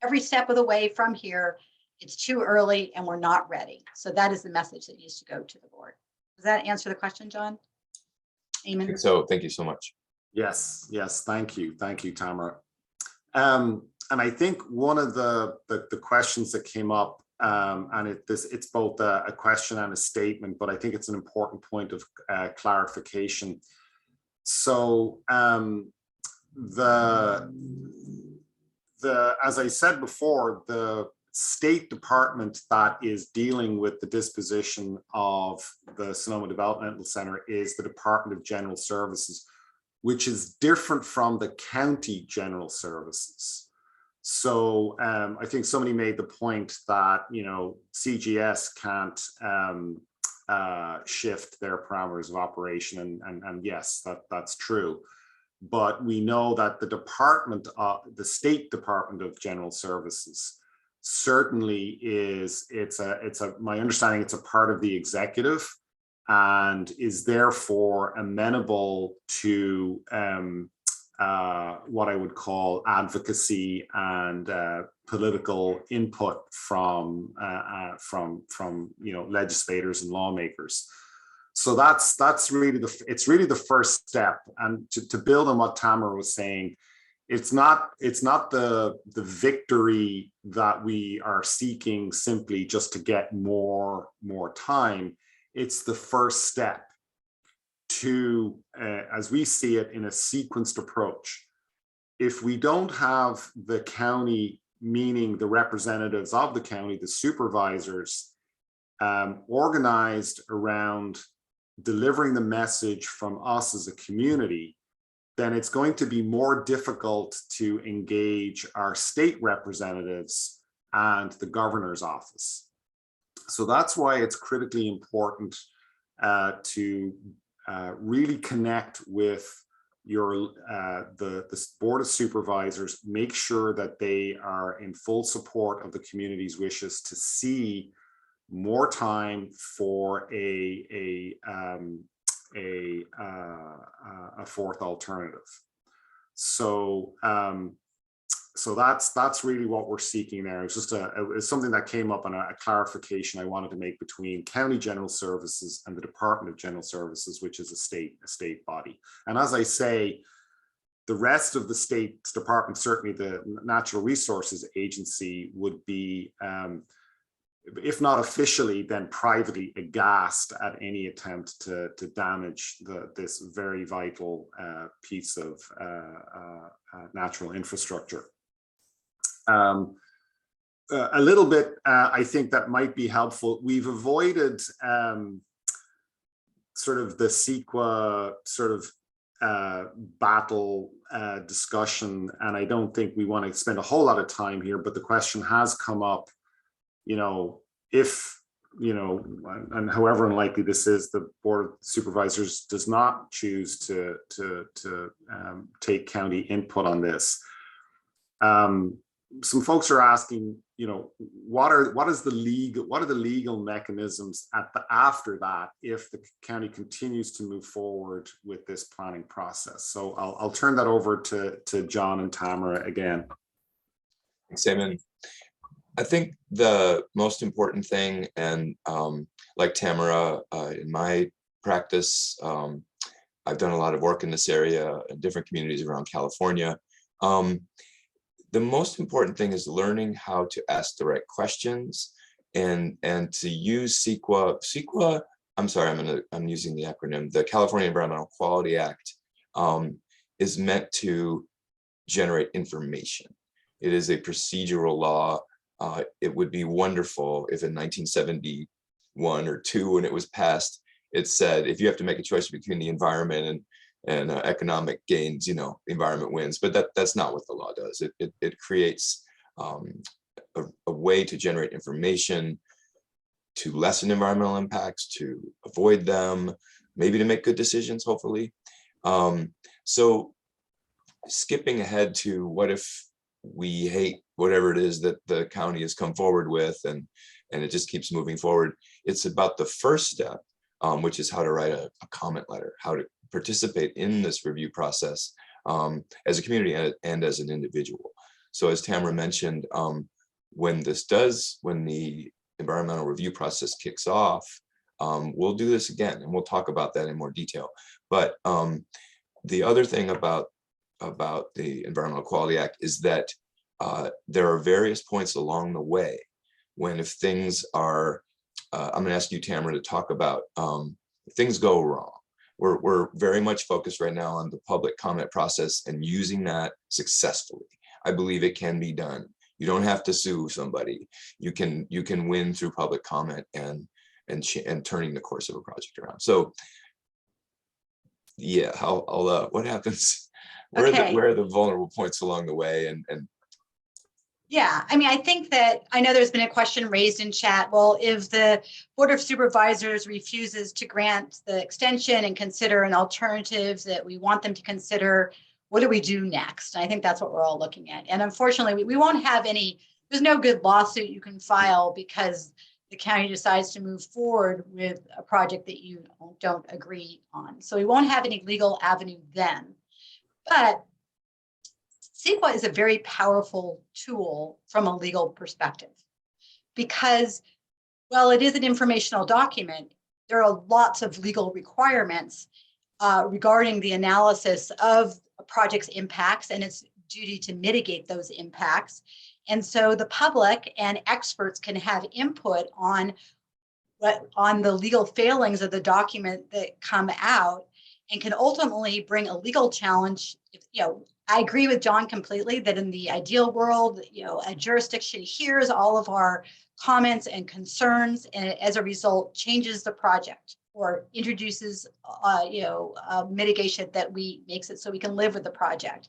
every step of the way from here. It's too early and we're not ready. So that is the message that needs to go to the board. Does that answer the question, John? Eamon? So thank you so much. Yes, thank you, Tamara. And I think one of the questions that came up, and it's both a question and a statement, but I think it's an important point of clarification. So as I said before, the State Department that is dealing with the disposition of the Sonoma Developmental Center is the Department of General Services, which is different from the County General Services. So I think somebody made the point that CGS can't shift their parameters of operation, and yes, that's true. But we know that the State Department of General Services certainly my understanding, it's a part of the executive and is therefore amenable to what I would call advocacy and political input from legislators and lawmakers. So that's really the first step. And to build on what Tamara was saying, it's not the victory that we are seeking simply just to get more time. It's the first step to, as we see it, in a sequenced approach. If we don't have the county, meaning the representatives of the county, the supervisors, organized around delivering the message from us as a community, then it's going to be more difficult to engage our state representatives and the governor's office. So that's why it's critically important to really connect with the Board of Supervisors, make sure that they are in full support of the community's wishes to see more time for a fourth alternative. So so that's really what we're seeking there. It's just it's something that came up on a clarification I wanted to make between County General Services and the Department of General Services, which is a state body. And as I say, the rest of the state's department, certainly the Natural Resources Agency, would be if not officially, then privately aghast at any attempt to damage this very vital piece of natural infrastructure. a little bit, I think that might be helpful. We've avoided sort of the CEQA sort of battle discussion, and I don't think we want to spend a whole lot of time here, but the question has come up, you know, if, you know, and however unlikely this is, the Board of Supervisors does not choose to take county input on this. Some folks are asking, you know, what are the legal mechanisms after that if the county continues to move forward with this planning process? So I'll turn that over to John and Tamara again. Thanks, Eamon. I think the most important thing, and like Tamara, in my practice, I've done a lot of work in this area in different communities around California. The most important thing is learning how to ask the right questions and to use CEQA. CEQA, I'm sorry, I'm using the acronym. The California Environmental Quality Act is meant to generate information. It is a procedural law. It would be wonderful if in 1971 or 2, when it was passed, it said, if you have to make a choice between the environment and economic gains, you know, the environment wins. But that's not what the law does. It creates a way to generate information, to lessen environmental impacts, to avoid them, maybe to make good decisions, hopefully. So skipping ahead to what if we hate whatever it is that the county has come forward with, and it just keeps moving forward. It's about the first step, which is how to write a comment letter, how to participate in this review process as a community and as an individual. So as Tamara mentioned, when the environmental review process kicks off, we'll do this again, and we'll talk about that in more detail. But the other thing about the Environmental Quality Act is that there are various points along the way when, if things are, I'm going to ask you, Tamara, to talk about things go wrong. We're very much focused right now on the public comment process and using that successfully. I believe it can be done. You don't have to sue somebody. You can win through public comment and turning the course of a project around. So yeah, what happens? Where are the vulnerable points along the way? And yeah, I mean, I think that, I know there's been a question raised in chat. Well, if the Board of Supervisors refuses to grant the extension and consider an alternative that we want them to consider, what do we do next? And I think that's what we're all looking at. And unfortunately, we won't have there's no good lawsuit you can file because the county decides to move forward with a project that you don't agree on. So we won't have any legal avenue then. But CEQA is a very powerful tool from a legal perspective because, well, it is an informational document. There are lots of legal requirements regarding the analysis of a project's impacts and its duty to mitigate those impacts. And so the public and experts can have input on the legal failings of the document that come out and can ultimately bring a legal challenge. You know, I agree with John completely that in the ideal world, you know, a jurisdiction hears all of our comments and concerns, and as a result changes the project or introduces, mitigation that makes it so we can live with the project.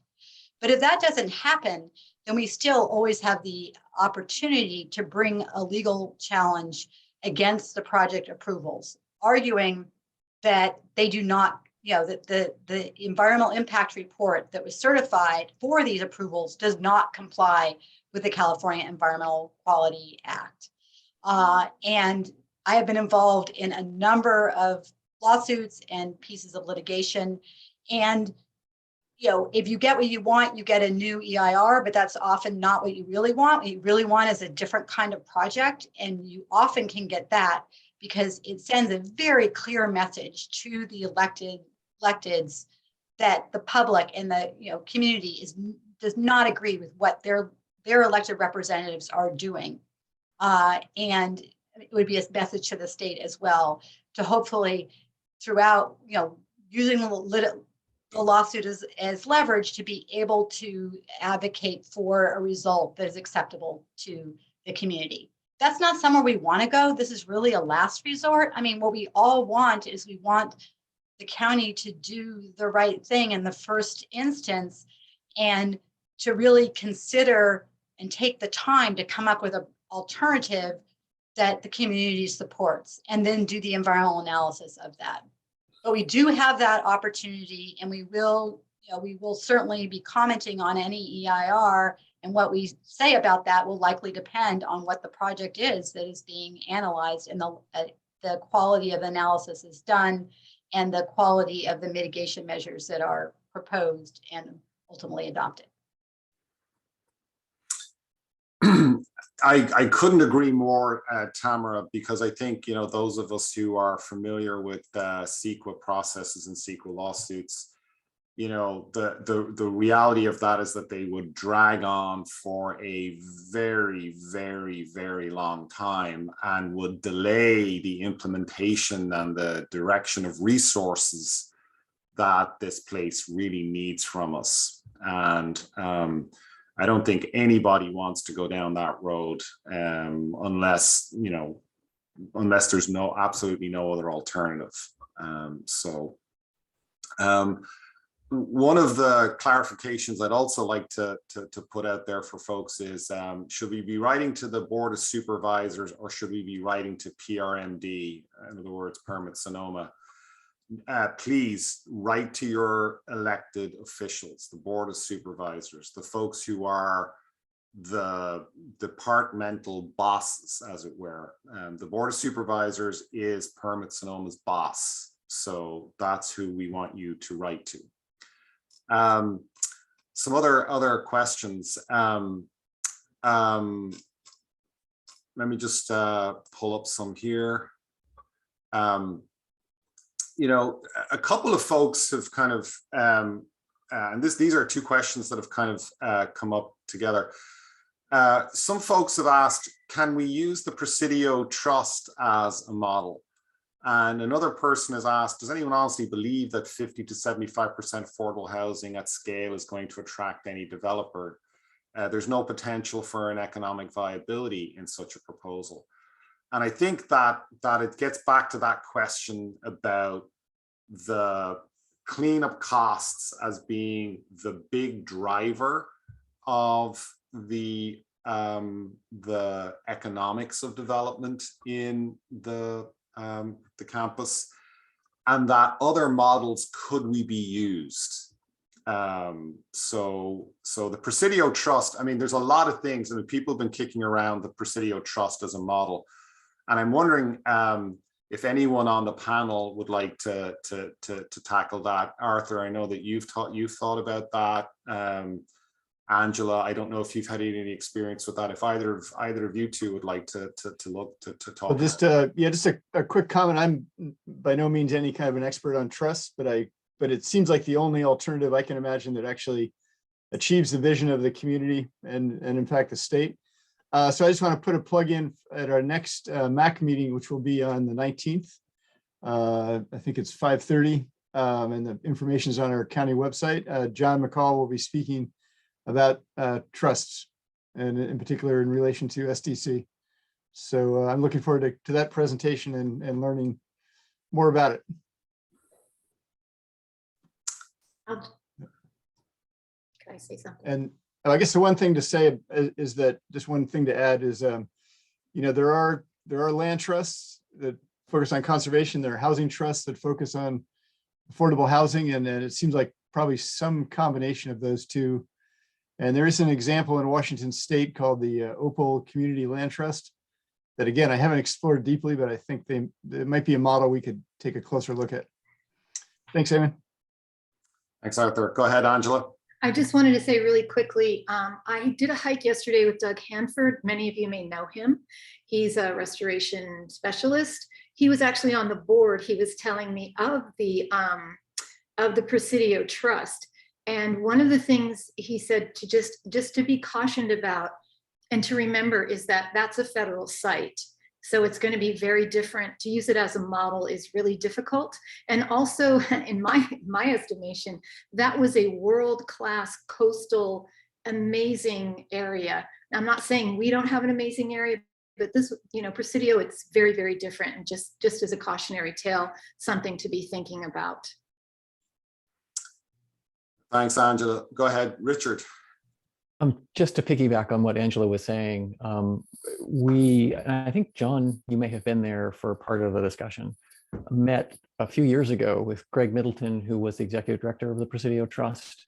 But if that doesn't happen, then we still always have the opportunity to bring a legal challenge against the project approvals, arguing that they do not, that the environmental impact report that was certified for these approvals does not comply with the California Environmental Quality Act. And I have been involved in a number of lawsuits and pieces of litigation. And, if you get what you want, you get a new EIR, but that's often not what you really want. What you really want is a different kind of project. And you often can get that because it sends a very clear message to the electeds that the public and the community does not agree with what their elected representatives are doing. And it would be a message to the state as well to hopefully throughout, using the lawsuit as leverage to be able to advocate for a result that is acceptable to the community. That's not somewhere we want to go. This is really a last resort. I mean, what we all want is we want the county to do the right thing in the first instance and to really consider and take the time to come up with an alternative that the community supports, and then do the environmental analysis of that. But we do have that opportunity, and we will certainly be commenting on any EIR, and what we say about that will likely depend on what the project is that is being analyzed, and the quality of analysis is done, and the quality of the mitigation measures that are proposed and ultimately adopted. I couldn't agree more, Tamara, because I think, you know, those of us who are familiar with CEQA processes and CEQA lawsuits, you know, the reality of that is that they would drag on for a very, very, very long time and would delay the implementation and the direction of resources that this place really needs from us. And I don't think anybody wants to go down that road unless, you know, unless there's absolutely no other alternative. One of the clarifications I'd also like to put out there for folks is, should we be writing to the Board of Supervisors, or should we be writing to PRMD, in other words, Permit Sonoma? Please write to your elected officials, the Board of Supervisors, the folks who are the departmental bosses, as it were. The Board of Supervisors is Permit Sonoma's boss, so that's who we want you to write to. Some other questions. Let me just pull up some here. You know, a couple of folks have kind of, and these are two questions that have kind of come up together. Some folks have asked, can we use the Presidio Trust as a model? And another person has asked, does anyone honestly believe that 50 to 75% affordable housing at scale is going to attract any developer? There's no potential for an economic viability in such a proposal. And I think that it gets back to that question about the cleanup costs as being the big driver of the economics of development in the campus, and that other models could we be used. So the Presidio Trust, I mean, there's a lot of things, I mean, people have been kicking around the Presidio Trust as a model. And I'm wondering if anyone on the panel would like to tackle that. Arthur, I know that you've thought about that. Angela, I don't know if you've had any experience with that. If either of you two would like to talk. Well, just a quick comment. I'm by no means any kind of an expert on trust, but it seems like the only alternative I can imagine that actually achieves the vision of the community and in fact the state. So I just want to put a plug in at our next MAC meeting, which will be on the 19th. I think it's 5:30, and the information is on our county website. John McCall will be speaking about trusts, and in particular in relation to SDC. So I'm looking forward to that presentation and learning more about it. Can I say something? And I guess the one thing to say is that just one thing to add is, you know, there are land trusts that focus on conservation. There are housing trusts that focus on affordable housing, and it seems like probably some combination of those two. And there is an example in Washington State called the Opal Community Land Trust that, again, I haven't explored deeply, but I think it might be a model we could take a closer look at. Thanks, Eamon. Thanks, Arthur. Go ahead, Angela. I just wanted to say really quickly, I did a hike yesterday with Doug Hanford. Many of you may know him. He's a restoration specialist. He was actually on the board. He was telling me of the Presidio Trust. And one of the things he said to just to be cautioned about and to remember is that that's a federal site. So it's going to be very different. To use it as a model is really difficult. And also, in my estimation, that was a world-class coastal amazing area. I'm not saying we don't have an amazing area, but this, Presidio, it's very, very different. And just as a cautionary tale, something to be thinking about. Thanks, Angela. Go ahead, Richard. Just to piggyback on what Angela was saying, and I think, John, you may have been there for part of the discussion, met a few years ago with Greg Middleton, who was the executive director of the Presidio Trust,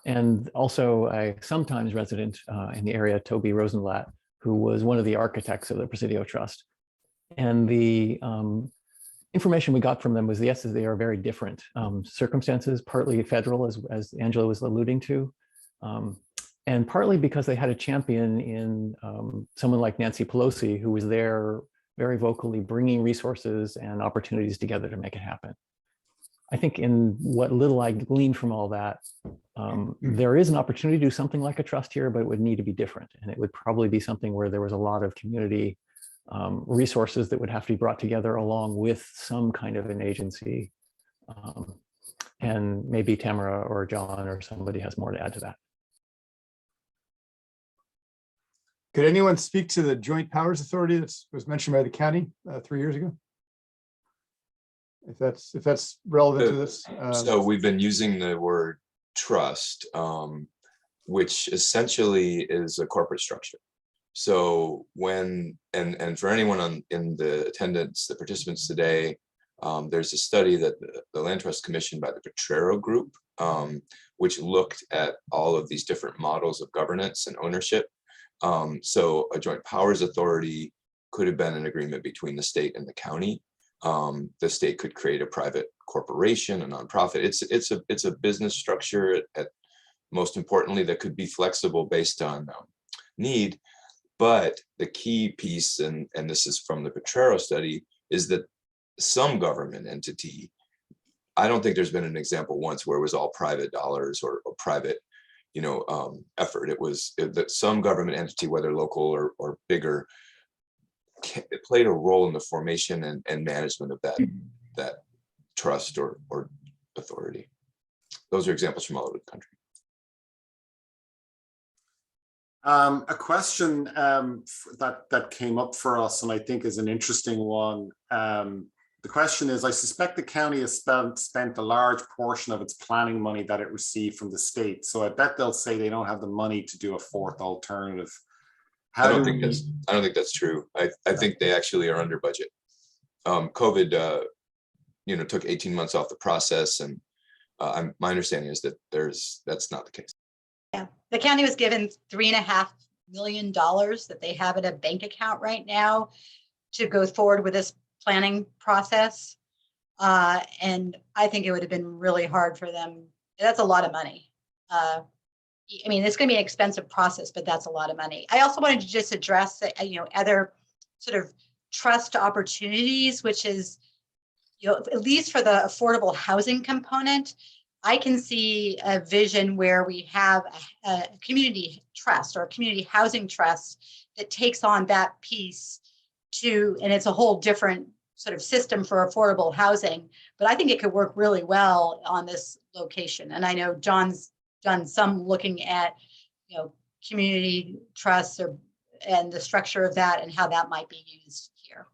and also a sometimes resident in the area, Toby Rosenblatt, who was one of the architects of the Presidio Trust. And the information we got from them was, yes, they are very different circumstances, partly federal, as Angela was alluding to, and partly because they had a champion in someone like Nancy Pelosi, who was there very vocally bringing resources and opportunities together to make it happen. I think in what little I gleaned from all that, there is an opportunity to do something like a trust here, but it would need to be different. And it would probably be something where there was a lot of community resources that would have to be brought together along with some kind of an agency. And maybe Tamara or John or somebody has more to add to that. Could anyone speak to the Joint Powers Authority that was mentioned by the county 3 years ago? If that's relevant to this. So we've been using the word trust, which essentially is a corporate structure. So when, and for anyone in the attendance, the participants today, there's a study that the Land Trust commissioned by the Potrero Group, which looked at all of these different models of governance and ownership. So a joint powers authority could have been an agreement between the state and the county. The state could create a private corporation, a nonprofit. It's a business structure at most importantly that could be flexible based on need. But the key piece, and this is from the Potrero study, is that some government entity, I don't think there's been an example once where it was all private dollars or private, effort. It was that some government entity, whether local or bigger, it played a role in the formation and management of that trust or authority. Those are examples from all over the country. A question that came up for us, and I think is an interesting one. The question is, I suspect the county has spent a large portion of its planning money that it received from the state. So I bet they'll say they don't have the money to do a fourth alternative. I don't think that's true. I think they actually are under budget. COVID, took 18 months off the process, and my understanding is that that's not the case. Yeah, the county was given $3.5 million that they have in a bank account right now to go forward with this planning process. And I think it would have been really hard for them. That's a lot of money. It's going to be an expensive process, but that's a lot of money. I also wanted to just address, other sort of trust opportunities, which is, at least for the affordable housing component, I can see a vision where we have a community trust or a community housing trust that takes on that piece and it's a whole different sort of system for affordable housing, but I think it could work really well on this location. And I know John's done some looking at, community trusts and the structure of that and how that might be used here.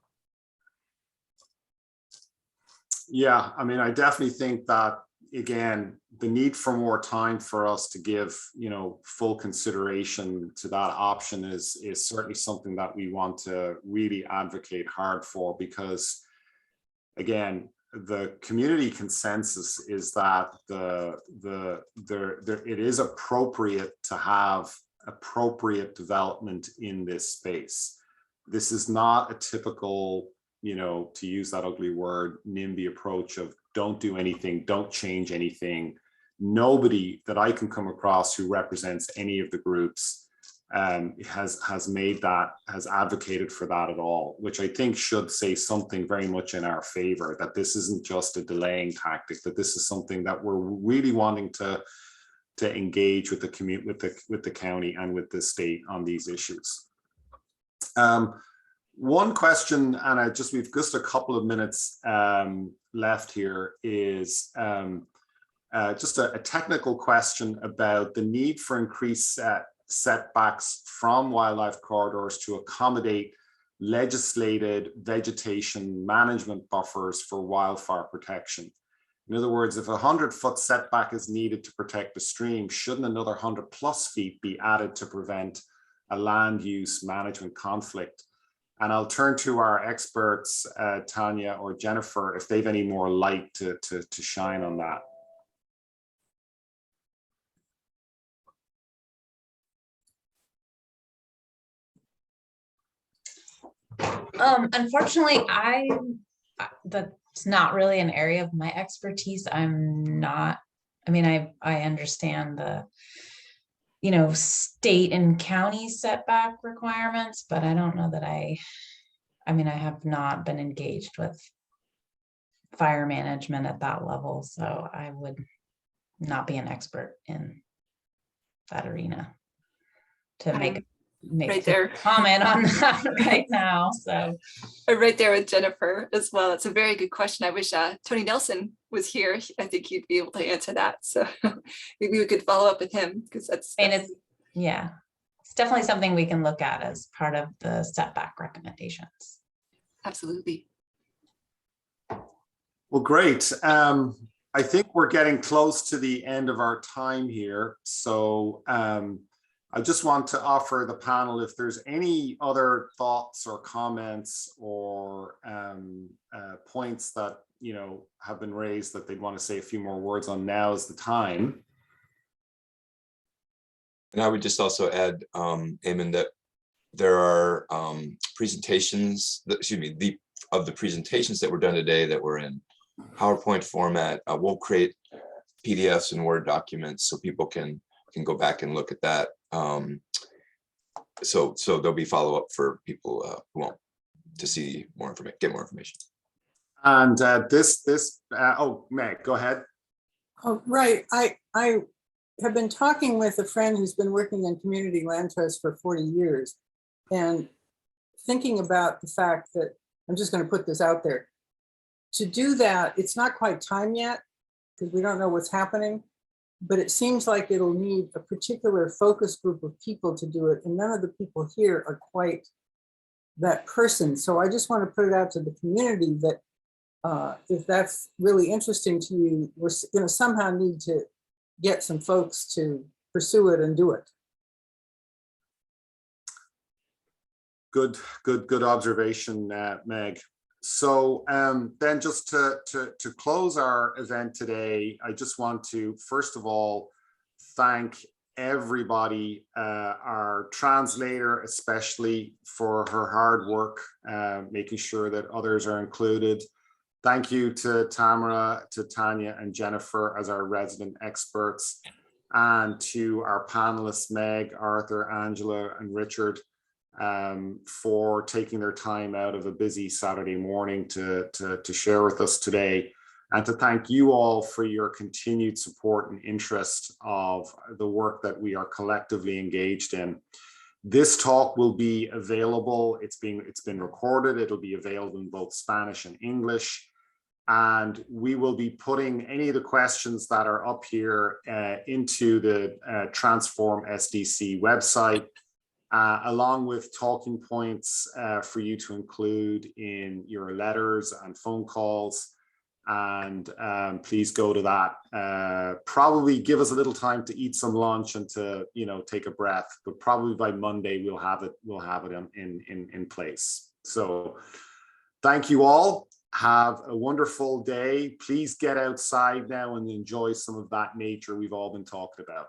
Yeah, I definitely think that, again, the need for more time for us to give, full consideration to that option is certainly something that we want to really advocate hard for, because, again, the community consensus is that it is appropriate to have appropriate development in this space. This is not a typical, to use that ugly word, NIMBY approach of don't do anything, don't change anything. Nobody that I can come across who represents any of the groups has advocated for that at all, which I think should say something very much in our favor, that this isn't just a delaying tactic, that this is something that we're really wanting to engage with the community, with the county and with the state on these issues. One question, and we've just a couple of minutes left here, is just a technical question about the need for increased setbacks from wildlife corridors to accommodate legislated vegetation management buffers for wildfire protection. In other words, if a 100-foot setback is needed to protect a stream, shouldn't another 100+ feet be added to prevent a land use management conflict? And I'll turn to our experts, Tanya or Jennifer, if they've any more light to shine on that. Unfortunately, that's not really an area of my expertise. I mean, I understand the, state and county setback requirements, but I don't know that I mean, I have not been engaged with fire management at that level, so I would not be an expert in that arena to make right there comment on that right now. So I'm right there with Jennifer as well. It's a very good question. I wish Tony Nelson was here. I think he'd be able to answer that. So maybe we could follow up with him, because it's definitely something we can look at as part of the setback recommendations. Absolutely. Well, great. I think we're getting close to the end of our time here. So I just want to offer the panel, if there's any other thoughts or comments or points that have been raised that they'd want to say a few more words on, now is the time. And I would just also add, Eamon, that there are presentations, of the presentations that were done today that were in PowerPoint format. We'll create PDFs and Word documents so people can go back and look at that. So there'll be follow-up for people who want to see more information, get more information. And oh, Meg, go ahead. Oh, right. I have been talking with a friend who's been working in community land trusts for 40 years and thinking about the fact that, I'm just going to put this out there, to do that, it's not quite time yet because we don't know what's happening, but it seems like it'll need a particular focus group of people to do it. And none of the people here are quite that person. So I just want to put it out to the community that if that's really interesting to you, we're going to somehow need to get some folks to pursue it and do it. Good observation, Meg. So then just to close our event today, I just want to, first of all, thank everybody, our translator, especially for her hard work, making sure that others are included. Thank you to Tamara, to Tanya and Jennifer as our resident experts, and to our panelists, Meg, Arthur, Angela, and Richard, for taking their time out of a busy Saturday morning to share with us today, and to thank you all for your continued support and interest of the work that we are collectively engaged in. This talk will be available. It's been recorded. It'll be available in both Spanish and English. And we will be putting any of the questions that are up here into the Transform SDC website, along with talking points for you to include in your letters and phone calls. And please go to that. Probably give us a little time to eat some lunch and to take a breath, but probably by Monday we'll have it in place. So thank you all. Have a wonderful day. Please get outside now and enjoy some of that nature we've all been talking about.